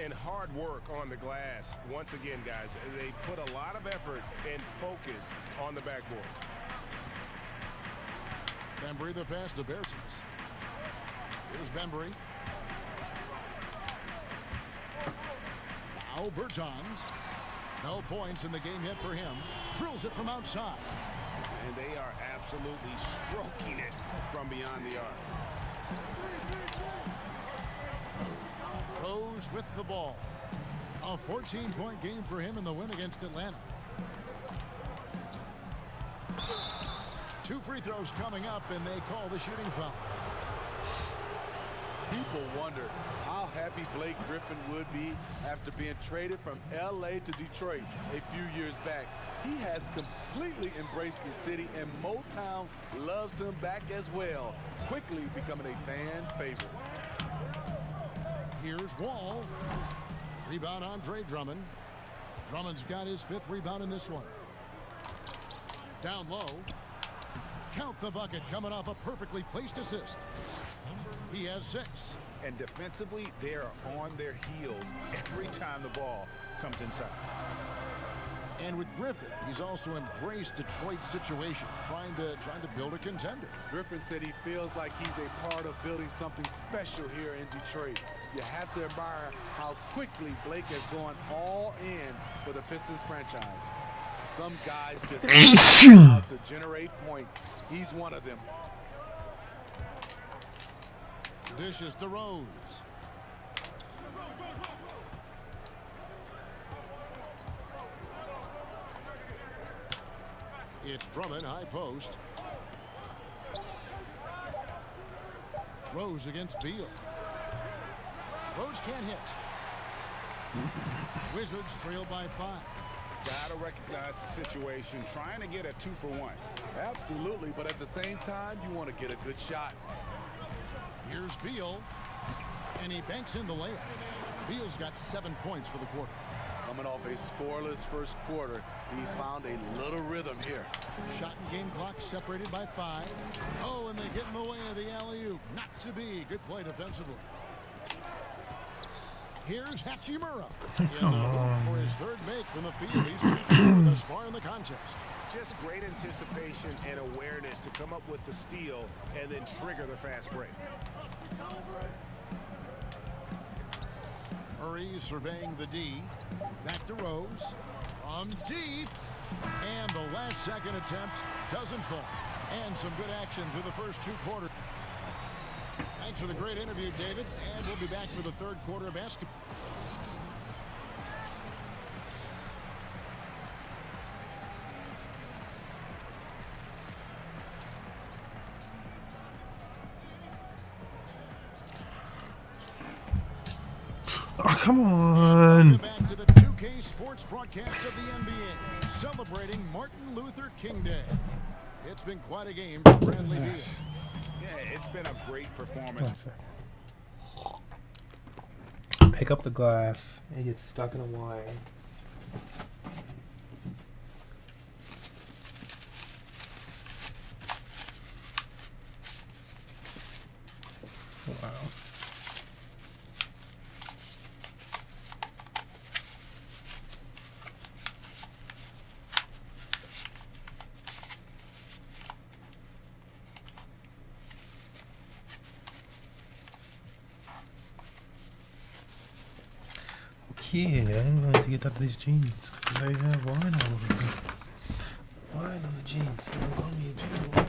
And hard work on the glass. Once again, guys, they put a lot of effort and focus on the backboard. Bembry the pass to Bertens. Here's Bembry. Now Bertans. No points in the game yet for him. Drills it from outside. And they are absolutely stroking it from beyond the arc. Rose with the ball. A 14-point game for him in the win against Atlanta. 2 free throws coming up, and they call the shooting foul. People wonder how happy Blake Griffin would be after being traded from L.A. to Detroit a few years back. He has completely embraced the city, and Motown loves him back as well, quickly becoming a fan favorite. Here's Wall. Rebound Andre Drummond. Drummond's got his 5th rebound in this one. Down low. Count the bucket, coming off a perfectly placed assist. He has 6. And defensively, they are on their heels every time the ball comes inside. And with Griffin, he's also embraced Detroit's situation, trying to build a contender. Griffin said he feels like he's a part of building something special here in Detroit. You have to admire how quickly Blake has gone all in for the Pistons franchise. Some guys just out to generate points. He's one of them. Dishes to Rose. It's Drummond, high post. Rose against Beal. Rose can't hit. Wizards trail by 5. Gotta recognize the situation, trying to get a 2-for-1. Absolutely, but at the same time, you want to get a good shot. Here's Beal, and he banks in the layup. Beal's got 7 points for the quarter. Coming off a scoreless first quarter, he's found a little rhythm here. Shot and game clock separated by 5. Oh, and they get in the way of the alley-oop. Not to be. Good play defensively. Here's Hachimura. In the hoop for his 3rd make from the field. He's 3 thus far in the contest. just great anticipation and awareness to come up with the steal and then trigger the fast break. Murray surveying the D. Back to Rose. From deep. And the last second attempt doesn't fall. And some good action through the first 2 quarters. Thanks for the great interview, David. And we'll be back for the third quarter of basketball. Oh, come on. Back to the 2K Sports broadcast of the NBA, celebrating Martin Luther King Day. It's been quite a game for Bradley Beal. Yeah, it's been a great performance. Pick up the glass. It gets stuck in a wine. Wow. Okay, I'm going to get out of these jeans because I have wine all over me. Wine on the jeans. I'm going to need wine.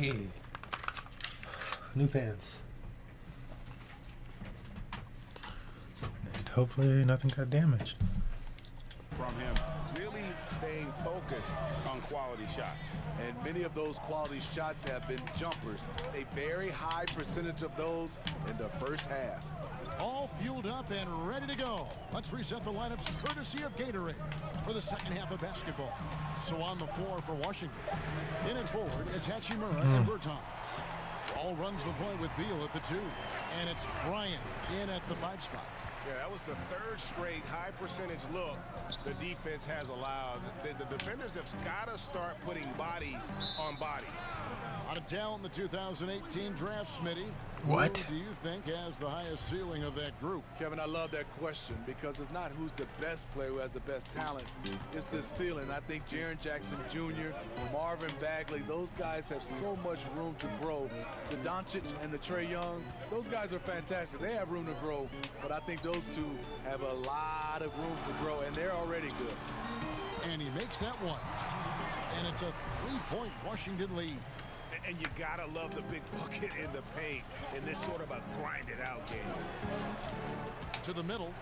Okay. New pants. And hopefully nothing got damaged. From him, really staying focused on quality shots. And many of those quality shots have been jumpers. A very high percentage of those in the first half. All fueled up and ready to go. Let's reset the lineups courtesy of Gatorade for the second half of basketball. So on the floor for Washington. In and forward, it's Hachimura and Bertans. All runs the point with Beal at the 2. And it's Bryant in at the 5 spot. Yeah, that was the third straight high percentage look the defense has allowed. The defenders have got to start putting bodies on bodies. Out of town in the 2018 draft, Smitty. What? Who do you think has the highest ceiling of that group? Kevin, I love that question because it's not who's the best player who has the best talent. It's the ceiling. I think Jaren Jackson Jr., Marvin Bagley, those guys have so much room to grow. The Doncic and the Trae Young, those guys are fantastic. They have room to grow, but I think those two have a lot of room to grow, and they're already good. And he makes that one. And it's a 3-point Washington lead. And you gotta love the big bucket in the paint in this sort of a grinded out game. To the middle.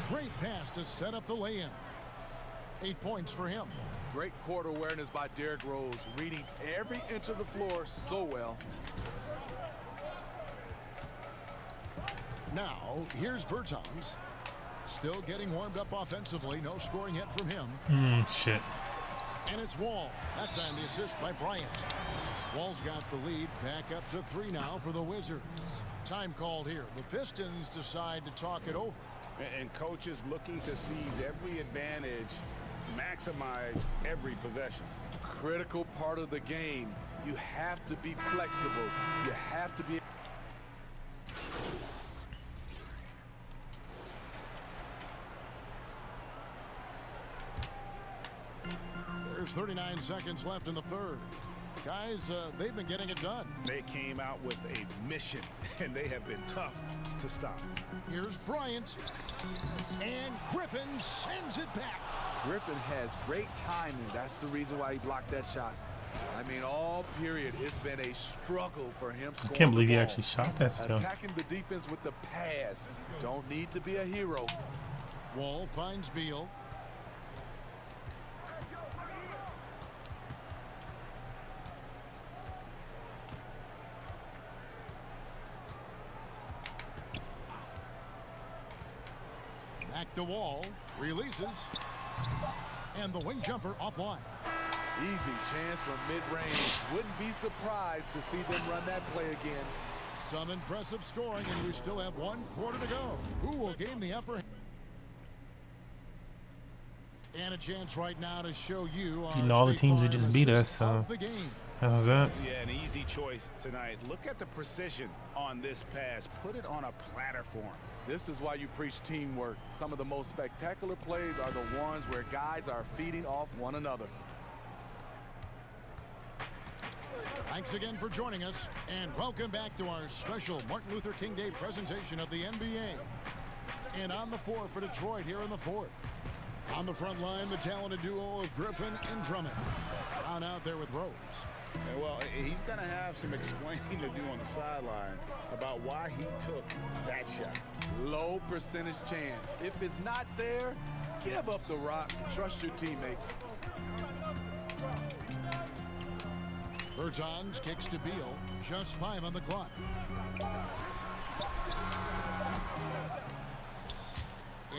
Great pass to set up the lay-in. 8 points for him. Great court awareness by Derrick Rose, reading every inch of the floor so well. Now, here's Bertans. Still getting warmed up offensively. No scoring yet from him. Shit. And it's Wall. That time the assist by Bryant. Wall's got the lead. Back up to 3 now for the Wizards. Time called here. The Pistons decide to talk it over. And coaches looking to seize every advantage, maximize every possession. Critical part of the game. You have to be flexible. You have to be... There's 39 seconds left in the third. Guys, they've been getting it done. They came out with a mission, and they have been tough to stop. Here's Bryant. And Griffin sends it back. Griffin has great timing. That's the reason why he blocked that shot. I mean, all period, it's been a struggle for him. I can't believe he actually shot that still. Attacking the defense with the pass. Don't need to be a hero. Wall finds Beal. Back to Wall, releases, and the wing jumper offline. Easy chance from mid-range. Wouldn't be surprised to see them run that play again. Some impressive scoring, and we still have 1 quarter to go. Who will gain the upper hand? And a chance right now to show you all the teams that just beat us, so how's that? Yeah, an easy choice tonight. Look at the precision on this pass. Put it on a platter for him. This is why you preach teamwork. Some of the most spectacular plays are the ones where guys are feeding off one another. Thanks again for joining us, and welcome back to our special Martin Luther King Day presentation of the NBA. And on the floor for Detroit here in the fourth. On the front line, the talented duo of Griffin and Drummond. Brown out there with Rose. And well, he's going to have some explaining to do on the sideline about why he took that shot. Low percentage chance. If it's not there, give up the rock. Trust your teammates. Bertans kicks to Beal. Just 5 on the clock.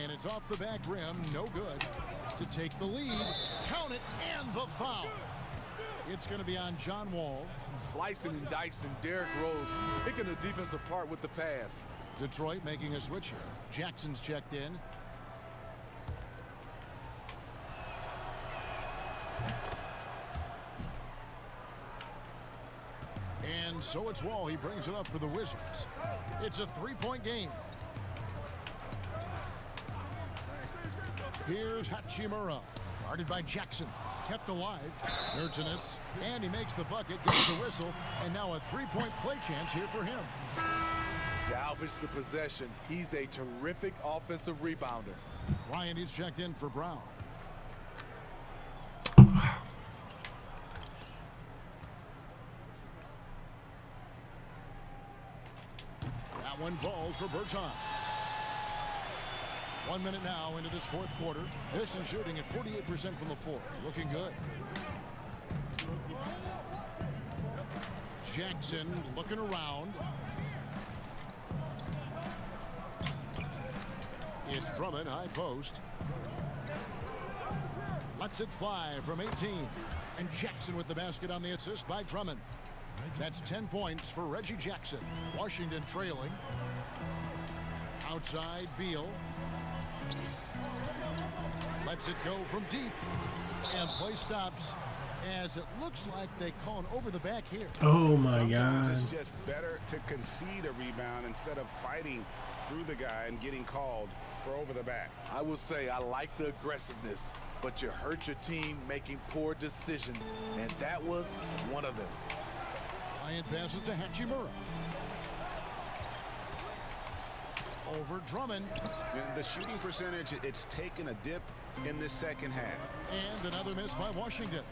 And it's off the back rim. No good. To take the lead. Count it, and the foul. It's going to be on John Wall. Slicing and dicing Derrick Rose, picking the defense apart with the pass. Detroit making a switch here. Jackson's checked in. And so it's Wall. He brings it up for the Wizards. It's a 3-point game. Here's Hachimura. Guarded by Jackson. Kept alive. Nurtinus. And he makes the bucket, gets the whistle, and now a 3-point play chance here for him. Salvage the possession. He's a terrific offensive rebounder. Ryan is checked in for Brown. and falls for Bertans. 1 minute now into this fourth quarter. Pistons shooting at 48% from the floor. Looking good. Jackson looking around. It's Drummond, high post. Lets it fly from 18. And Jackson with the basket on the assist by Drummond. That's 10 points for Reggie Jackson. Washington trailing. Outside, Beal. Lets it go from deep. And play stops as it looks like they call an over the back here. Oh my Sometimes God. it's just better to concede a rebound instead of fighting through the guy and getting called for over the back. I will say I like the aggressiveness, but you hurt your team making poor decisions, and that was one of them. Bryant passes to Hachimura. Over Drummond. The shooting percentage, it's taken a dip in this second half. And another miss by Washington.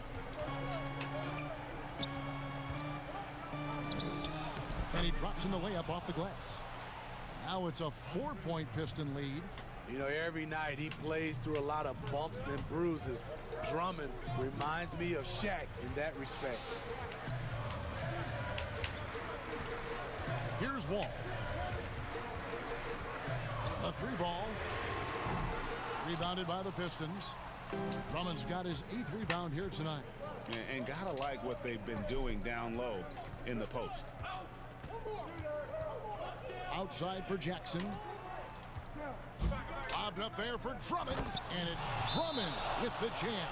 And he drops in the layup off the glass. Now it's a 4-point Piston lead. You know, every night he plays through a lot of bumps and bruises. Drummond reminds me of Shaq in that respect. Here's Wall. A 3-ball. Rebounded by the Pistons. Drummond's got his 8th rebound here tonight. And gotta like what they've been doing down low in the post. Outside for Jackson. Lobbed up there for Drummond. And it's Drummond with the jam.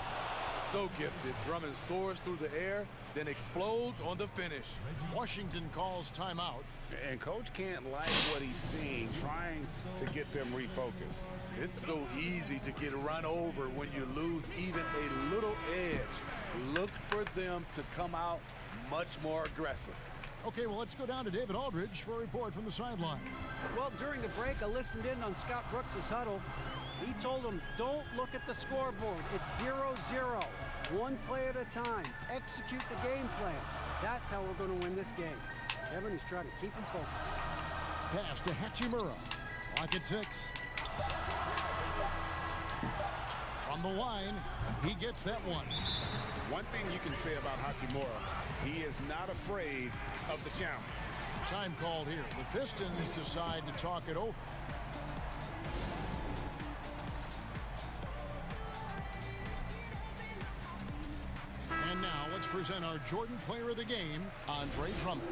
So gifted. Drummond soars through the air, then explodes on the finish. Washington calls timeout. And coach can't like what he's seeing, trying to get them refocused. It's so easy to get run over when you lose even a little edge. Look for them to come out much more aggressive. Okay, well, let's go down to David Aldridge for a report from the sideline. Well, during the break, I listened in on Scott Brooks' huddle. He told them, don't look at the scoreboard. It's 0-0. One play at a time. Execute the game plan. That's how we're going to win this game. Kevin is trying to keep him focused. Pass to Hachimura. Clock at 6. From the line, he gets that one. One thing you can say about Hachimura, he is not afraid of the challenge. Time called here. The Pistons decide to talk it over. And now let's present our Jordan Player of the Game, Andre Drummond.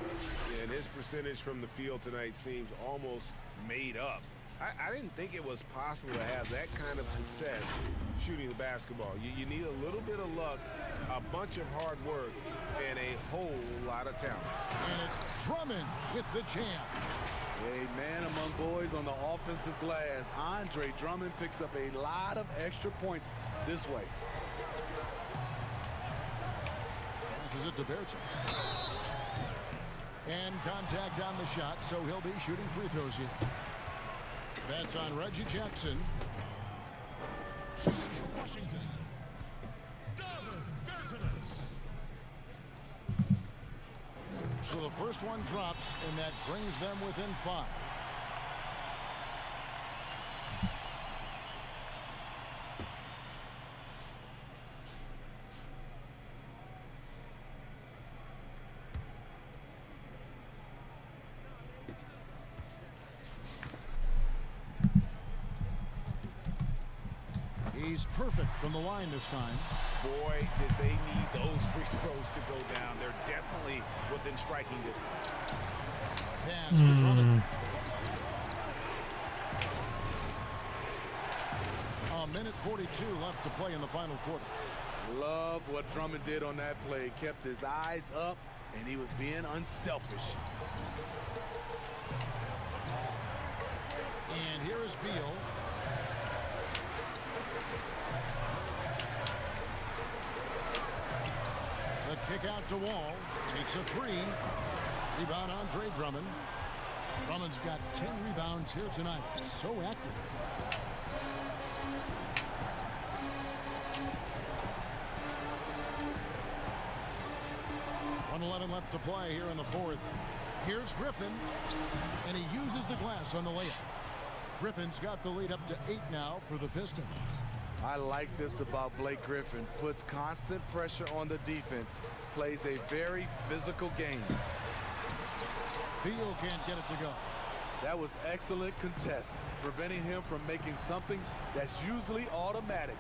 And his percentage from the field tonight seems almost made up. I didn't think it was possible to have that kind of success shooting the basketball. You need a little bit of luck, a bunch of hard work, and a whole lot of talent. And it's Drummond with the jam. A man among boys on the offensive glass. Andre Drummond picks up a lot of extra points this way. Passes it to Bertans. And contact on the shot, so he'll be shooting free throws here. That's on Reggie Jackson. Washington. So the first one drops, and that brings them within 5. He's perfect from the line this time. Boy, did they need those free throws to go down. They're definitely within striking distance. Pass to Drummond. A minute 42 left to play in the final quarter. Love what Drummond did on that play. Kept his eyes up, and he was being unselfish. And here is Beal. The kick out to Wall. Takes a 3. Rebound Andre Drummond. Drummond's got 10 rebounds here tonight. So active. .111 left to play here in the fourth. Here's Griffin, and he uses the glass on the layup. Griffin's got the lead up to 8 now for the Pistons. I like this about Blake Griffin. Puts constant pressure on the defense. Plays a very physical game. Beal can't get it to go. That was excellent contest, preventing him from making something that's usually automatic.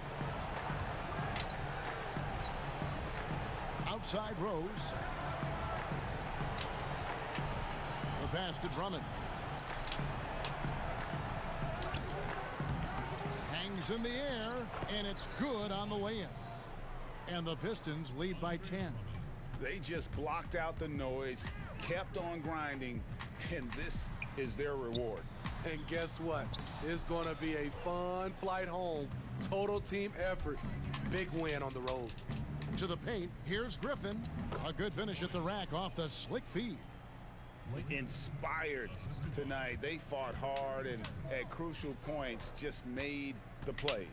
Outside Rose. The pass to Drummond. Hangs in the air, and it's good on the way in. And the Pistons lead by 10. They just blocked out the noise, kept on grinding, and this is their reward. And guess what? It's going to be a fun flight home. Total team effort. Big win on the road. To the paint, here's Griffin. A good finish at the rack off the slick feed. Inspired tonight. They fought hard and at crucial points just made the plays.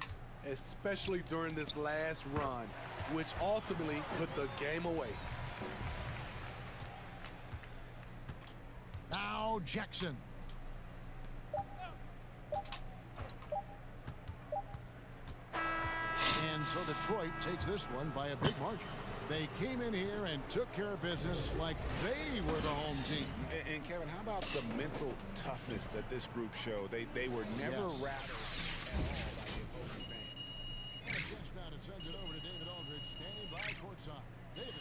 Especially during this last run, which ultimately put the game away. Now Jackson. And so Detroit takes this one by a big margin. They came in here and took care of business like they were the home team. And Kevin, how about the mental toughness that this group showed? They were never rattled at all by the opposing fans. Just now to send it over to David Aldridge, standing by courtside. David.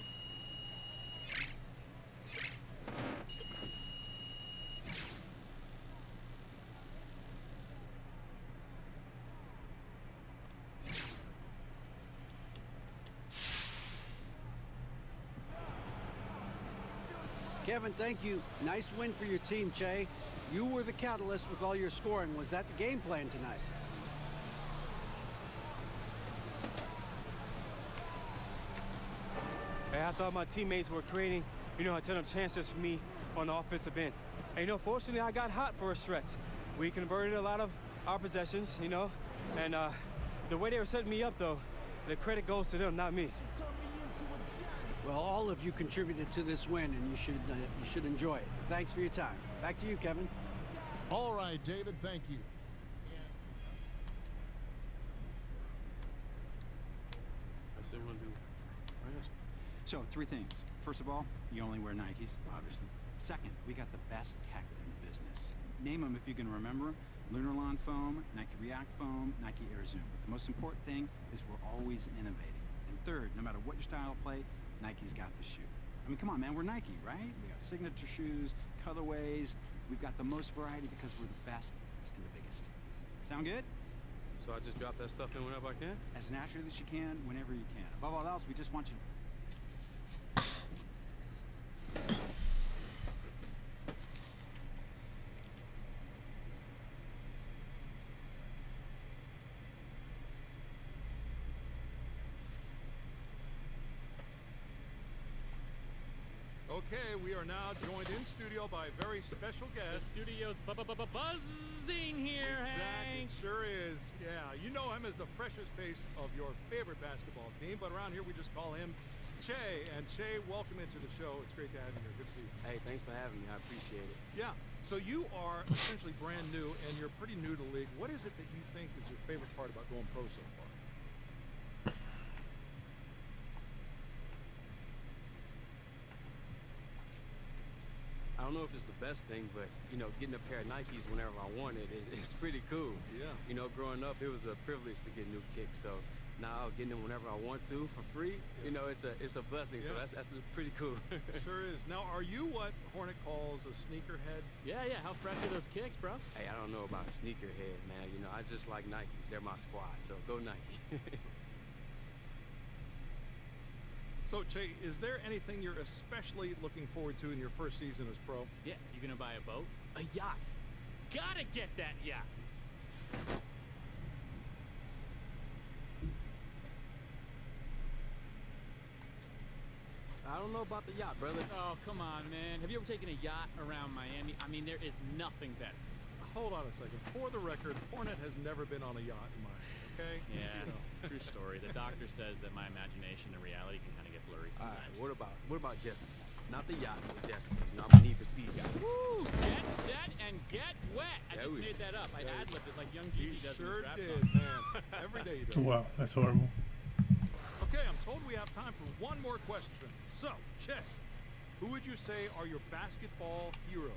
Kevin, thank you. Nice win for your team, Che. You were the catalyst with all your scoring. Was that the game plan tonight? Hey, I thought my teammates were creating, a ton of chances for me on the offensive end. And, fortunately, I got hot for a stretch. We converted a lot of our possessions, and the way they were setting me up, though, the credit goes to them, not me. Well, all of you contributed to this win, and you should enjoy it. Thanks for your time. Back to you, Kevin. All right, David, thank you. So, 3 things. First of all, you only wear Nikes, obviously. Second, we got the best tech in the business. Name them if you can remember them. Lunarlon foam, Nike React foam, Nike Air Zoom. But the most important thing is we're always innovating. And third, no matter what your style of play, Nike's got the shoe. I mean, come on, man, we're Nike, right? We got signature shoes, colorways. We've got the most variety because we're the best and the biggest. Sound good? So I just drop that stuff in whenever I can? As naturally as you can, whenever you can. Above all else, we just want you to... Okay, we are now joined in studio by a very special guest. The studio's buzzing here, Exactly, Hank. sure is. Yeah, you know him as the freshest face of your favorite basketball team, but around here we just call him Che. And Che, welcome into the show. It's great to have you here. Good to see you. Hey, thanks for having me. I appreciate it. Yeah, so you are essentially brand new, and you're pretty new to the league. What is it that you think is your favorite part about going pro so far? I don't know if it's the best thing, but, getting a pair of Nikes whenever I want it is pretty cool. Yeah. Growing up, it was a privilege to get new kicks. So now getting them whenever I want to for free, it's a blessing. Yeah. So that's pretty cool. Sure is. Now, are you what Hornet calls a sneakerhead? Yeah. How fresh are those kicks, bro? Hey, I don't know about sneakerhead, man. I just like Nikes. They're my squad. So go Nike. So, Che, is there anything you're especially looking forward to in your first season as pro? Yeah, you gonna buy a boat? A yacht. Gotta get that yacht. I don't know about the yacht, brother. Oh, come on, man. Have you ever taken a yacht around Miami? I mean, there is nothing better. Hold on a second. For the record, Hornet has never been on a yacht in Miami. okay? Yeah, true story. The doctor says that my imagination and reality can kind of get blurry All sometimes. right, what about Jessica's? Not the yacht, but Jessica's. You know, I'm a Need for Speed guy. Woo! Get set and get wet. I just made that up. I ad-libbed it like Young Jeezy does Sure in his rap did, songs. man. Every day he does. Wow, that's horrible. Okay, I'm told we have time for one more question. So, Che, who would you say are your basketball heroes?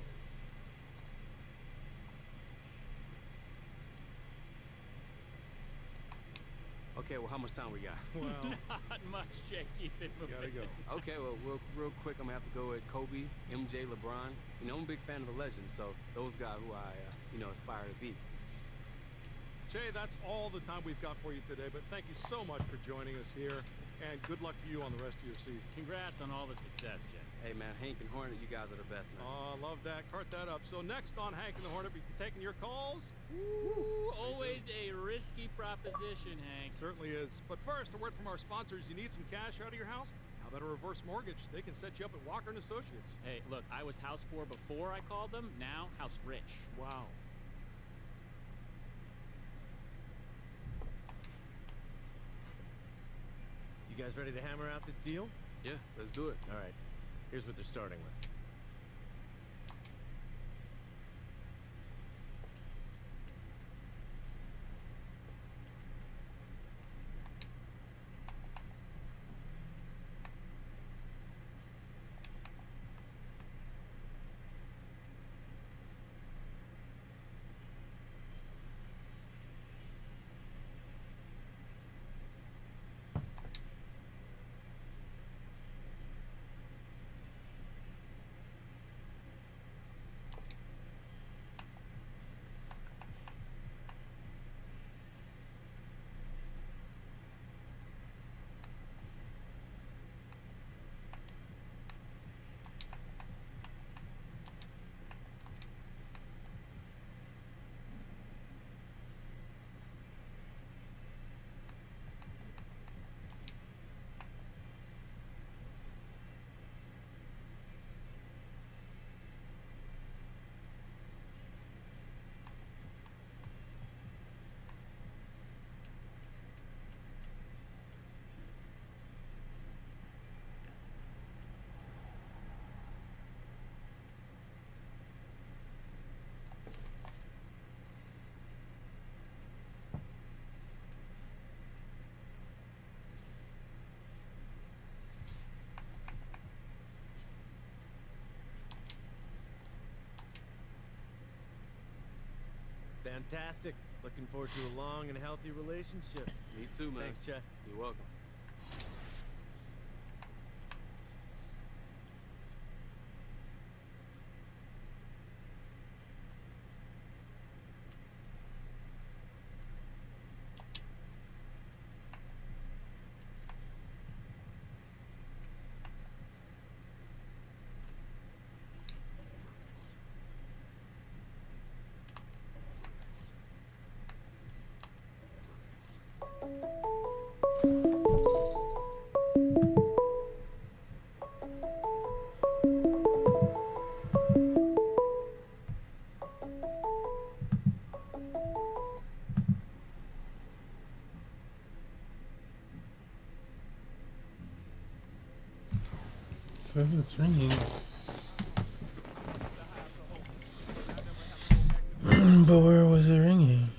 Okay, well, how much time we got? Well, Not much, Jay. Keep it moving. gotta go. Okay, well, real quick, I'm gonna have to go with Kobe, MJ, LeBron. You know, I'm a big fan of the legends, so those guys who I, aspire to be. Che, that's all the time we've got for you today, but thank you so much for joining us here, and good luck to you on the rest of your season. Congrats on all the success, Jay. Hey, man, Hank and Hornet, you guys are the best, man. Oh, love that. Cart that up. So next on Hank and the Hornet, we'll be taking your calls. Ooh, always a risky proposition, Hank. Certainly is. But first, a word from our sponsors. You need some cash out of your house? How about a reverse mortgage? They can set you up at Walker & Associates. Hey, look, I was house poor before I called them. Now, house rich. Wow. You guys ready to hammer out this deal? Yeah, let's do it. All right. Here's what they're starting with. Fantastic. Looking forward to a long and healthy relationship. Me too, man. Thanks, Che. You're welcome. Says it's ringing. But where was it ringing?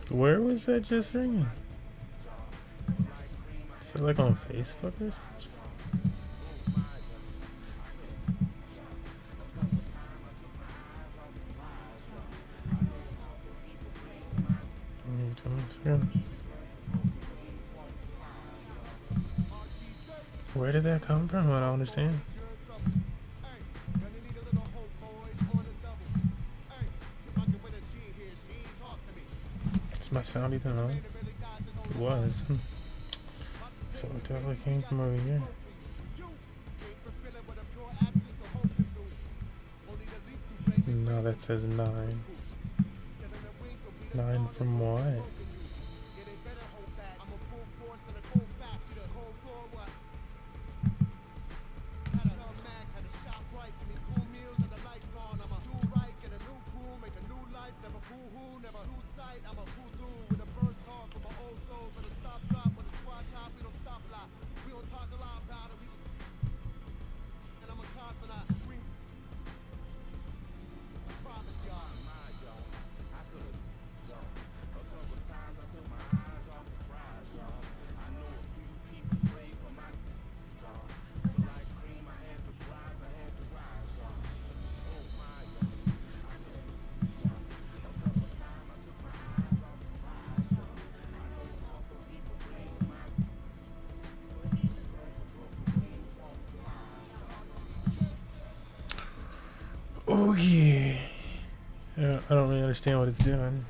Where was that just ringing? Is it like on Facebook or something? Where did that come from? I don't understand. sound even though it was. So it definitely came from over here. No, that says 9. 9 from what? Oh yeah. I don't really understand what it's doing.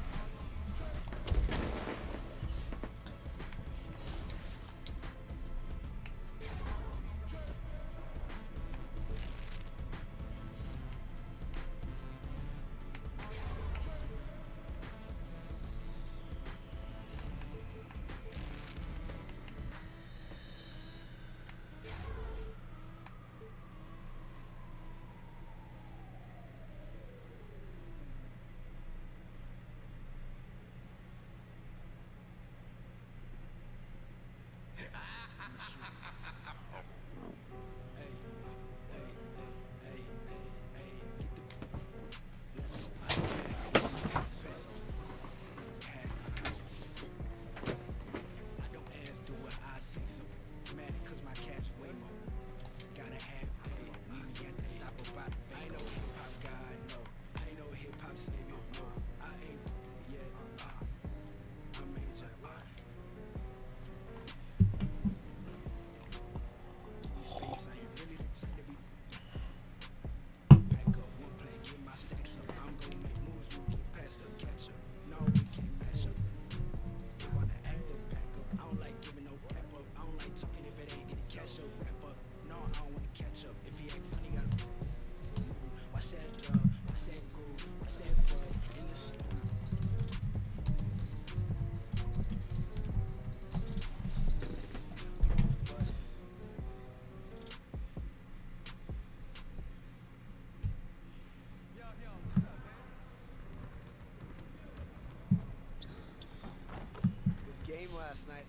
Game last night.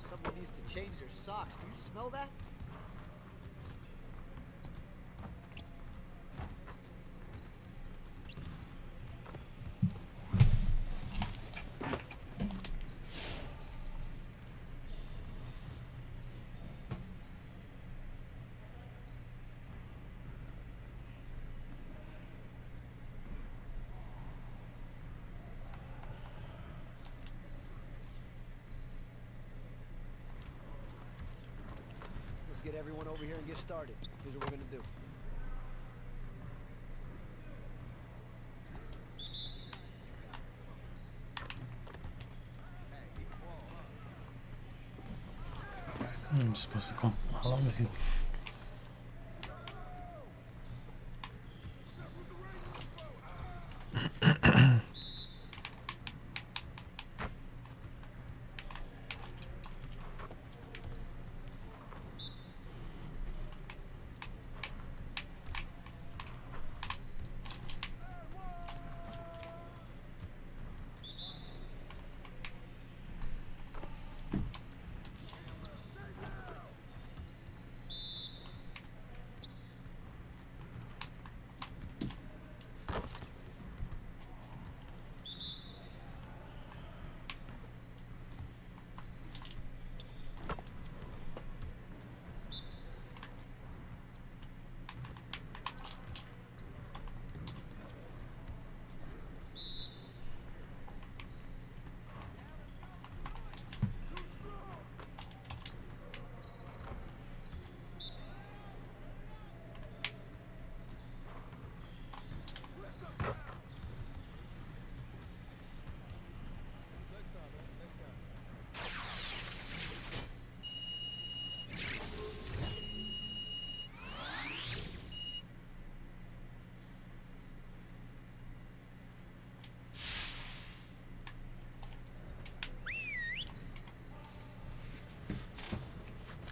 Someone needs to change their socks. Do you smell that? Let's get everyone over here and get started. Here's what we're gonna do. I'm supposed to come. How long is he?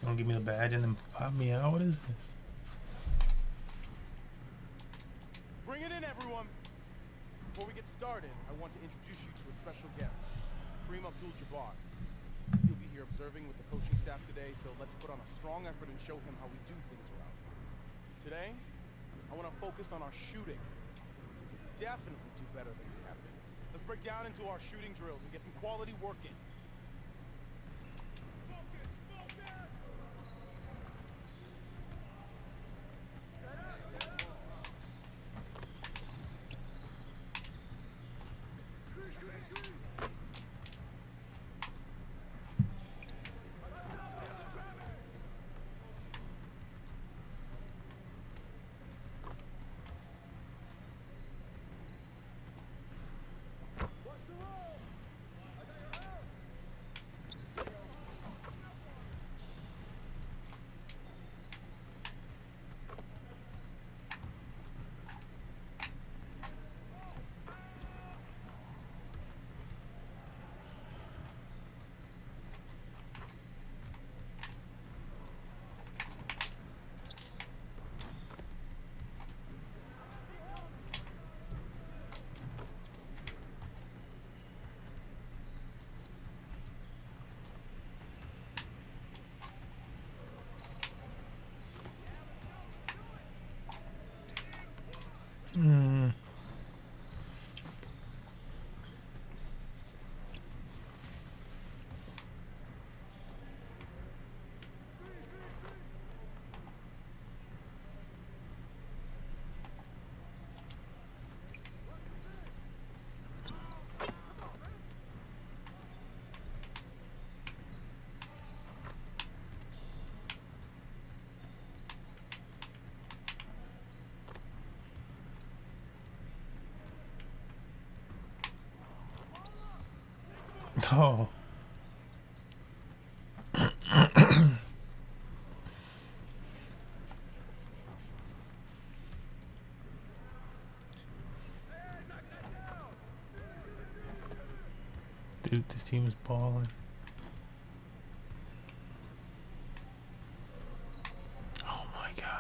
Don't give me the badge and then pop me out. What is this? Bring it in, everyone. Before we get started, I want to introduce you to a special guest, Kareem Abdul-Jabbar. He'll be here observing with the coaching staff today, so let's put on a strong effort and show him how we do things around here. Today, I want to focus on our shooting. We can definitely do better than we have been. Let's break down into our shooting drills and get some quality work in. Oh. Dude, this team is balling. Oh my god.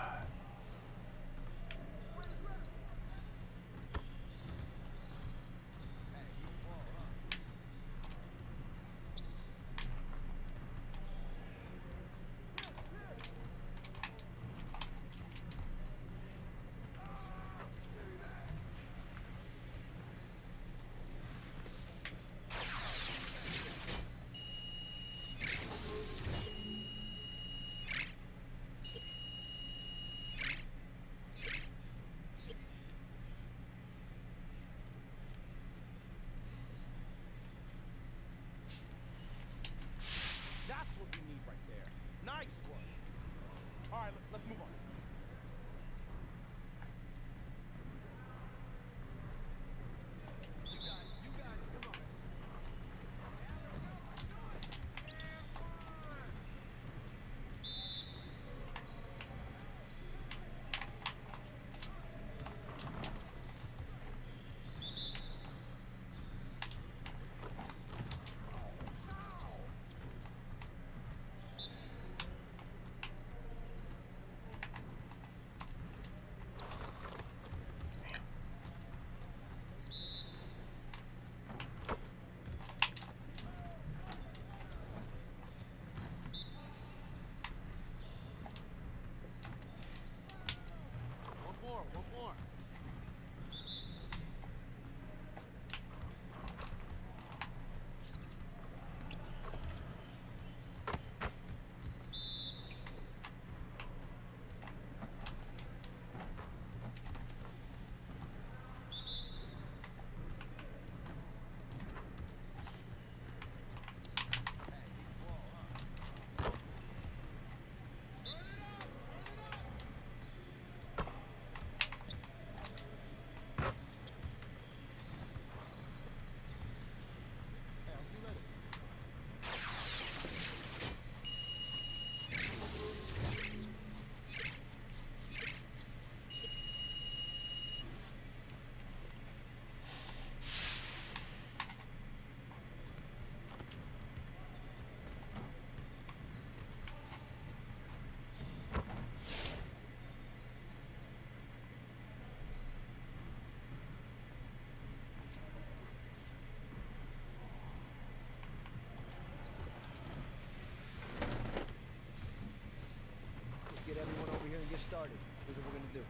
That's what we need right there. Nice work. All right, let's move on. You got it. Come on. started. Here's what we're gonna do.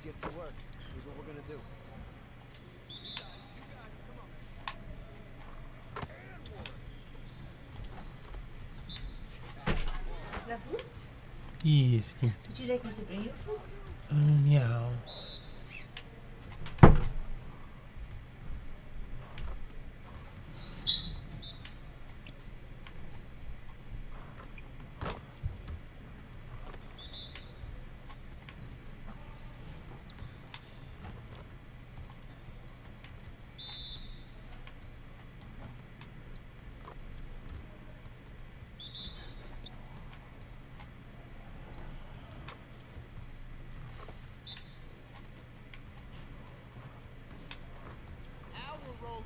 Let's get to work. Here's what we're gonna do. The foods? Yes, yes. Would you like me to bring you foods? Yeah. Now we're rolling.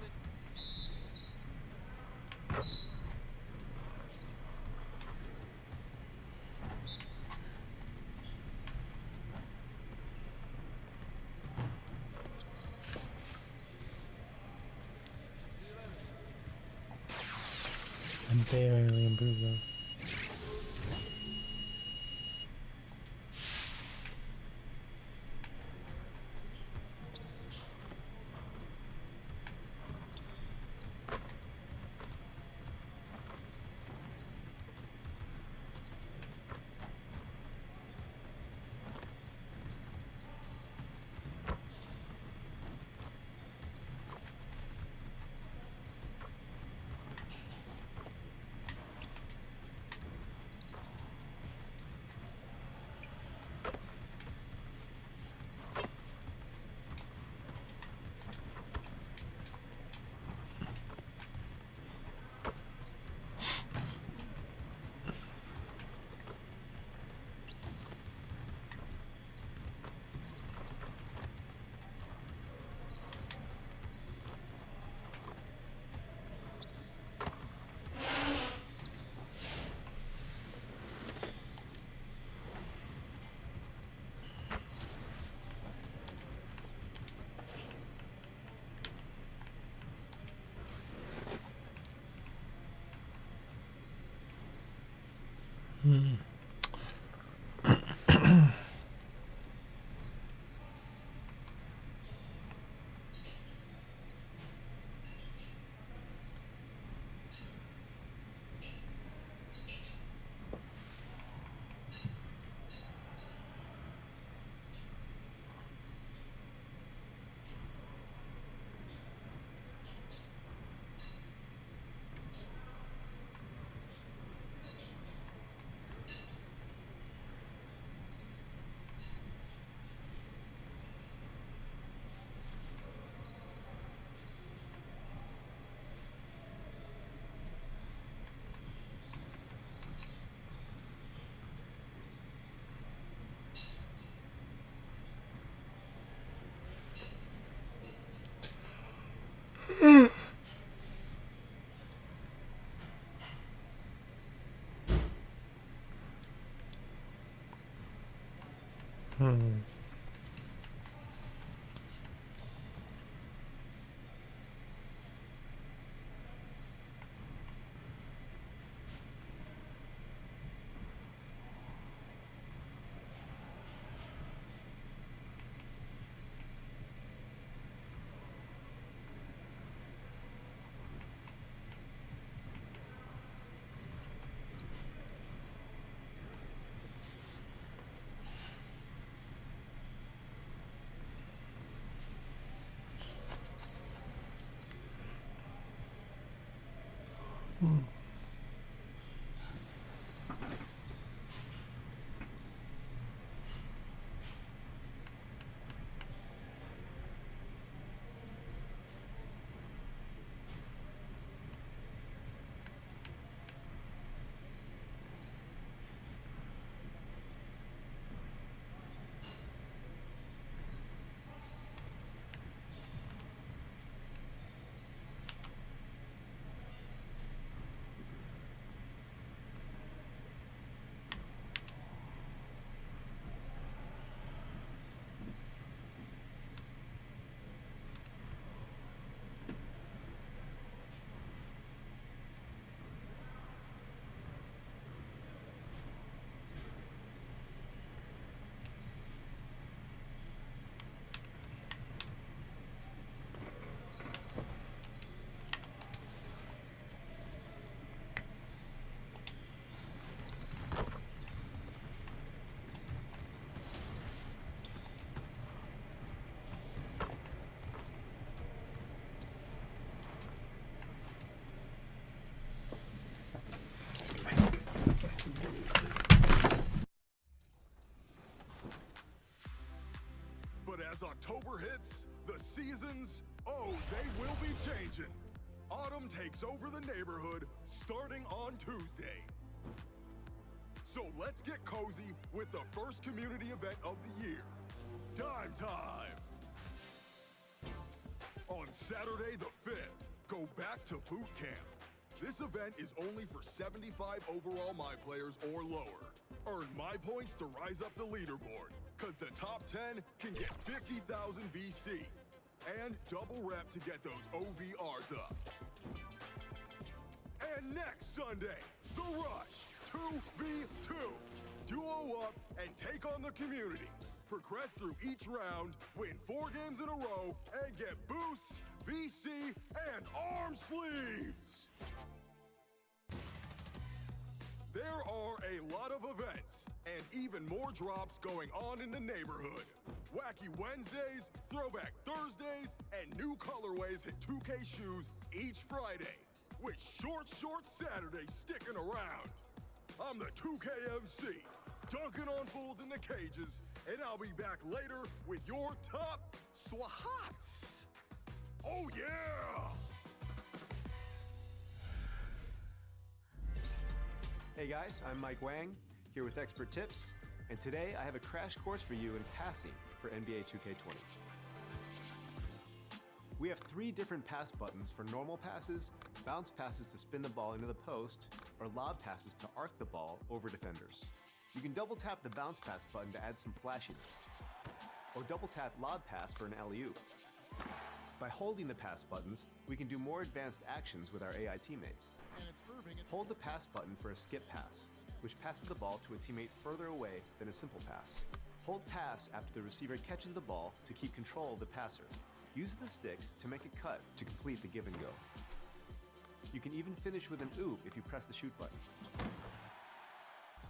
I'm barely improved though. Hmm. But as October hits, the seasons, oh, they will be changing. Autumn takes over the neighborhood starting on Tuesday. So let's get cozy with the first community event of the year, Dime Time. On Saturday the 5th, go back to boot camp. This event is only for 75 overall My Players or lower. Earn My Points to rise up the leaderboard, because the top 10 can get 50,000 VC. And double rep to get those OVRs up. And next Sunday, The Rush 2v2. Duo up and take on the community. Progress through each round, win 4 games in a row, and get boosts, VC, and arm sleeves. There are a lot of events and even more drops going on in the neighborhood. Wacky Wednesdays, Throwback Thursdays, and new colorways hit 2K shoes each Friday, with Short Saturday sticking around. I'm the 2K MC, dunking on fools in the cages, and I'll be back later with your top swahats. Oh yeah! Hey guys, I'm Mike Wang, here with Expert Tips, and today I have a crash course for you in passing for NBA 2K20. We have 3 different pass buttons for normal passes, bounce passes to spin the ball into the post, or lob passes to arc the ball over defenders. You can double tap the bounce pass button to add some flashiness, or double tap lob pass for an alley-oop. By holding the pass buttons, we can do more advanced actions with our AI teammates. Hold the pass button for a skip pass, which passes the ball to a teammate further away than a simple pass. Hold pass after the receiver catches the ball to keep control of the passer. Use the sticks to make a cut to complete the give and go. You can even finish with an oop if you press the shoot button.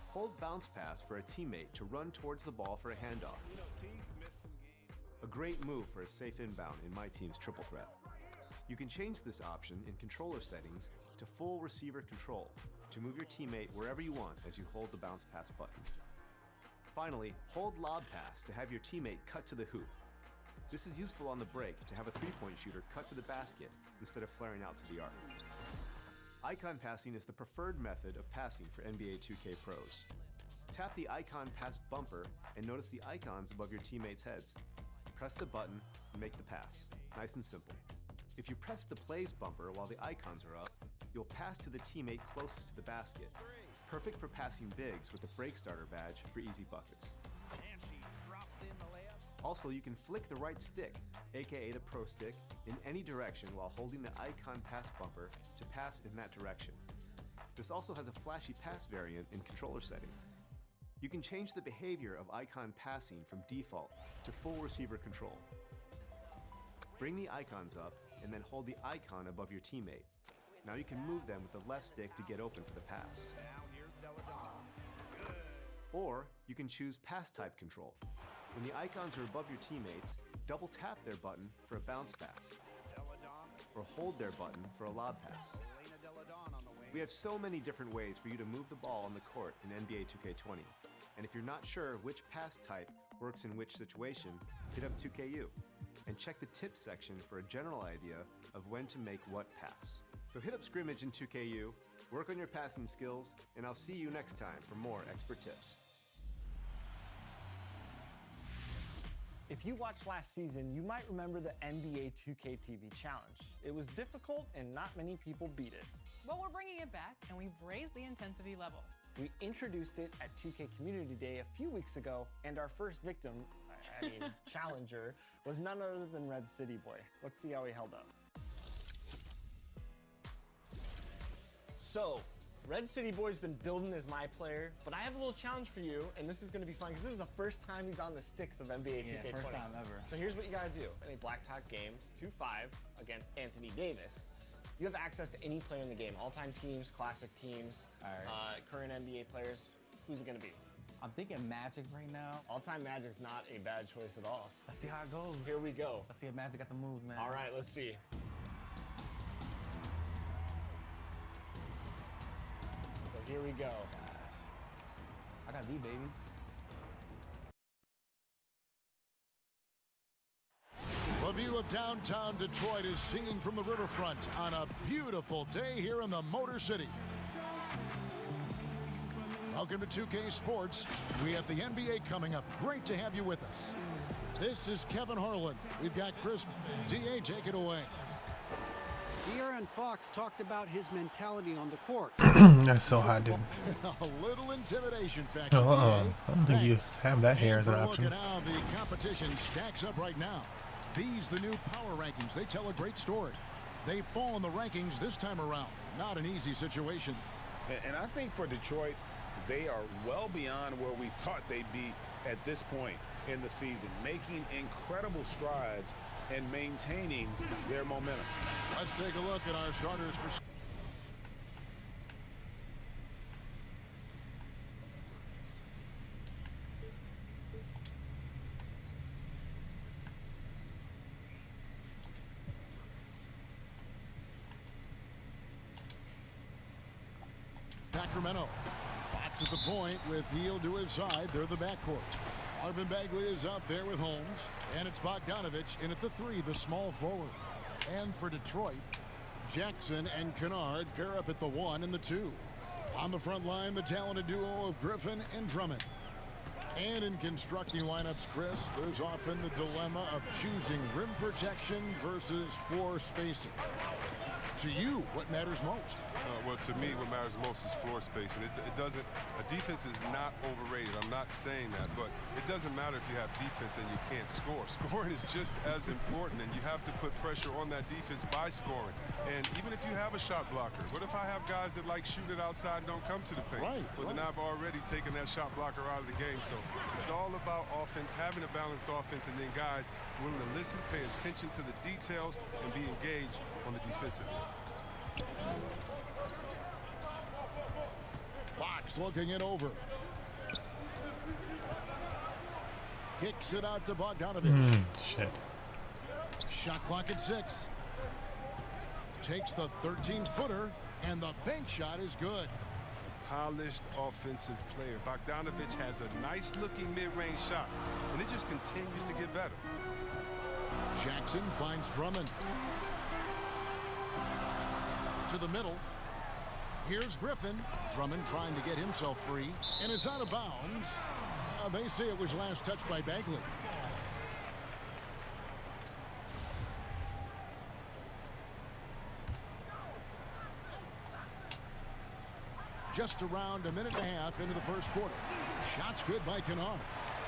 Hold bounce pass for a teammate to run towards the ball for a handoff. A great move for a safe inbound in my team's triple threat. You can change this option in controller settings to full receiver control to move your teammate wherever you want as you hold the bounce pass button. Finally, hold lob pass to have your teammate cut to the hoop. This is useful on the break to have a three-point shooter cut to the basket instead of flaring out to the arc. Icon passing is the preferred method of passing for NBA 2K pros. Tap the icon pass bumper and notice the icons above your teammates' heads. Press the button and make the pass. Nice and simple. If you press the plays bumper while the icons are up, you'll pass to the teammate closest to the basket. Perfect for passing bigs with the break starter badge for easy buckets. Also, you can flick the right stick, aka the pro stick, in any direction while holding the icon pass bumper to pass in that direction. This also has a flashy pass variant in controller settings. You can change the behavior of icon passing from default to full receiver control. Bring the icons up and then hold the icon above your teammate. Now you can move them with the left stick to get open for the pass. Or you can choose pass type control. When the icons are above your teammates, double tap their button for a bounce pass, or hold their button for a lob pass. We have so many different ways for you to move the ball on the court in NBA 2K20. And if you're not sure which pass type works in which situation, hit up 2KU and check the tips section for a general idea of when to make what pass. So hit up Scrimmage in 2KU, work on your passing skills, and I'll see you next time for more expert tips. If you watched last season, you might remember the NBA 2K TV challenge. It was difficult and not many people beat it. But we're bringing it back, and we've raised the intensity level. We introduced it at 2K Community Day a few weeks ago, and our first victim, challenger, was none other than Red City Boy. Let's see how he held up. So, Red City Boy's been building as my player, but I have a little challenge for you, and this is going to be fun because this is the first time he's on the sticks of NBA 2K20. First time ever. So here's what you got to do. In a blacktop game, 2-5 against Anthony Davis, you have access to any player in the game. All-time teams, classic teams, current NBA players. Who's it going to be? I'm thinking Magic right now. All-time Magic's not a bad choice at all. Let's see how it goes. Here we go. Let's see if Magic got the moves, man. All right, let's see. So here we go. Gosh. I got D, baby. The view of downtown Detroit is singing from the riverfront on a beautiful day here in the Motor City. Welcome to 2K Sports. We have the NBA coming up. Great to have you with us. This is Kevin Harlan. We've got Chris. DA, take it away. De'Aaron Fox talked about his mentality on the court. That's so hot, dude. A little intimidation factor. I don't think you have that here as an option. Look at how the competition stacks up right now. These, the new power rankings, they tell a great story. They fall in the rankings this time around. Not an easy situation. And I think for Detroit, they are well beyond where we thought they'd be at this point in the season, making incredible strides and maintaining their momentum. Let's take a look at our starters for Sacramento. Fox at the point with Heel to his side. They're the backcourt. Marvin Bagley is out there with Holmes. And it's Bogdanovich in at the 3, the small forward. And for Detroit, Jackson and Kennard pair up at the 1 and the 2. On the front line, the talented duo of Griffin and Drummond. And in constructing lineups, Chris, there's often the dilemma of choosing rim protection versus floor spacing. To you, what matters most? Well, to me, what matters most is floor spacing. It doesn't. A defense is not overrated. I'm not saying that, but it doesn't matter if you have defense and you can't score. Scoring is just as important, and you have to put pressure on that defense by scoring. And even if you have a shot blocker, what if I have guys that like shoot it outside and don't come to the paint? Right. Well, then I've already taken that shot blocker out of the game. So it's all about offense, having a balanced offense, and then guys willing to listen, pay attention to the details, and be engaged on the defensive end. Fox looking it over. Kicks it out to Bogdanovich. Shit. Shot clock at 6. Takes the 13-footer, and the bank shot is good. Polished offensive player. Bogdanovich has a nice-looking mid-range shot, and it just continues to get better. Jackson finds Drummond. To the middle. Here's Griffin. Drummond trying to get himself free, and it's out of bounds. They say it was last touched by Bagley. just around a minute and a half into the first quarter. Shot's good by Kennard.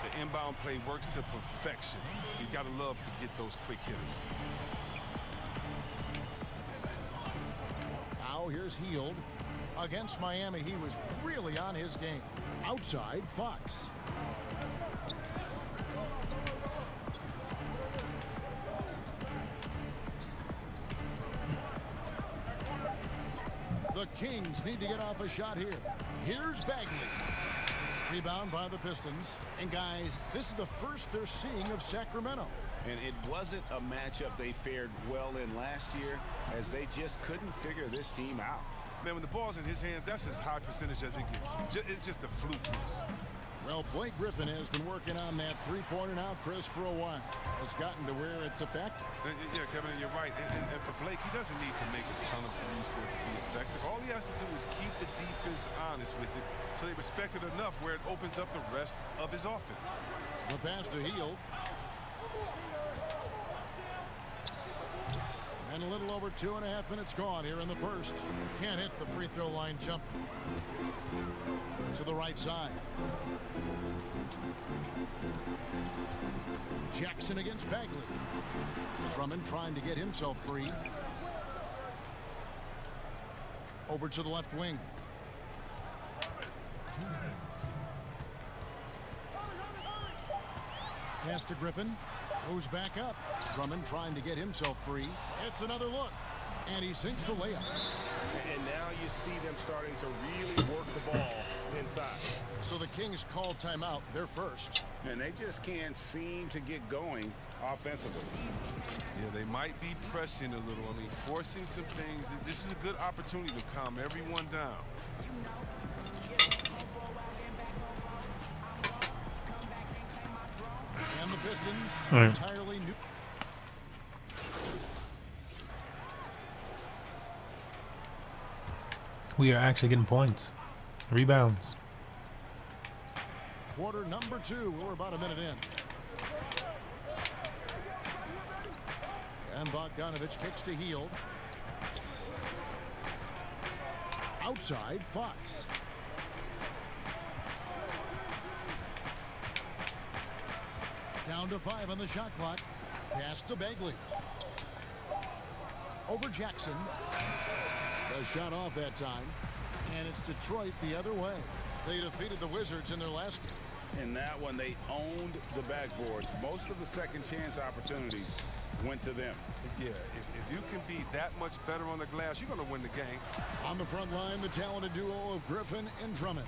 The inbound play works to perfection. You gotta love to get those quick hitters. Now here's Hield. Against Miami, he was really on his game. Outside, Fox. The Kings need to get off a shot here. Here's Bagley. Rebound by the Pistons. And guys, this is the first they're seeing of Sacramento. And it wasn't a matchup they fared well in last year, as they just couldn't figure this team out. Man, when the ball's in his hands, that's as high percentage as it gets. It's just a fluke miss. Well, Blake Griffin has been working on that three-pointer now, Chris, for a while. Has gotten to where it's a factor. Yeah, Kevin, you're right. And for Blake, he doesn't need to make a ton of threes for it to be effective. All he has to do is keep the defense honest with it, so they respect it enough where it opens up the rest of his offense. The pass to Hield. And a little over 2.5 minutes gone here in the first. Can't hit the free throw line jump. To the right side. Jackson against Bagley. Drummond trying to get himself free. Over to the left wing. Pass to Griffin. Goes back up. Drummond trying to get himself free. It's another look. And he sinks the layup. And now you see them starting to really work the ball inside. So the Kings call timeout. They're first. And they just can't seem to get going offensively. Yeah, they might be pressing a little. I mean, forcing some things. This is a good opportunity to calm everyone down. And the Pistons entirely new. We are actually getting points. Rebounds. Quarter number 2. We're about a minute in. And Bogdanovich kicks to Hield. Outside, Fox. Down to 5 on the shot clock. Pass to Bagley. Over Jackson. A shot off that time. And it's Detroit the other way. They defeated the Wizards in their last game. In that one, they owned the backboards. Most of the second chance opportunities went to them. Yeah, if you can be that much better on the glass, you're going to win the game. On the front line, the talented duo of Griffin and Drummond.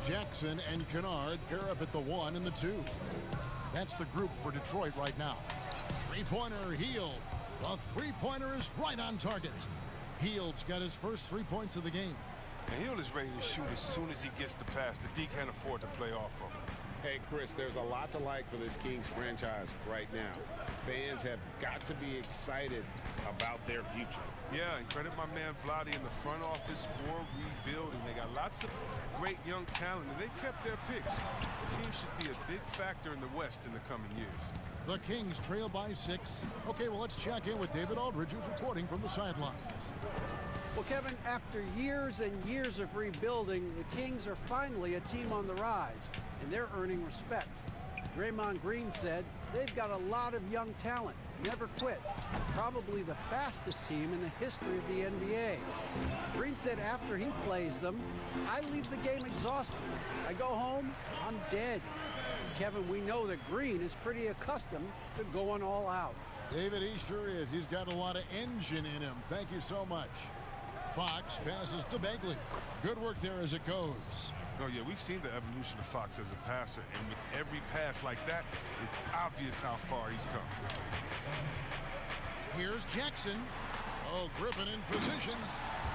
Jackson and Kennard pair up at the 1 and the 2. That's the group for Detroit right now. Three-pointer, Hield. The three-pointer is right on target. Hield's got his first 3 points of the game. And Hield is ready to shoot as soon as he gets the pass. The D can't afford to play off of him. Hey, Chris, there's a lot to like for this Kings franchise right now. Fans have got to be excited about their future. Yeah, and credit my man Vlade in the front office for rebuilding. They got lots of great young talent, and they kept their picks. The team should be a big factor in the West in the coming years. The Kings trail by 6. Okay, well, let's check in with David Aldridge, who's reporting from the sidelines. Well, Kevin, after years and years of rebuilding, the Kings are finally a team on the rise, and they're earning respect. Draymond Green said they've got a lot of young talent, never quit, probably the fastest team in the history of the NBA. Green said after he plays them, I leave the game exhausted. I go home, I'm dead. Kevin, we know that Green is pretty accustomed to going all out. David, he sure is. He's got a lot of engine in him. Thank you so much. Fox passes to Bagley. Good work there as it goes. Oh, yeah, we've seen the evolution of Fox as a passer, and with every pass like that, it's obvious how far he's come. Here's Jackson. Oh, Griffin in position.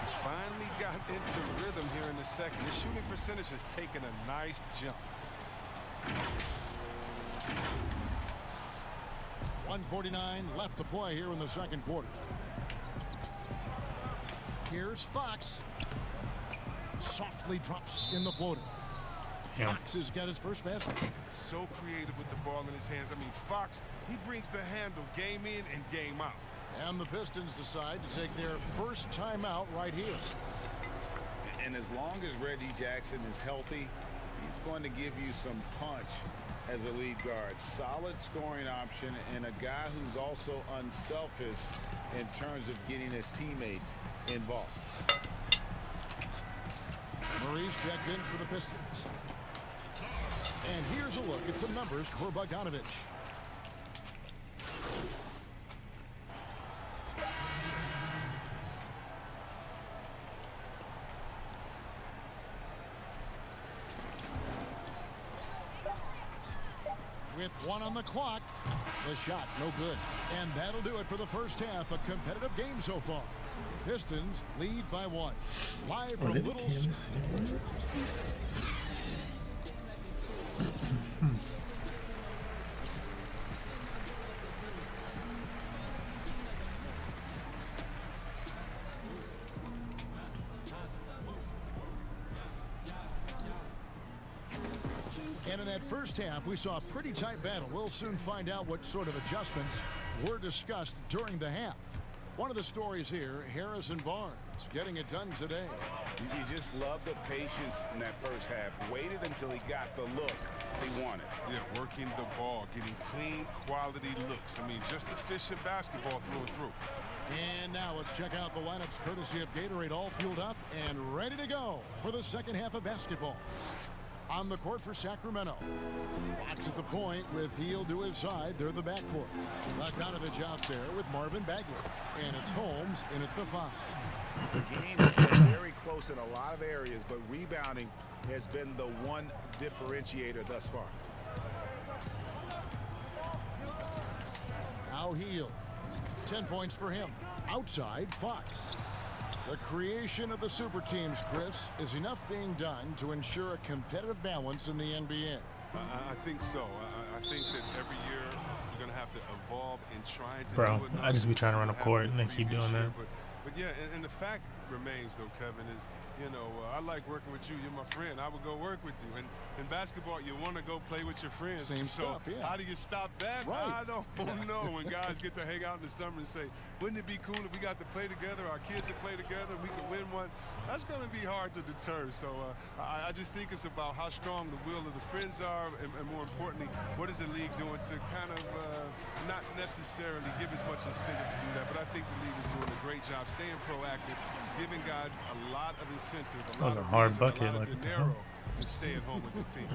He's finally got into rhythm here in the second. His shooting percentage has taken a nice jump. 1:49 left to play here in the second quarter. Here's Fox. Softly drops in the floater. Yeah. Fox has got his first basket. So creative with the ball in his hands. I mean, Fox, he brings the handle game in and game out. And the Pistons decide to take their first timeout right here. And And as long as Reggie Jackson is healthy, he's going to give you some punch as a lead guard. Solid scoring option and a guy who's also unselfish in terms of getting his teammates involved. Maurice checked in for the Pistons. And here's a look at some numbers for Bogdanovich. With 1 on the clock, the shot no good. And that'll do it for the first half. A competitive game so far. Pistons lead by 1. Live from Little... And in that first half, we saw a pretty tight battle. We'll soon find out what sort of adjustments were discussed during the half. One of the stories here, Harrison Barnes getting it done today. You just love the patience in that first half. Waited until he got the look he wanted. Yeah, working the ball, getting clean, quality looks. I mean, just efficient basketball through and through. And now let's check out the lineups courtesy of Gatorade, all fueled up and ready to go for the second half of basketball. On the court for Sacramento. Fox at the point with Hield to his side. They're the backcourt. Bogdanovich out there with Marvin Bagley. And it's Holmes in at the 5. The game has been very close in a lot of areas, but rebounding has been the one differentiator thus far. Now Hield. 10 points for him. Outside, Fox. The creation of the super teams, Chris, is enough being done to ensure a competitive balance in the NBA. I think so. I think that every year we're going to have to evolve in trying to Bro, do it. I just be trying to run up court and they keep doing that. But yeah, and the fact remains, though, Kevin, is, you know, I like working with you. You're my friend. I would go work with you. And in basketball, you want to go play with your friends. Same stuff, yeah. How do you stop that? Right. I don't know. When guys get to hang out in the summer and say, wouldn't it be cool if we got to play together, our kids would play together, we could win one? That's going to be hard to deter. So I just think it's about how strong the will of the friends are, and more importantly, what is the league doing to kind of not necessarily give as much incentive to do that, but I think the league is doing a great job staying proactive, giving guys a lot of incentive, That was a hard bucket, like, what the hell? to stay at home with the team.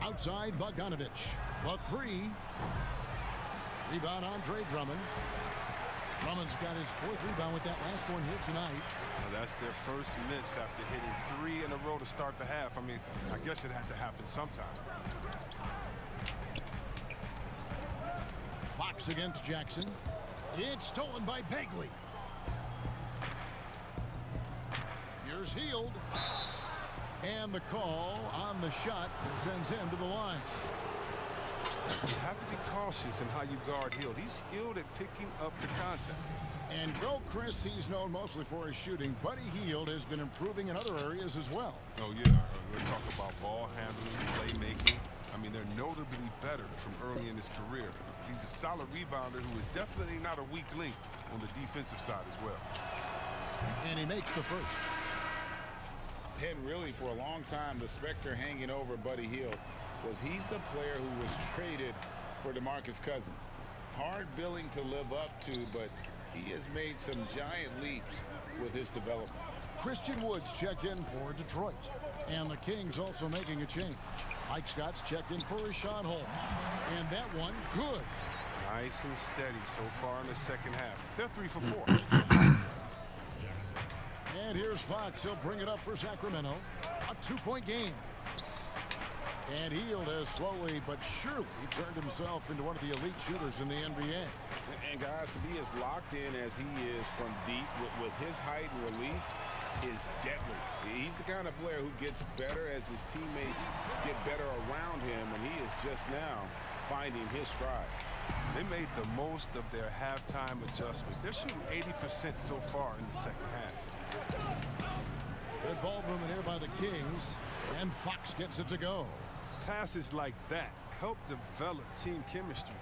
Outside, Bogdanovich. The 3. Rebound, Andre Drummond. Drummond's got his 4th rebound with that last one here tonight. Well, that's their first miss after hitting 3 in a row to start the half. I mean, I guess it had to happen sometime. Fox against Jackson. It's stolen by Bagley. Here's Hield. And the call on the shot that sends him to the line. You have to be cautious in how you guard Hield. He's skilled at picking up the contact. And though Chris, he's known mostly for his shooting, Buddy Hield has been improving in other areas as well. Oh, yeah. Let's talk about ball handling, playmaking. I mean, they're notably better from early in his career. He's a solid rebounder who is definitely not a weak link on the defensive side as well. And he makes the first. And really, for a long time, the specter hanging over Buddy Hield was he's the player who was traded for DeMarcus Cousins. Hard billing to live up to, but he has made some giant leaps with his development. Christian Woods checked in for Detroit. And the Kings also making a change. Mike Scott's checked in for Rashawn Holmes. And that one, good. Nice and steady so far in the second half. They're 3 for 4. And here's Fox. He'll bring it up for Sacramento. A 2-point game. And Hield has slowly but surely turned himself into one of the elite shooters in the NBA. And guys, to be as locked in as he is from deep with his height and release is deadly. He's the kind of player who gets better as his teammates get better around him, and he is just now finding his stride. They made the most of their halftime adjustments. They're shooting 80% so far in the second half. Good ball movement here by the Kings, and Fox gets it to go. Passes like that help develop team chemistry.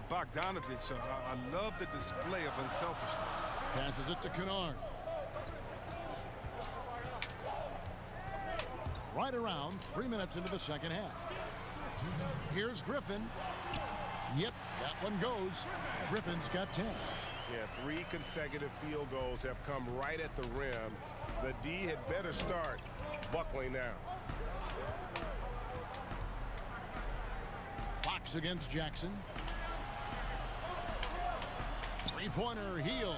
Bogdanovich, I love the display of unselfishness. Passes it to Kennard. Right around 3 minutes into the second half. Here's Griffin. Yep, that one goes. Griffin's got 10. Yeah, 3 consecutive field goals have come right at the rim. The D had better start buckling down. Fox against Jackson. Three-pointer, Heel.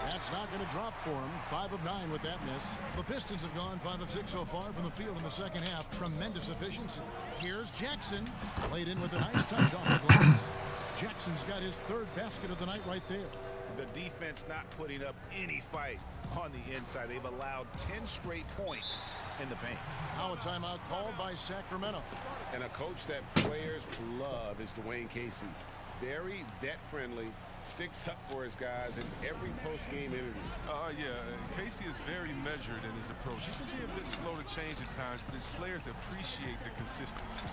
That's not going to drop for him. 5 of 9 with that miss. The Pistons have gone 5 of 6 so far from the field in the second half. Tremendous efficiency. Here's Jackson. Played in with a nice touch off the glass. Jackson's got his 3rd basket of the night right there. The defense not putting up any fight on the inside. They've allowed 10 straight points in the paint. Now a timeout called by Sacramento. And a coach that players love is Dwayne Casey. Very vet-friendly, sticks up for his guys in every post-game interview. Yeah, Casey is very measured in his approach. He can be a bit slow to change at times, but his players appreciate the consistency.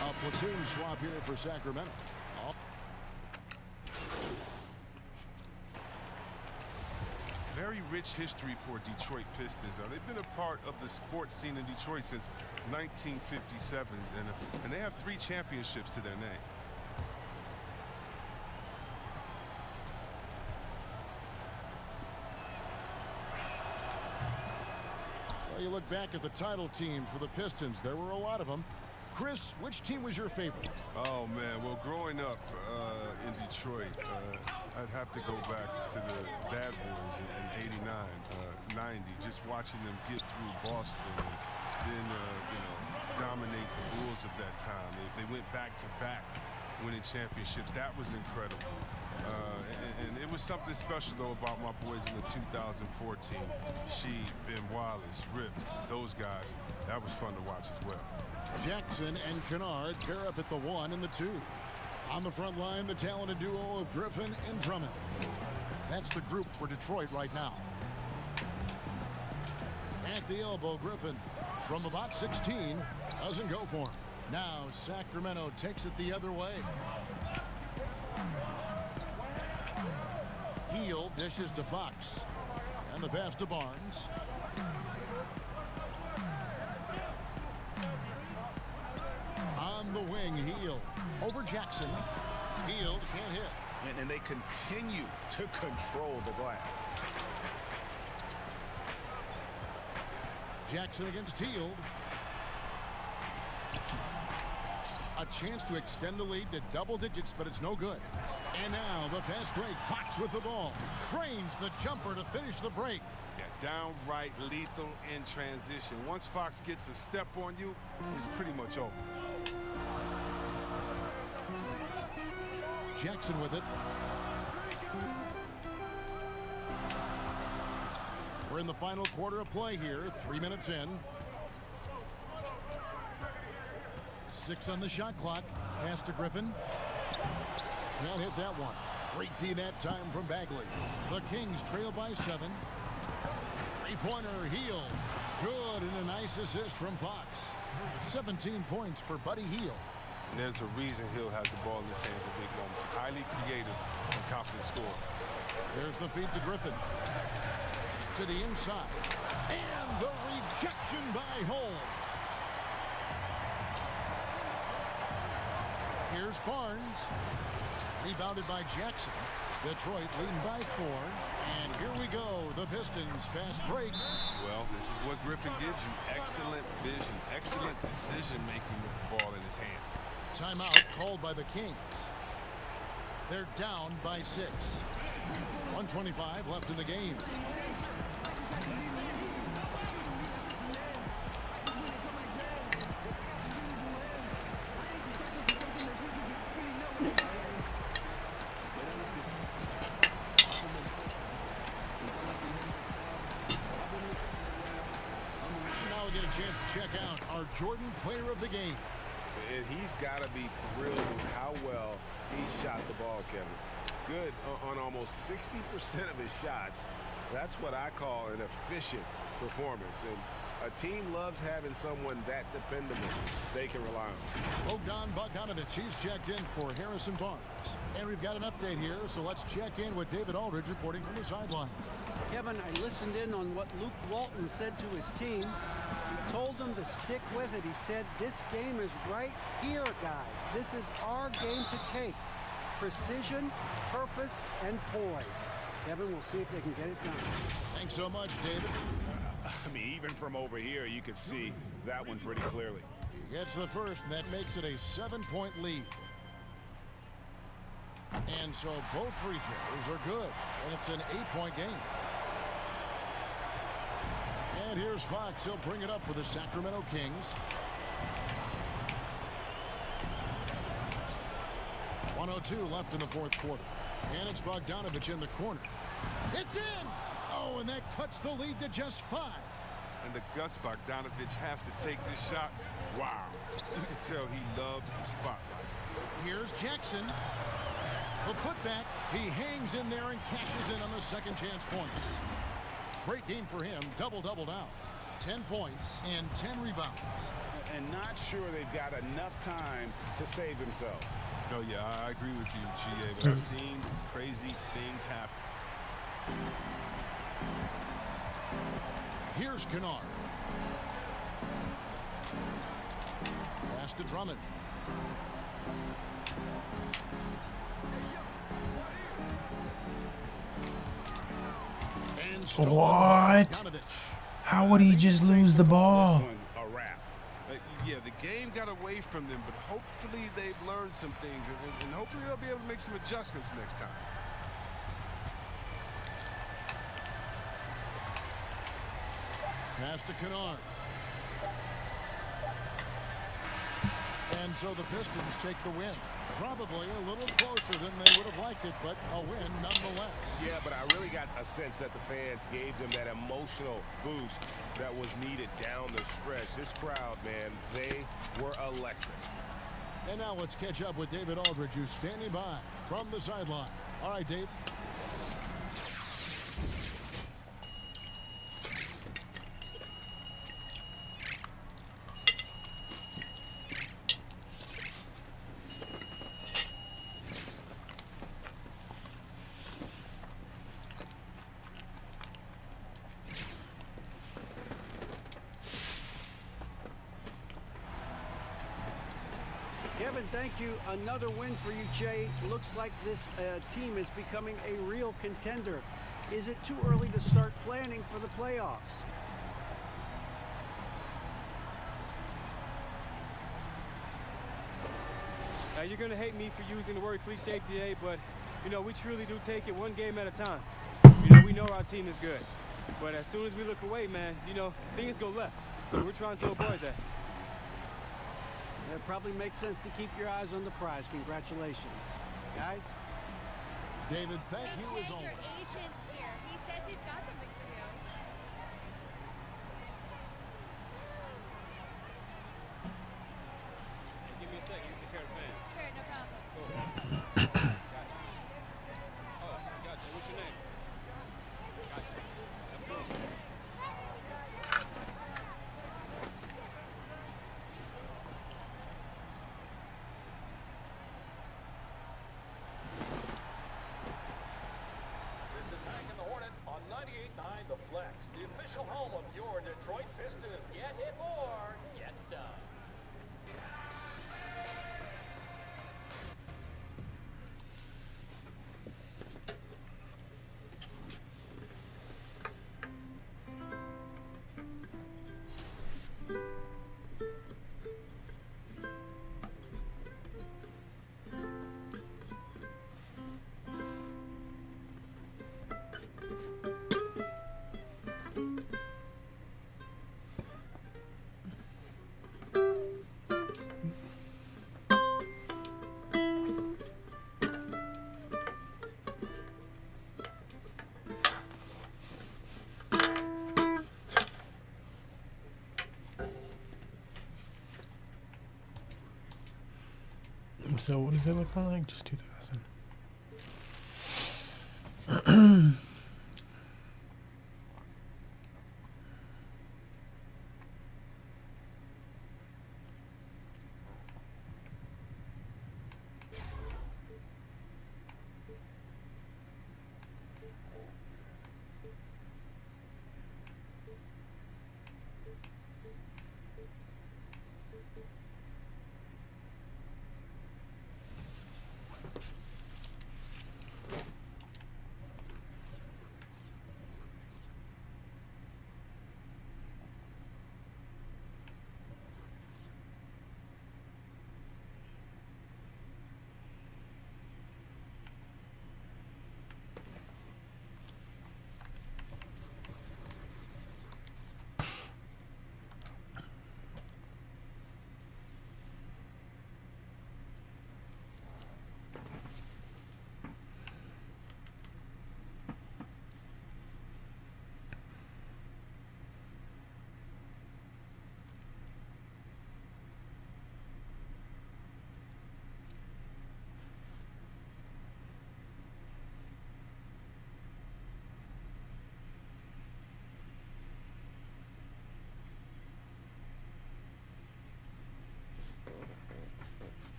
A platoon swap here for Sacramento. Very rich history for Detroit Pistons. They've been a part of the sports scene in Detroit since 1957, and they have 3 championships to their name. Well, you look back at the title teams for the Pistons. There were a lot of them. Chris, which team was your favorite? Oh, man. Well, growing up in Detroit, I'd have to go back to the Bad Boys in 89, 90, just watching them get through Boston and then, dominate the Bulls of that time. They went back-to-back winning championships. That was incredible. And it was something special, though, about my boys in the 2014. Sheed, Ben Wallace, Rip, those guys. That was fun to watch as well. Jackson and Kennard pair up at the 1 and the 2. On the front line, the talented duo of Griffin and Drummond. That's the group for Detroit right now. At the elbow, Griffin from about 16 doesn't go for him. Now Sacramento takes it the other way. Heel dishes to Fox. And the pass to Barnes. On the wing, Heel. Over Jackson. Heel can't hit. And they continue to control the glass. Jackson against Heel. A chance to extend the lead to double digits, but it's no good. And now the fast break. Fox with the ball. Cranes the jumper to finish the break. Yeah, downright lethal in transition. Once Fox gets a step on you, it's pretty much over. Jackson with it. We're in the final quarter of play here. 3 minutes in. 6 on the shot clock. Pass to Griffin. Can't hit that one. Great D that time from Bagley. The Kings trail by 7. Three-pointer, Heel. Good, and a nice assist from Fox. 17 points for Buddy Heel. And there's a reason Hill has the ball in his hands at big moments. Highly creative and confident scorer. There's the feed to Griffin. To the inside. And the rejection by Holmes. Here's Barnes. Rebounded by Jackson. Detroit leading by 4. And here we go. The Pistons fast break. Well, this is what Griffin gives you. Excellent vision. Excellent decision-making with the ball in his hands. Timeout called by the Kings. They're down by 6. 1:25 left in the game. Now we get a chance to check out our Jordan Player of the Game. And he's got to be thrilled with how well he shot the ball, Kevin. Good on almost 60% of his shots. That's what I call an efficient performance. And a team loves having someone that dependable they can rely on. Bogdan Bogdanovic, he's checked in for Harrison Barnes. And we've got an update here, so let's check in with David Aldridge reporting from the sideline. Kevin, I listened in on what Luke Walton said to his team. He told them to stick with it. He said, this game is right here, guys. This is our game to take. Precision, purpose, and poise. Kevin, we'll see if they can get it done. Thanks so much, David. I mean, even from over here, you can see that one pretty clearly. He gets the first, and that makes it a 7-point lead. And so both free throws are good, and it's an 8-point game. And here's Fox. He'll bring it up for the Sacramento Kings. 1:02 left in the fourth quarter. And it's Bogdanovic in the corner. It's in! Oh, and that cuts the lead to just 5. And the guts Bogdanovic has to take this shot. Wow. You can tell he loves the spotlight. Here's Jackson. The putback. He hangs in there and cashes in on the second chance points. Great game for him. Double-doubled out. 10 points and 10 rebounds. And not sure they've got enough time to save themselves. Oh, yeah, I agree with you, GA, but I've seen crazy things happen. Here's Kennard. Pass to Drummond. And what? How would he just lose the ball? Yeah, the game got away from them, but hopefully they've learned some things, and hopefully they'll be able to make some adjustments next time. Pass to Kennard. And so the Pistons take the win. Probably a little closer than they would have liked it, but a win nonetheless. Yeah, but I really got a sense that the fans gave them that emotional boost that was needed down the stretch. This crowd, man, they were electric. And now let's catch up with David Aldridge, who's standing by from the sideline. All right, Dave. Kevin, thank you. Another win for you, Jay. Looks like this team is becoming a real contender. Is it too early to start planning for the playoffs? Now, you're going to hate me for using the word cliche today, but, you know, we truly do take it one game at a time. You know, we know our team is good. But as soon as we look away, man, you know, things go left. So we're trying to avoid that. It probably makes sense to keep your eyes on the prize. Congratulations. Guys? David, thank you as always. Your agent's here. He says he's got something for you. Give me a second. Take care of the fans. Sure, no problem. Gotcha. Oh, gotcha. What's your name? Gotcha. This is Hank and the Hornet on 98.9 The Flex, the official home of your Detroit Pistons. Get it more, gets done. So what does it look like? Just 2,000.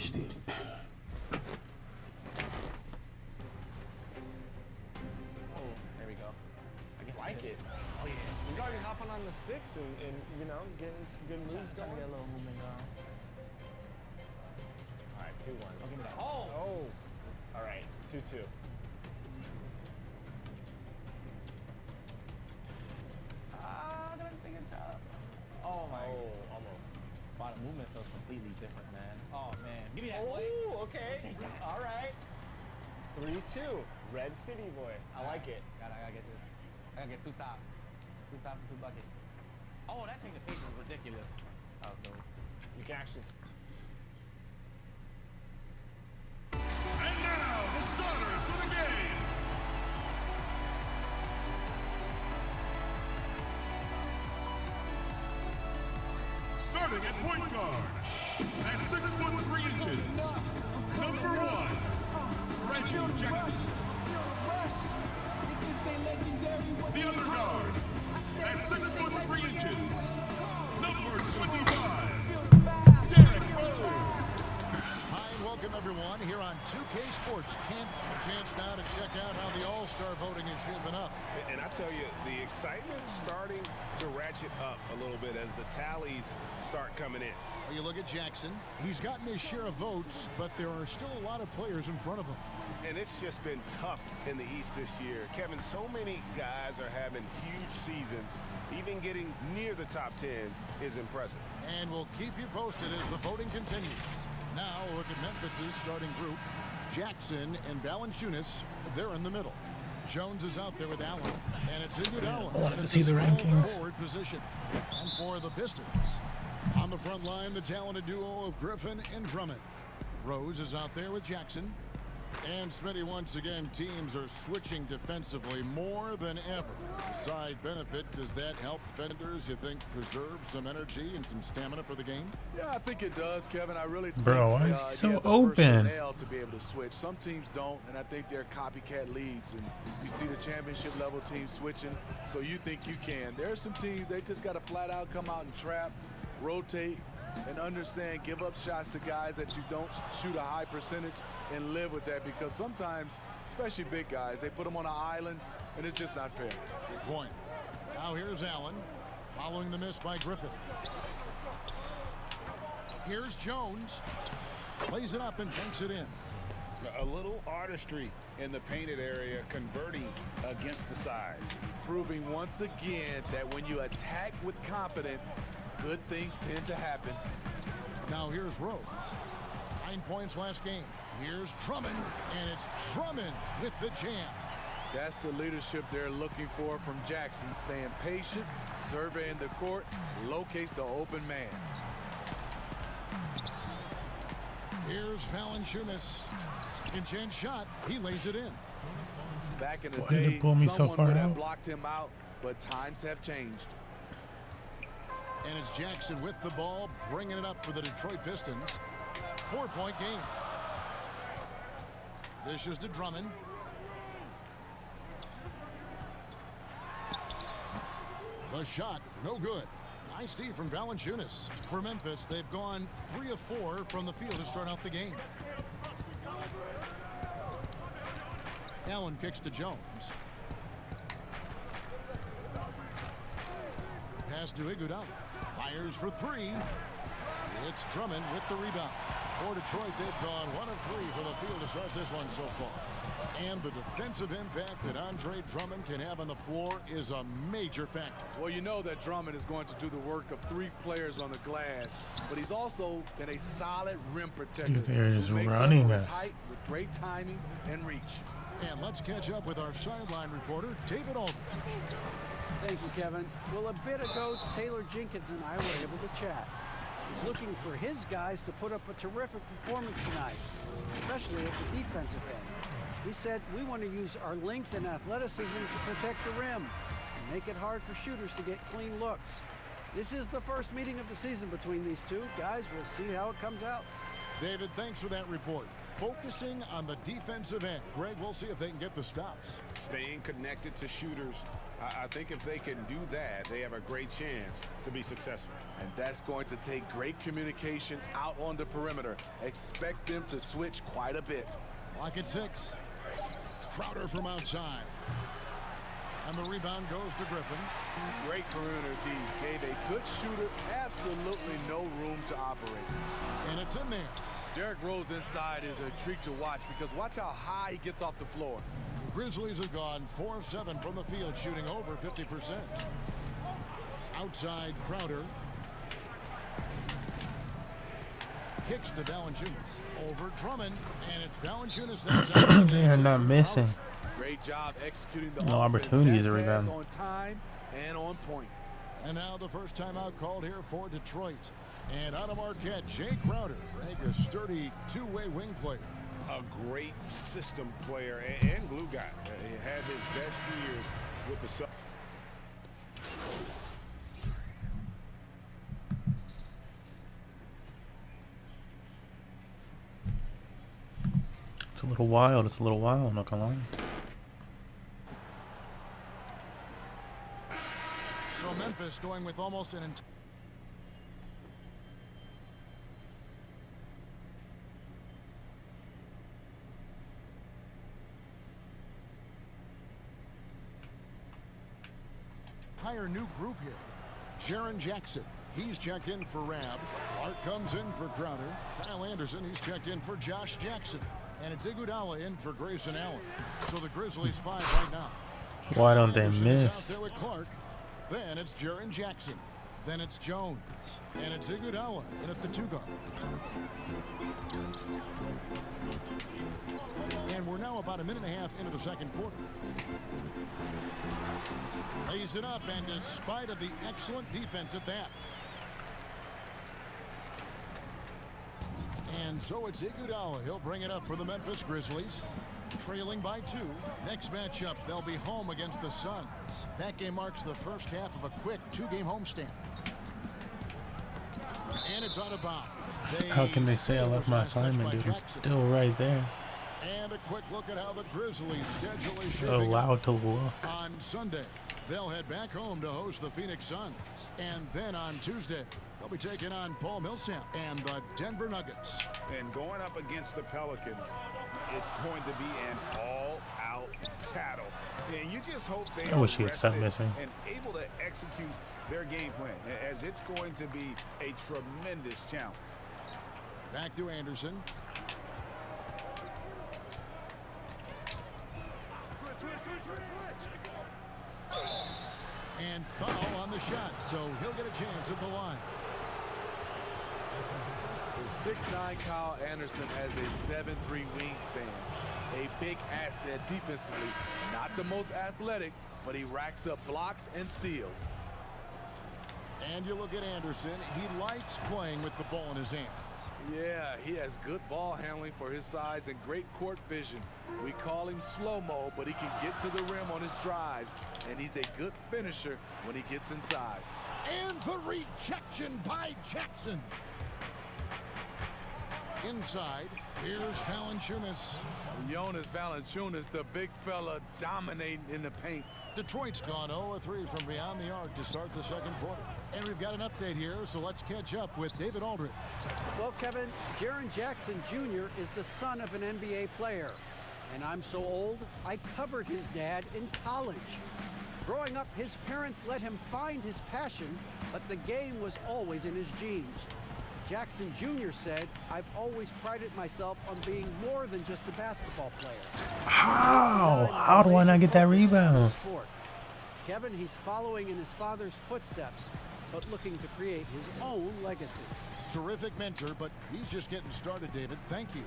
HD. Oh, there we go. I like it. Oh yeah. He's already hopping on the sticks and you know, getting some good moves going. Get a little movement going. All right, 2-1. Oh, give me that. Oh! All right, 2-2. Gonna take a job. Oh my. Oh, almost. Wow, the movement feels completely different, man. Oh man. Give me that. Oh, okay. Take that. All right. 3-2. Red City boy. I like it. I gotta get this. I gotta get 2 stops. 2 stops and 2 buckets. Oh, that change of pace was ridiculous. That was dope. You can actually. And now, the starters for the game. Starting at point guard, at 6'3", number 1, Reggie Jackson. The other guard, at 6'3", number 25, Derek Rose. Hi, and welcome everyone here on 2K Sports. Can't a chance now to check out how the All-Star voting is shaping up. And I tell you, the excitement's starting to ratchet up a little bit as the tallies start coming in. Well, you look at Jackson. He's gotten his share of votes, but there are still a lot of players in front of him. And it's just been tough in the East this year. Kevin, so many guys are having huge seasons. Even getting near the top 10 is impressive. And we'll keep you posted as the voting continues. Now, look at Memphis's starting group. Jackson and Valanciunas, they're in the middle. Jones is out there with Allen, and it's Iguodala. I wanted to see the rankings. Forward position. And for the Pistons, on the front line, the talented duo of Griffin and Drummond. Rose is out there with Jackson. And Smitty, once again, teams are switching defensively more than ever. The side benefit, does that help defenders, you think, preserve some energy and some stamina for the game? Yeah, I think it does, Kevin. I really Bro, think, why is he so you have the open? personnel to be able to switch. Some teams don't, and I think they're copycat leagues. And you see the championship level teams switching, so you think you can. There are some teams, they just got to flat out come out and trap, rotate, and understand, give up shots to guys that you don't shoot a high percentage and live with that, because sometimes, especially big guys, they put them on an island and it's just not fair. Good point. Now here's Allen following the miss by Griffin. Here's Jones. Plays it up and takes it in. A little artistry in the painted area, converting against the size. Proving once again that when you attack with confidence, good things tend to happen. Now here's Rose. 9 points last game. Here's Drummond, and it's Drummond with the jam. That's the leadership they're looking for from Jackson. Staying patient, surveying the court, locates the open man. Here's Valanciunas. Second chance shot. He lays it in. Back in the Why did day, it pull me so someone far would have out? blocked him out, but times have changed. And it's Jackson with the ball, bringing it up for the Detroit Pistons. 4-point game. This is to Drummond. The shot, no good. Nice D from Valanciunas. For Memphis, they've gone 3 of 4 from the field to start out the game. Allen kicks to Jones. Pass to Iguodala. Fires for 3. It's Drummond with the rebound. For Detroit, they've gone 1 of 3 for the field to start this one so far. And the defensive impact that Andre Drummond can have on the floor is a major factor. Well, you know that Drummond is going to do the work of 3 players on the glass, but he's also been a solid rim protector. Dude, they're just who makes up running for his us. height with great timing and reach. And let's catch up with our sideline reporter, David Aldridge. Thank you, Kevin. Well, a bit ago, Taylor Jenkins and I were able to chat. He's looking for his guys to put up a terrific performance tonight, especially at the defensive end. He said, we want to use our length and athleticism to protect the rim and make it hard for shooters to get clean looks. This is the first meeting of the season between these two. Guys, we'll see how it comes out. David, thanks for that report. Focusing on the defensive end. Greg, we'll see if they can get the stops. Staying connected to shooters I think if they can do that, they have a great chance to be successful. And that's going to take great communication out on the perimeter. Expect them to switch quite a bit. Lock at 6. Crowder from outside. And the rebound goes to Griffin. Great perimeter D. Gave a good shooter absolutely no room to operate. And it's in there. Derrick Rose inside is a treat to watch because watch how high he gets off the floor. The Grizzlies have gone 4 of 7 from the field, shooting over 50%. Outside Crowder. Kicks to Valanciunas. Over Drummond. And it's Valanciunas. They are not missing. Great job executing the no opportunities to rebound. On time and on point. And now the first timeout called here for Detroit. And out of Marquette, Jay Crowder, a sturdy two-way wing player. A great system player and glue guy. He had his best years with the Suns. It's a little wild. It's a little wild. I'm not gonna lie. So Memphis going with almost an entire new group here. Jaren Jackson, he's checked in for Rab. Clark comes in for Crowder. Kyle Anderson, he's checked in for Josh Jackson. And it's Iguodala in for Grayson Allen. So the Grizzlies 5 right now. Why don't they Anderson miss? Out there with Clark. Then it's Jaren Jackson. Then it's Jones. And it's Iguodala in at the 2 guard. And we're now about a minute and a half into the second quarter. Lays it up, and despite of the excellent defense at that. And so it's Iguodala. He'll bring it up for the Memphis Grizzlies. Trailing by 2. Next matchup, they'll be home against the Suns. That game marks the first half of a quick 2-game homestand. And it's out of bounds. How can they say I left my assignment, dude? I'm still right there. And a quick look at how the Grizzlies' schedule is shaping Allowed to look. on Sunday. They'll head back home to host the Phoenix Suns. And then on Tuesday, they'll be taking on Paul Millsap and the Denver Nuggets. And going up against the Pelicans, it's going to be an all-out battle. And you just hope they I wish he are had stopped rested missing. and able to execute their game plan, as it's going to be a tremendous challenge. Back to Anderson. And foul on the shot, so he'll get a chance at the line. The 6'9" Kyle Anderson has a 7'3" wingspan. A big asset defensively. Not the most athletic, but he racks up blocks and steals. And you look at Anderson, he likes playing with the ball in his hands. Yeah, he has good ball handling for his size and great court vision. We call him slow-mo, but he can get to the rim on his drives, and he's a good finisher when he gets inside. And the rejection by Jackson. Inside, here's Valanciunas. Jonas Valanciunas, the big fella dominating in the paint. Detroit's gone 0-3 from beyond the arc to start the second quarter. And we've got an update here, so let's catch up with David Aldridge. Well, Kevin, Jaren Jackson Jr. is the son of an NBA player. And I'm so old, I covered his dad in college. Growing up, his parents let him find his passion, but the game was always in his genes. Jackson Jr. said, "I've always prided myself on being more than just a basketball player." How? How do I not get that rebound? Kevin, he's following in his father's footsteps, but looking to create his own legacy. Terrific mentor, but he's just getting started, David. Thank you.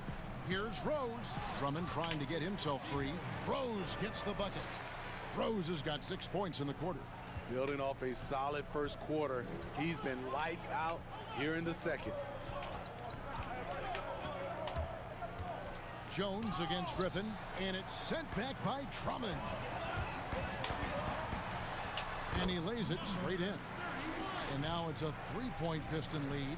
Here's Rose. Drummond trying to get himself free. Rose gets the bucket. Rose has got 6 points in the quarter. Building off a solid first quarter, he's been lights out here in the second. Jones against Griffin, and it's sent back by Drummond. And he lays it straight in. And now it's a 3-point Piston lead.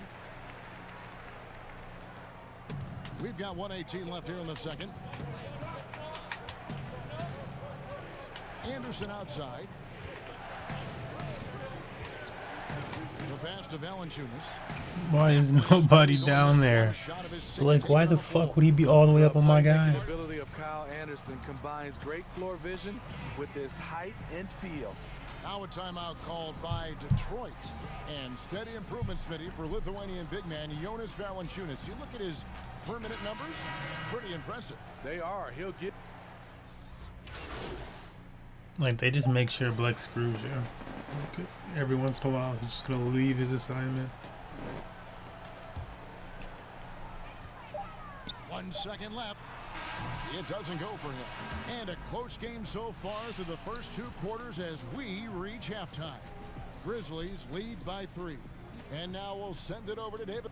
We've got 1:18 left here in the second. Anderson outside. The pass to Valanciunas. Why is nobody down there? Like, why the fuck would he be all the way up on my guy? The ability of Kyle Anderson combines great floor vision with his height and feel. Now a timeout called by Detroit. And steady improvement, Smitty, for Lithuanian big man Jonas Valanciunas. You look at his per minute numbers, pretty impressive. They are. He'll get... Like, they just make sure Blake screws you. Like, every once in a while, he's just going to leave his assignment. 1 second left. It doesn't go for him. And a close game so far through the first 2 quarters as we reach halftime. Grizzlies lead by 3. And now we'll send it over to David.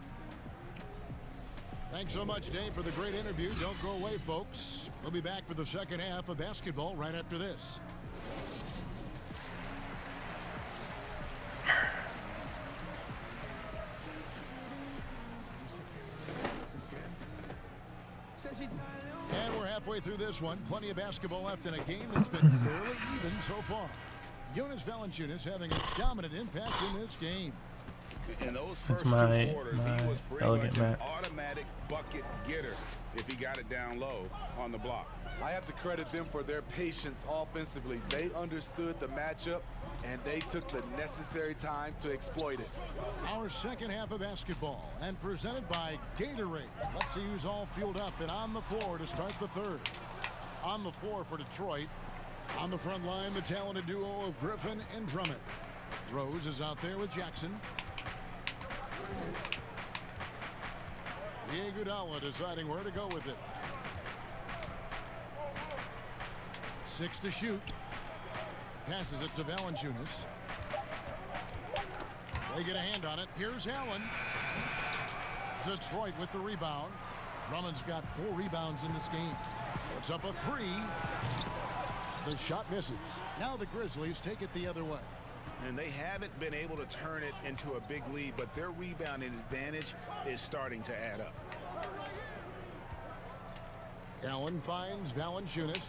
Thanks so much, Dave, for the great interview. Don't go away, folks. We'll be back for the second half of basketball right after this. And we're halfway through this one. Plenty of basketball left in a game that's been fairly even so far. Jonas Valanciunas having a dominant impact in this game. In those first That's 2 quarters, he was pretty elegant much an Matt. automatic bucket getter if he got it down low on the block. I have to credit them for their patience offensively. They understood the matchup, and they took the necessary time to exploit it. Our second half of basketball, and presented by Gatorade. Let's see who's all fueled up and on the floor to start the third. On the floor for Detroit. On the front line, the talented duo of Griffin and Drummond. Rose is out there with Jackson. Iguodala deciding where to go with it. 6 to shoot. Passes it to Valanciunas. They get a hand on it. Here's Allen. Detroit with the rebound. Drummond's got 4 rebounds in this game. Puts up a 3. The shot misses. Now the Grizzlies take it the other way. And they haven't been able to turn it into a big lead, but their rebounding advantage is starting to add up. Allen finds Valanciunas.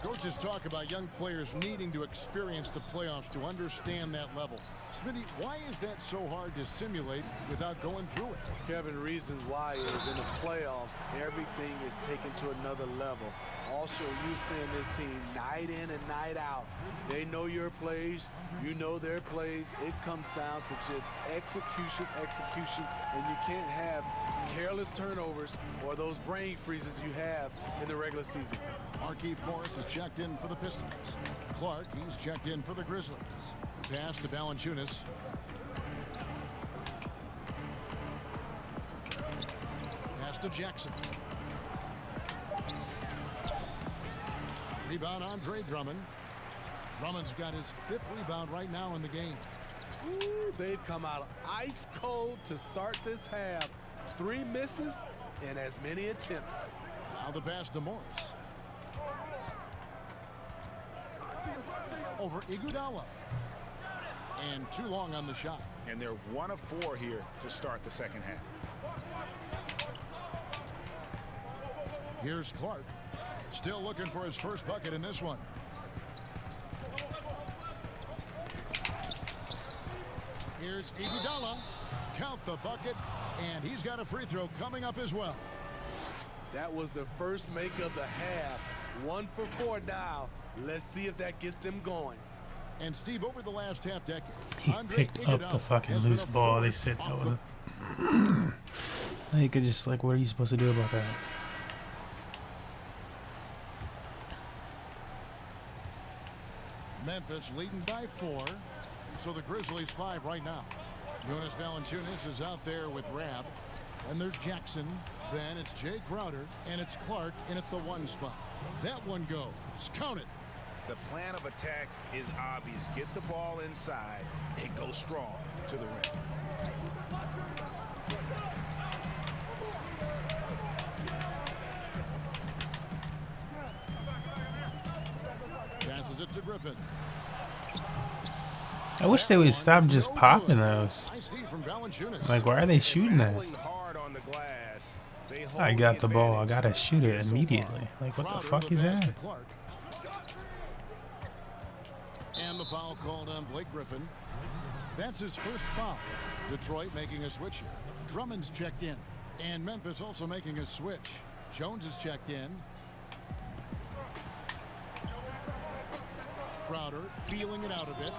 Coaches talk about young players needing to experience the playoffs to understand that level. Smitty, why is that so hard to simulate without going through it? Kevin, reasons why is in the playoffs, everything is taken to another level. Also, you seeing this team night in and night out. They know your plays, you know their plays. It comes down to just execution, and you can't have careless turnovers or those brain freezes you have in the regular season. Markieff Morris is checked in for the Pistons. Clark, he's checked in for the Grizzlies. Pass to Valanciunas. Pass to Jackson. Rebound Andre Drummond. Drummond's got his 5th rebound right now in the game. Ooh, they've come out ice cold to start this half. 3 misses and as many attempts. Now the pass to Morris. Over Iguodala. And too long on the shot. And they're 1 of 4 here to start the second half. Here's Clark. Still looking for his first bucket in this one. Here's Iguodala. Count the bucket. And he's got a free throw coming up as well. That was the first make of the half. 1 for 4 now. Let's see if that gets them going. And Steve, over the last half decade, he picked up the fucking loose ball. They said that was a... You could just, like, what are you supposed to do about that? Memphis leading by 4. So the Grizzlies 5 right now. Jonas Valanciunas is out there with Rab. And there's Jackson. Then it's Jay Crowder. And it's Clark in at the 1 spot. That one goes. Count it. The plan of attack is obvious. Get the ball inside and go strong to the rim. Passes it to Griffin. I wish they would stop just popping those. Like, why are they shooting that? I got the ball. I gotta shoot it immediately. Like, what the fuck is that? And the foul called on Blake Griffin. That's his first foul. Detroit making a switch here. Drummond's checked in. And Memphis also making a switch. Jones is checked in. Crowder feeling it out a bit.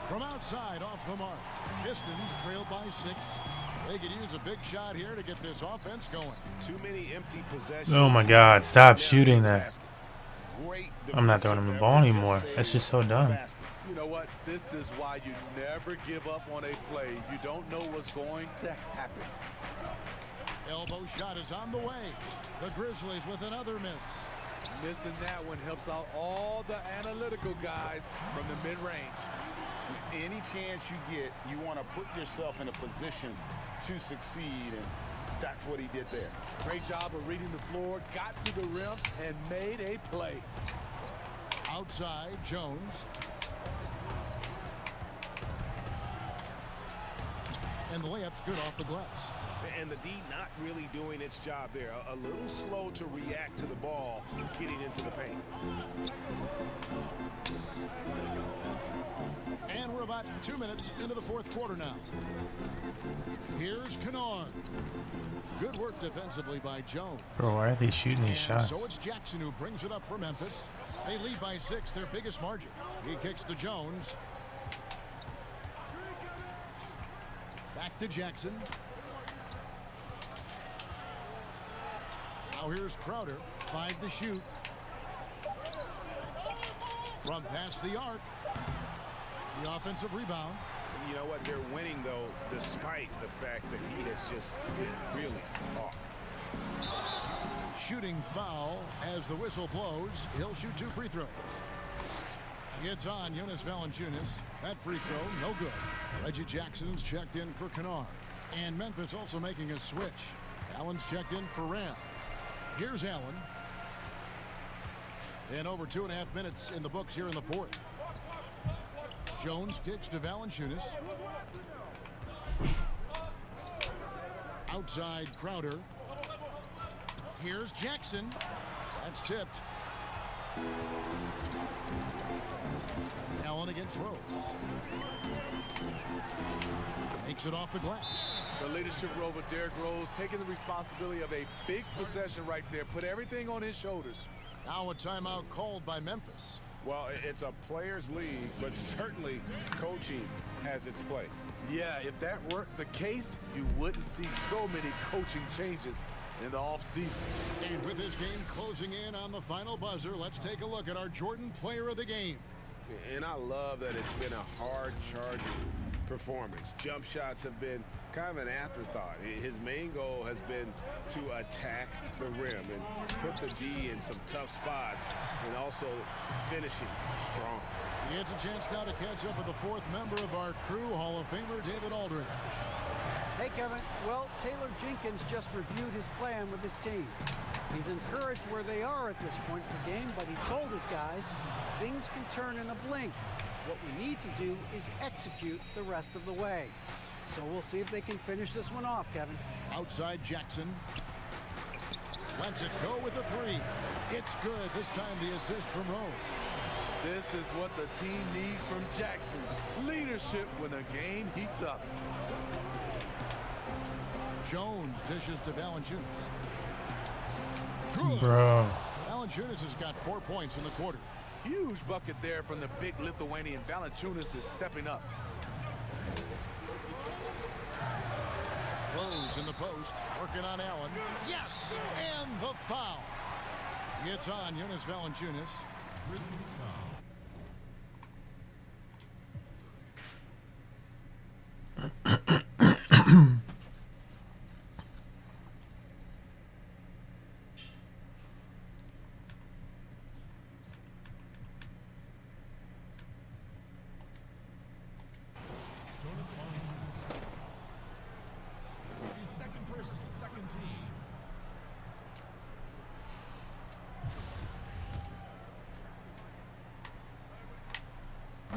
From outside, off the mark. Pistons trailed by 6. They could use a big shot here to get this offense going. Too many empty possessions. Oh my God, stop shooting that. I'm not throwing him the ball anymore. That's just so dumb. You know what? This is why you never give up on a play. You don't know what's going to happen. Elbow shot is on the way. The Grizzlies with another miss. Missing that one helps out all the analytical guys from the mid-range. Any chance you get, you want to put yourself in a position to succeed, and that's what he did there. Great job of reading the floor, got to the rim, and made a play. Outside, Jones. And the layup's good off the glass. And the D not really doing its job there. A little slow to react to the ball getting into the paint. And we're about 2 minutes into the fourth quarter now. Here's Kennard. Good work defensively by Jones. Bro, why are they shooting these shots? So it's Jackson who brings it up for Memphis. They lead by 6, their biggest margin. He kicks to Jones. Back to Jackson. Now here's Crowder. 5 to shoot. From past the arc. The offensive rebound. You know what? They're winning, though, despite the fact that he has just been really off. Shooting foul as the whistle blows. He'll shoot 2 free throws. It's on Jonas Valanciunas. That free throw, no good. Reggie Jackson's checked in for Kennard. And Memphis also making a switch. Allen's checked in for Ram. Here's Allen. And over 2.5 minutes in the books here in the fourth. Jones kicks to Valanciunas. Outside Crowder. Here's Jackson. That's tipped. Allen against Rose. Makes it off the glass. The leadership role with Derrick Rose taking the responsibility of a big possession right there. Put everything on his shoulders. Now a timeout called by Memphis. Well, it's a players' league, but certainly coaching has its place. Yeah, if that weren't the case, you wouldn't see so many coaching changes in the offseason. And with this game closing in on the final buzzer, let's take a look at our Jordan Player of the Game. And I love that it's been a hard-charging performance. Jump shots have been kind of an afterthought. His main goal has been to attack the rim and put the D in some tough spots and also finishing strong. It's a chance now to catch up with the fourth member of our crew, Hall of Famer David Aldridge. Hey, Kevin. Well, Taylor Jenkins just reviewed his plan with his team. He's encouraged where they are at this point in the game, but he told his guys things can turn in a blink. What we need to do is execute the rest of the way. So we'll see if they can finish this one off, Kevin. Outside Jackson. Lets it go with a 3. It's good. This time the assist from Rose. This is what the team needs from Jackson. Leadership when the game heats up. Jones dishes to Valanciunas. Good. Bro. Valanciunas has got 4 points in the quarter. Huge bucket there from the big Lithuanian. Valanciunas is stepping up. Rose in the post, working on Allen. Yes, and the foul. It's on Jonas Valanciunas. Grizzlies foul.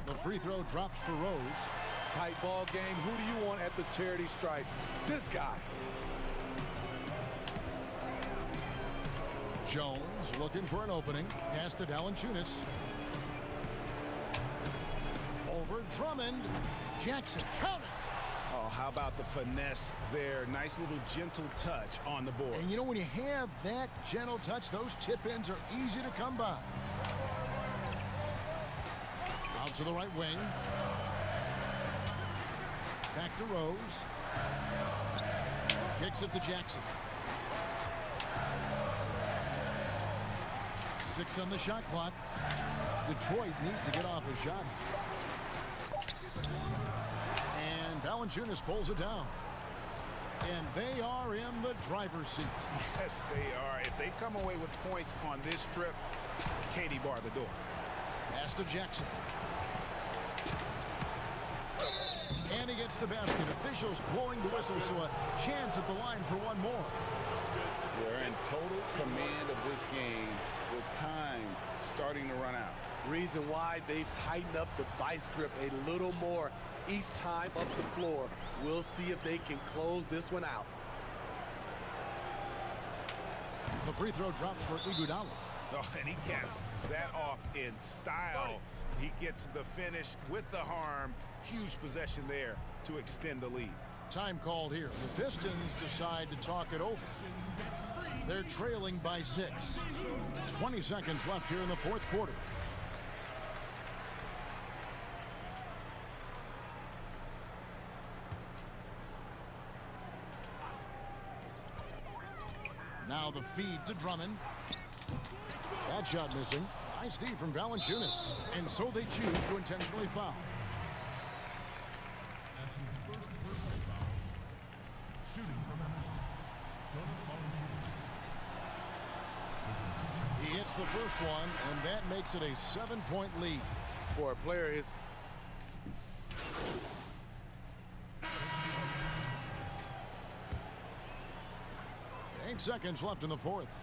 The free throw drops for Rose. Tight ball game. Who do you want at the charity stripe? This guy. Jones looking for an opening. Pass to Valanciunas. Over Drummond. Jackson, count it. Oh, how about the finesse there? Nice little gentle touch on the board. And you know, when you have that gentle touch, those tip-ins are easy to come by. Out to the right wing. Back to Rose. Kicks it to Jackson. 6 on the shot clock. Detroit needs to get off a shot. And Valanciunas pulls it down. And they are in the driver's seat. Yes, they are. If they come away with points on this trip, Katie bar the door. Pass to Jackson. And he gets the basket. Officials blowing the whistle, so a chance at the line for one more. They're in total command of this game with time starting to run out. Reason why they've tightened up the vice grip a little more each time up the floor. We'll see if they can close this one out. The free throw drops for Iguodala. Oh, and he caps that off in style. He gets the finish with the harm. Huge possession there to extend the lead. Time called here. The Pistons decide to talk it over. They're trailing by 6. 20 seconds left here in the fourth quarter. Now the feed to Drummond. That shot missing. Nice D from Valanciunas. And so they choose to intentionally foul. That's his first personal foul. Shooting from Memphis. He hits the first one, and that makes it a 7-point lead. For a player his 8 seconds left in the fourth.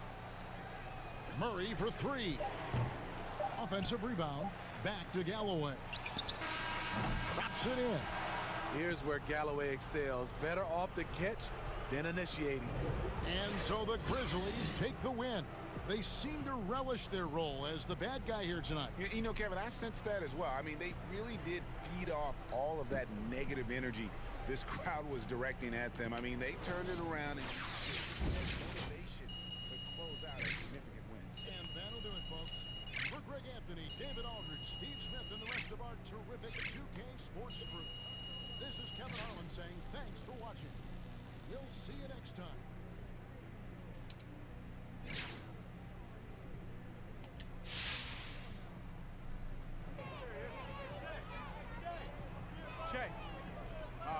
Murray for 3. Offensive rebound. Back to Galloway. Drops it in. Here's where Galloway excels. Better off the catch than initiating. And so the Grizzlies take the win. They seem to relish their role as the bad guy here tonight. You know, Kevin, I sense that as well. I mean, they really did feed off all of that negative energy this crowd was directing at them. I mean, they turned it around and motivation to close out a significant win. And that'll do it, folks. For Greg Anthony, David Aldridge, Steve Smith, and the rest of our terrific 2K Sports crew, this is Kevin Harlan saying thanks for watching. We'll see you next time. Che,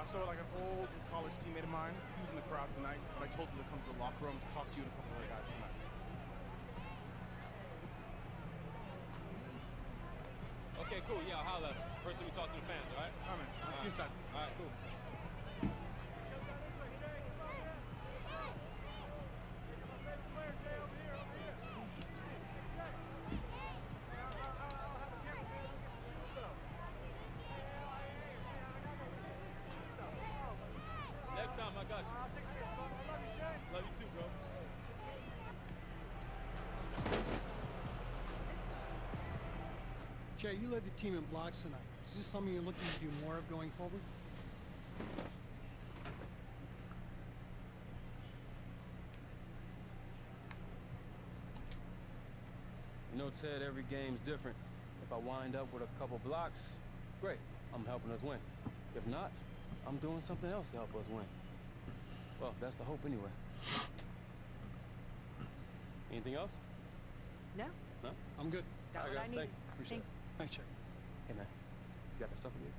so like an old college teammate of mine, he was in the crowd tonight, but I told him to come to the locker room to talk to you and a couple other guys tonight. Okay, cool. Yeah, I'll holler. First, let me talk to the fans, all right? All right, man. I'll see you inside. All right, cool. Next time, I got you. Love you too, bro. Jay, you led the team in blocks tonight. Is this something you're looking to do more of going forward? You know, Ted, every game's different. If I wind up with a couple blocks, great. I'm helping us win. If not, I'm doing something else to help us win. Well, that's the hope anyway. Anything else? No. No? I'm good. All right, guys, thank you. Appreciate it. Thanks, Jay. Hey, man, you got that stuff with you?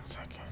second.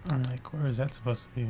I'm like, where is that supposed to be?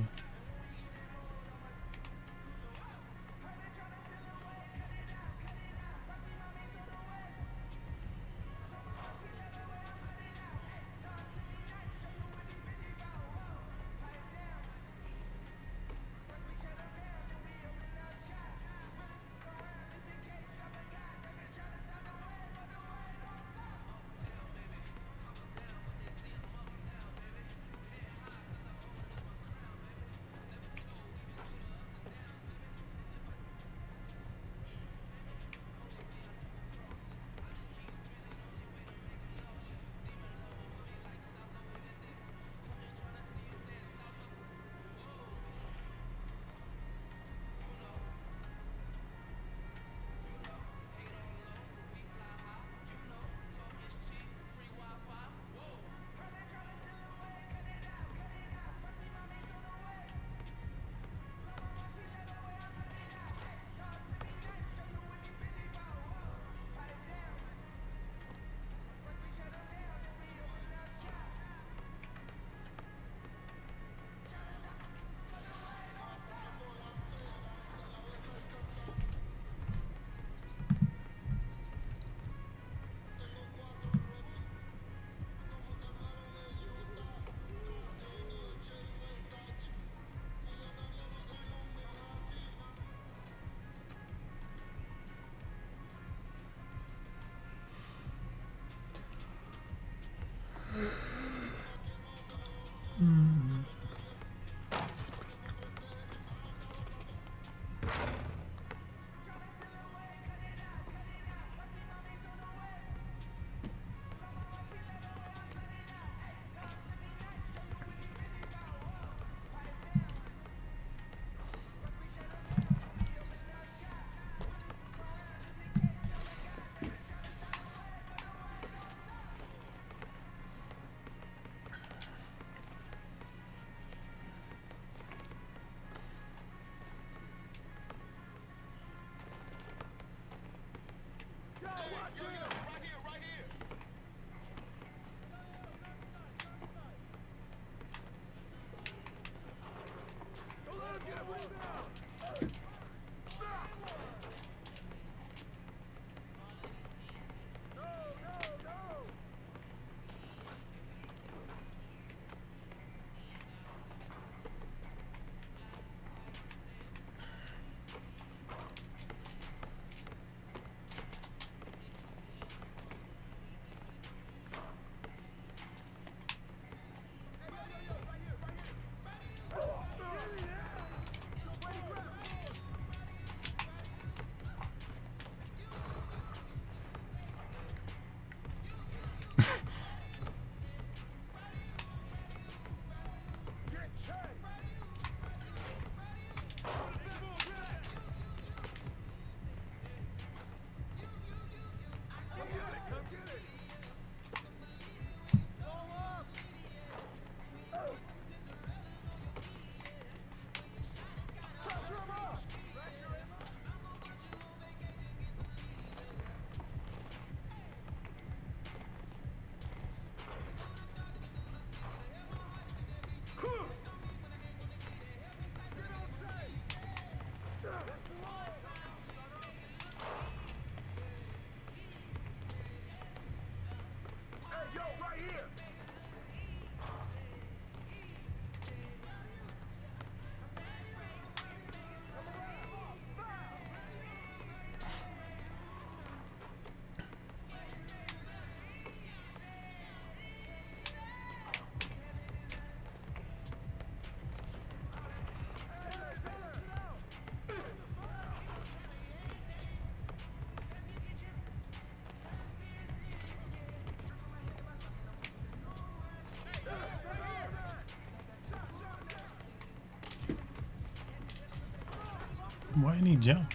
Why didn't he jump?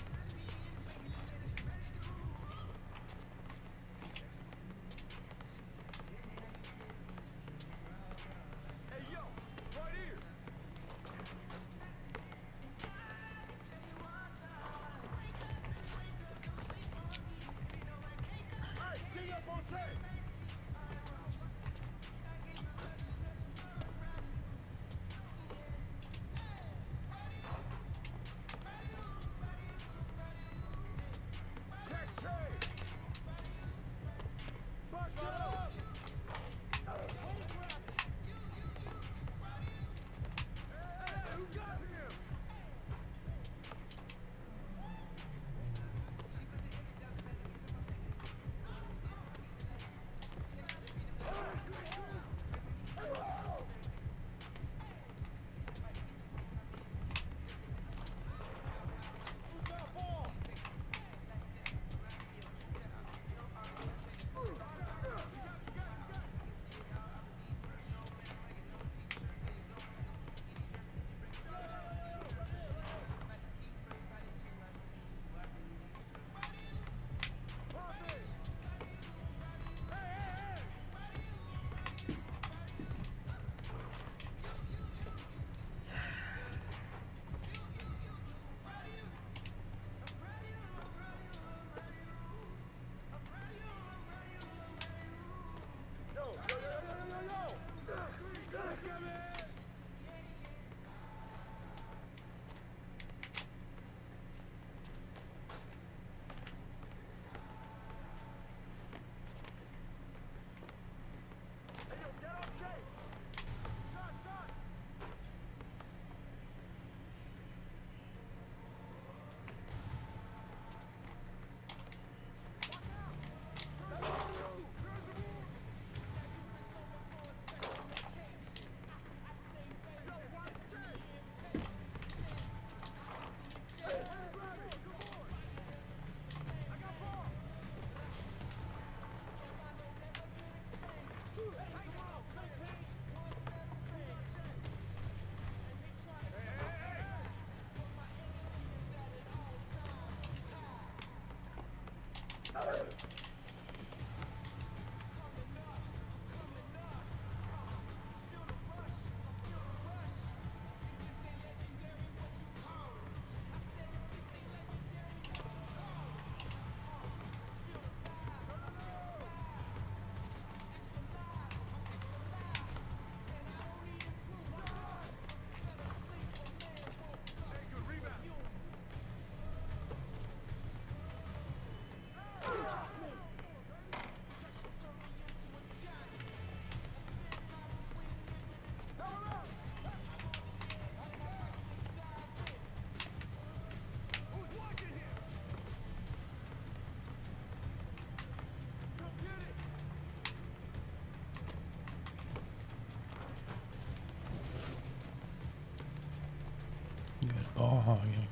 Good ball hogging.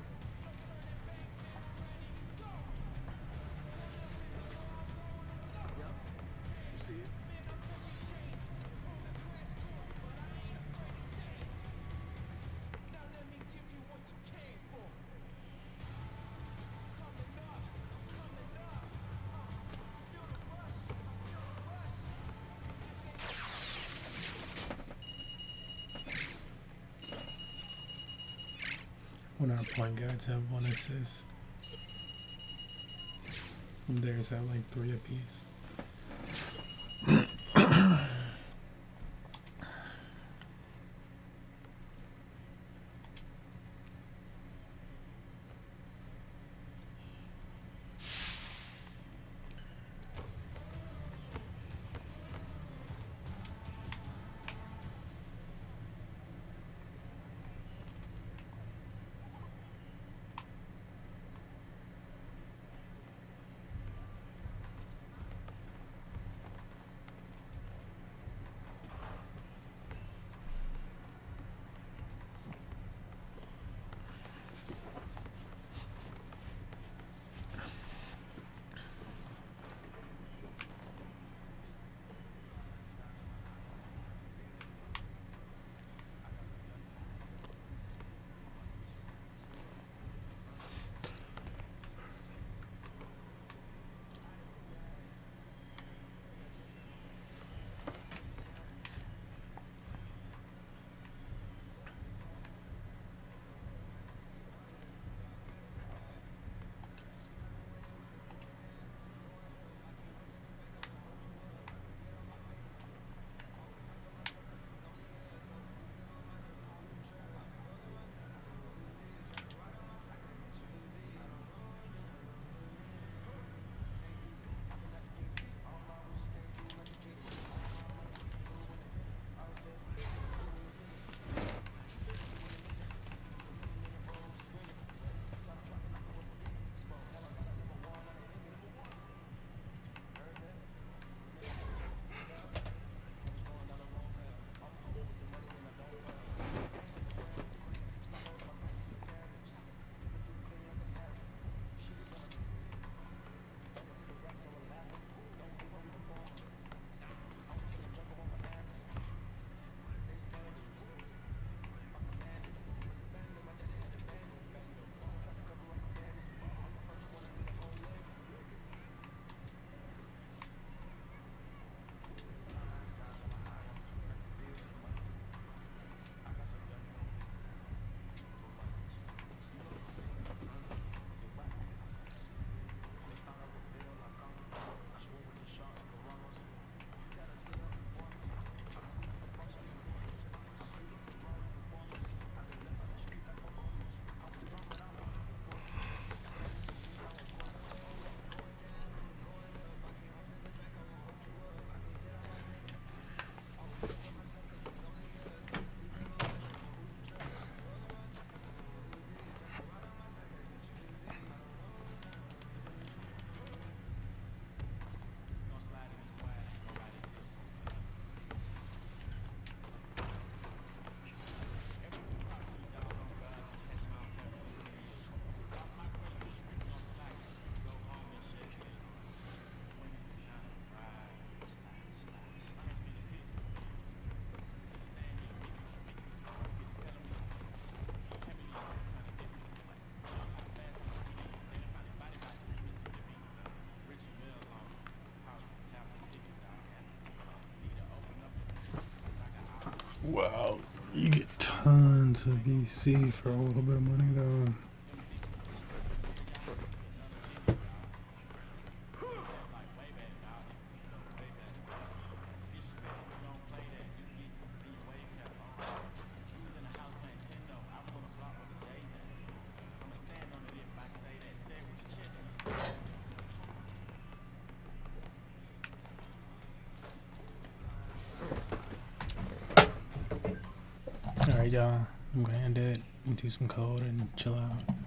When our point guards have 1 assist, theirs have like 3 apiece. Wow, you get tons of BC for a little bit of money though. Alright y'all, I'm gonna end it and do some code and chill out.